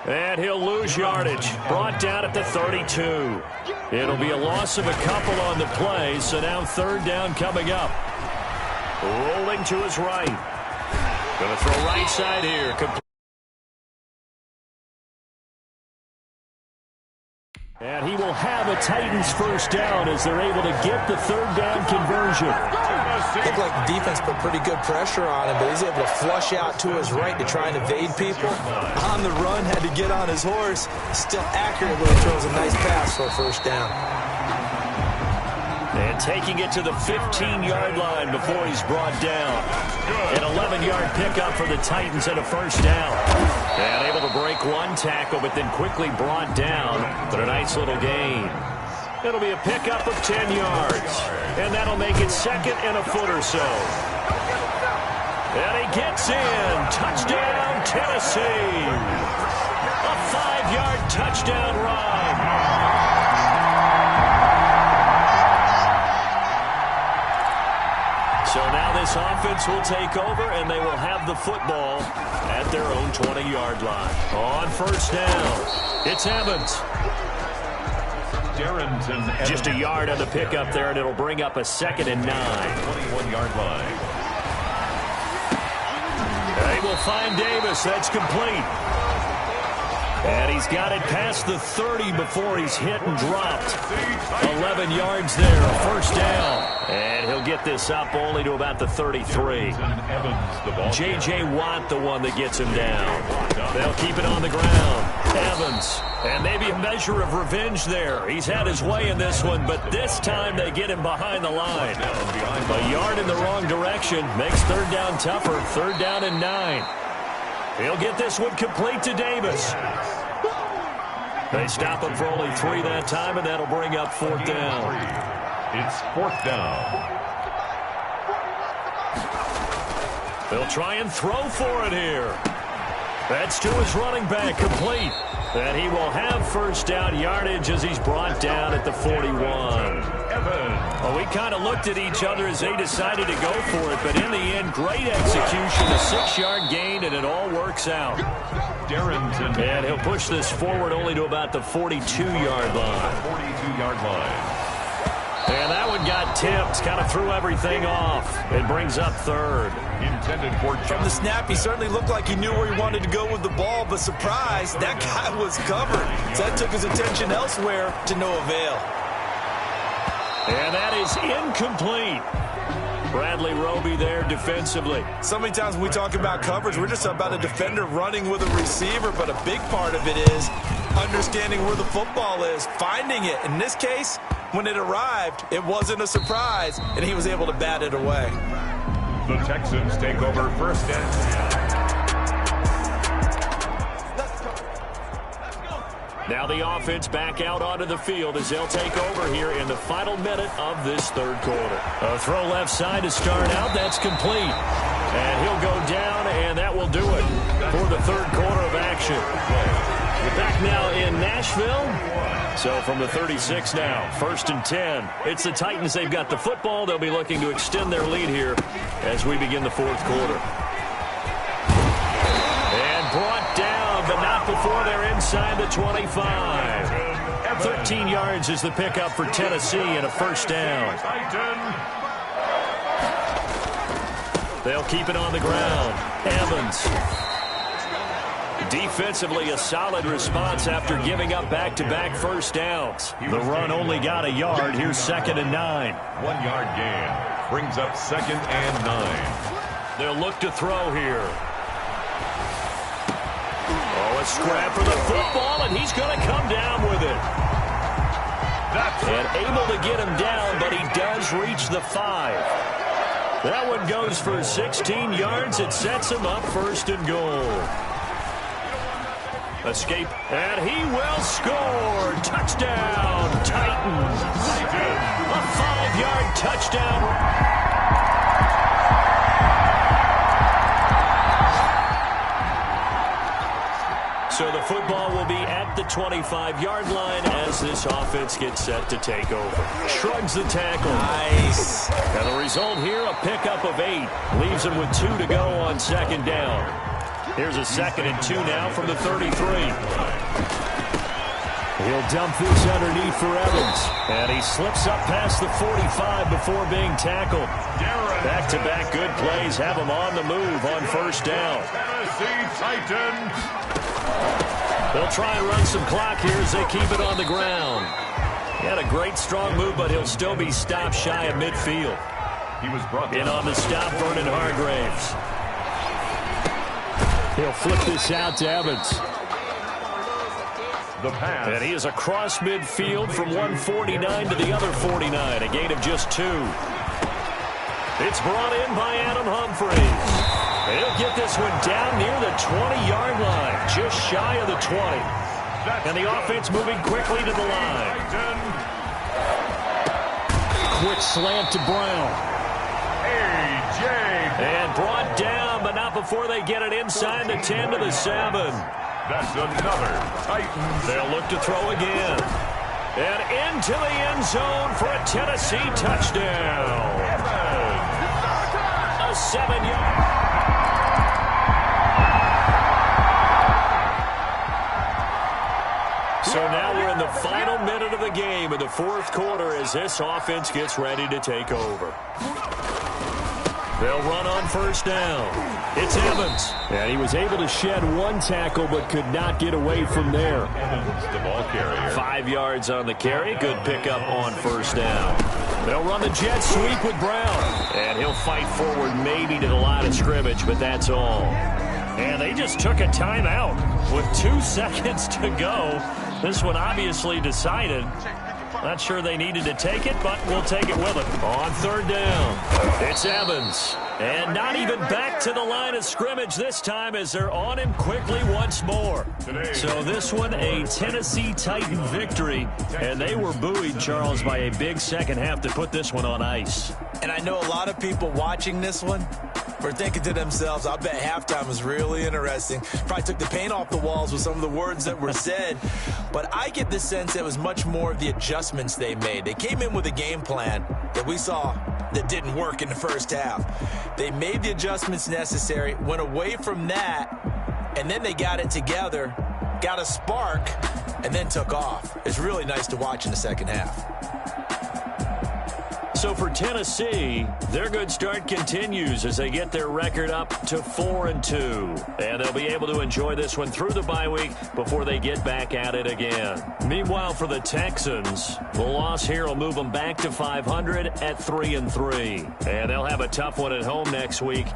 And he'll lose yardage. Brought down at the 32. It'll be a loss of a couple on the play, so now 3rd down coming up. Rolling to his right. Going to throw right side here. And he will have a Titans 1st down as they're able to get the 3rd down conversion. Looked like the defense put pretty good pressure on him, but he's able to flush out to his right to try and evade people. On the run, had to get on his horse. Still accurate when he throws a nice pass for a 1st down. And taking it to the 15-yard line before he's brought down. An 11-yard pickup for the Titans and a 1st down. And able to break one tackle, but then quickly brought down. But a nice little gain. It'll be a pickup of 10 yards. And that'll make it 2nd and a foot or so. And he gets in. Touchdown, Tennessee. A 5-yard touchdown run. So now this offense will take over, and they will have the football at their own 20-yard line. On 1st down, it's Evans. Just a yard on the pickup there, and it'll bring up a 2nd and 9. 21-yard line. They will find Davis. That's complete. And he's got it past the 30 before he's hit and dropped. 11 yards there, a 1st down. And he'll get this up only to about the 33. J.J. Watt, the one that gets him down. They'll keep it on the ground. Evans. And maybe a measure of revenge there. He's had his way in this one, but this time they get him behind the line. A yard in the wrong direction makes 3rd down tougher. 3rd down and 9. He'll get this one complete to Davis. They stop him for only 3 that time, and that'll bring up 4th down. It's 4th down. They'll try and throw for it here. That's to his running back, complete. And he will have 1st down yardage as he's brought down at the 41. Well, we kind of looked at each other as they decided to go for it, but in the end, great execution, a 6-yard gain, and it all works out. And he'll push this forward only to about the 42-yard line. 42-yard line. And that one got tipped, kind of threw everything off. It brings up 3rd. Intended for From the snap, he certainly looked like he knew where he wanted to go with the ball, but surprise, that guy was covered. So that took his attention elsewhere to no avail. And that is incomplete. Bradley Roby there defensively. So many times when we talk about coverage, we're just about a defender running with a receiver, but a big part of it is understanding where the football is, finding it. In this case, when it arrived, it wasn't a surprise, and he was able to bat it away. The Texans take over 1st and 10. Now the offense back out onto the field as they'll take over here in the final minute of this 3rd quarter. A throw left side to start out. That's complete. And he'll go down, and that will do it for the 3rd quarter of action. We're back now in Nashville. So from the 36 now, 1st and 10. It's the Titans. They've got the football. They'll be looking to extend their lead here as we begin the 4th quarter. And brought down, but not before they're inside the 25. 13 yards is the pickup for Tennessee and a 1st down. They'll keep it on the ground. Evans. Defensively, a solid response after giving up back-to-back 1st downs. The run only got a yard. Here's 2nd and 9. 1-yard gain. Brings up 2nd and 9. They'll look to throw here. Oh, a scrap for the football, and he's going to come down with it. And able to get him down, but he does reach the 5. That one goes for 16 yards. It sets him up 1st and goal. Escape, and he will score. Touchdown, Titans. A 5-yard touchdown. So the football will be at the 25-yard line as this offense gets set to take over. Shrugs the tackle. Nice. And the result here, a pickup of 8. Leaves him with 2 to go on second down. Here's a 2nd and 2 now from the 33. He'll dump this underneath for Evans. And he slips up past the 45 before being tackled. Back-to-back good plays have him on the move on first down. Tennessee Titans. They'll try and run some clock here as they keep it on the ground. He had a great strong move, but he'll still be stopped shy of midfield. He was brought In on the stop, Vernon Hargraves. He'll flip this out to Evans. the pass. And he is across midfield from 149 to the other 49, a gain of just 2. It's brought in by Adam Humphries. And he'll get this one down near the 20-yard line, just shy of the 20. And the offense moving quickly to the line. Quick slant to Brown. A.J. And brought down, but not before they get it inside the 10 to the 7. That's another Titans. They'll look to throw again. And into the end zone for a Tennessee touchdown. A 7-yard. So now we're in the final minute of the game in the fourth quarter as this offense gets ready to take over. They'll run on first down. It's Evans. And he was able to shed one tackle but could not get away from there. Evans, the ball carrier. 5 yards on the carry. Good pickup on first down. They'll run the jet sweep with Brown. And he'll fight forward maybe to the line of scrimmage, but that's all. And they just took a timeout with 2 seconds to go. This one obviously decided. Not sure they needed to take it, but we'll take it with them. On third down, it's Evans. And not even back to the line of scrimmage this time as they're on him quickly once more. So this one, a Tennessee Titan victory. And they were buoyed, Charles, by a big second half to put this one on ice. And I know a lot of people watching this one were thinking to themselves, I bet halftime was really interesting. Probably took the paint off the walls with some of the words that were said. But I get the sense that it was much more of the adjustments they made. They came in with a game plan that we saw that didn't work in the first half. They made the adjustments necessary, went away from that, and then they got it together, got a spark, and then took off. It's really nice to watch in the second half. So for Tennessee, their good start continues as they get their record up to 4-2. And they'll be able to enjoy this one through the bye week before they get back at it again. Meanwhile, for the Texans, the loss here will move them back to 500 at 3-3. And they'll have a tough one at home next week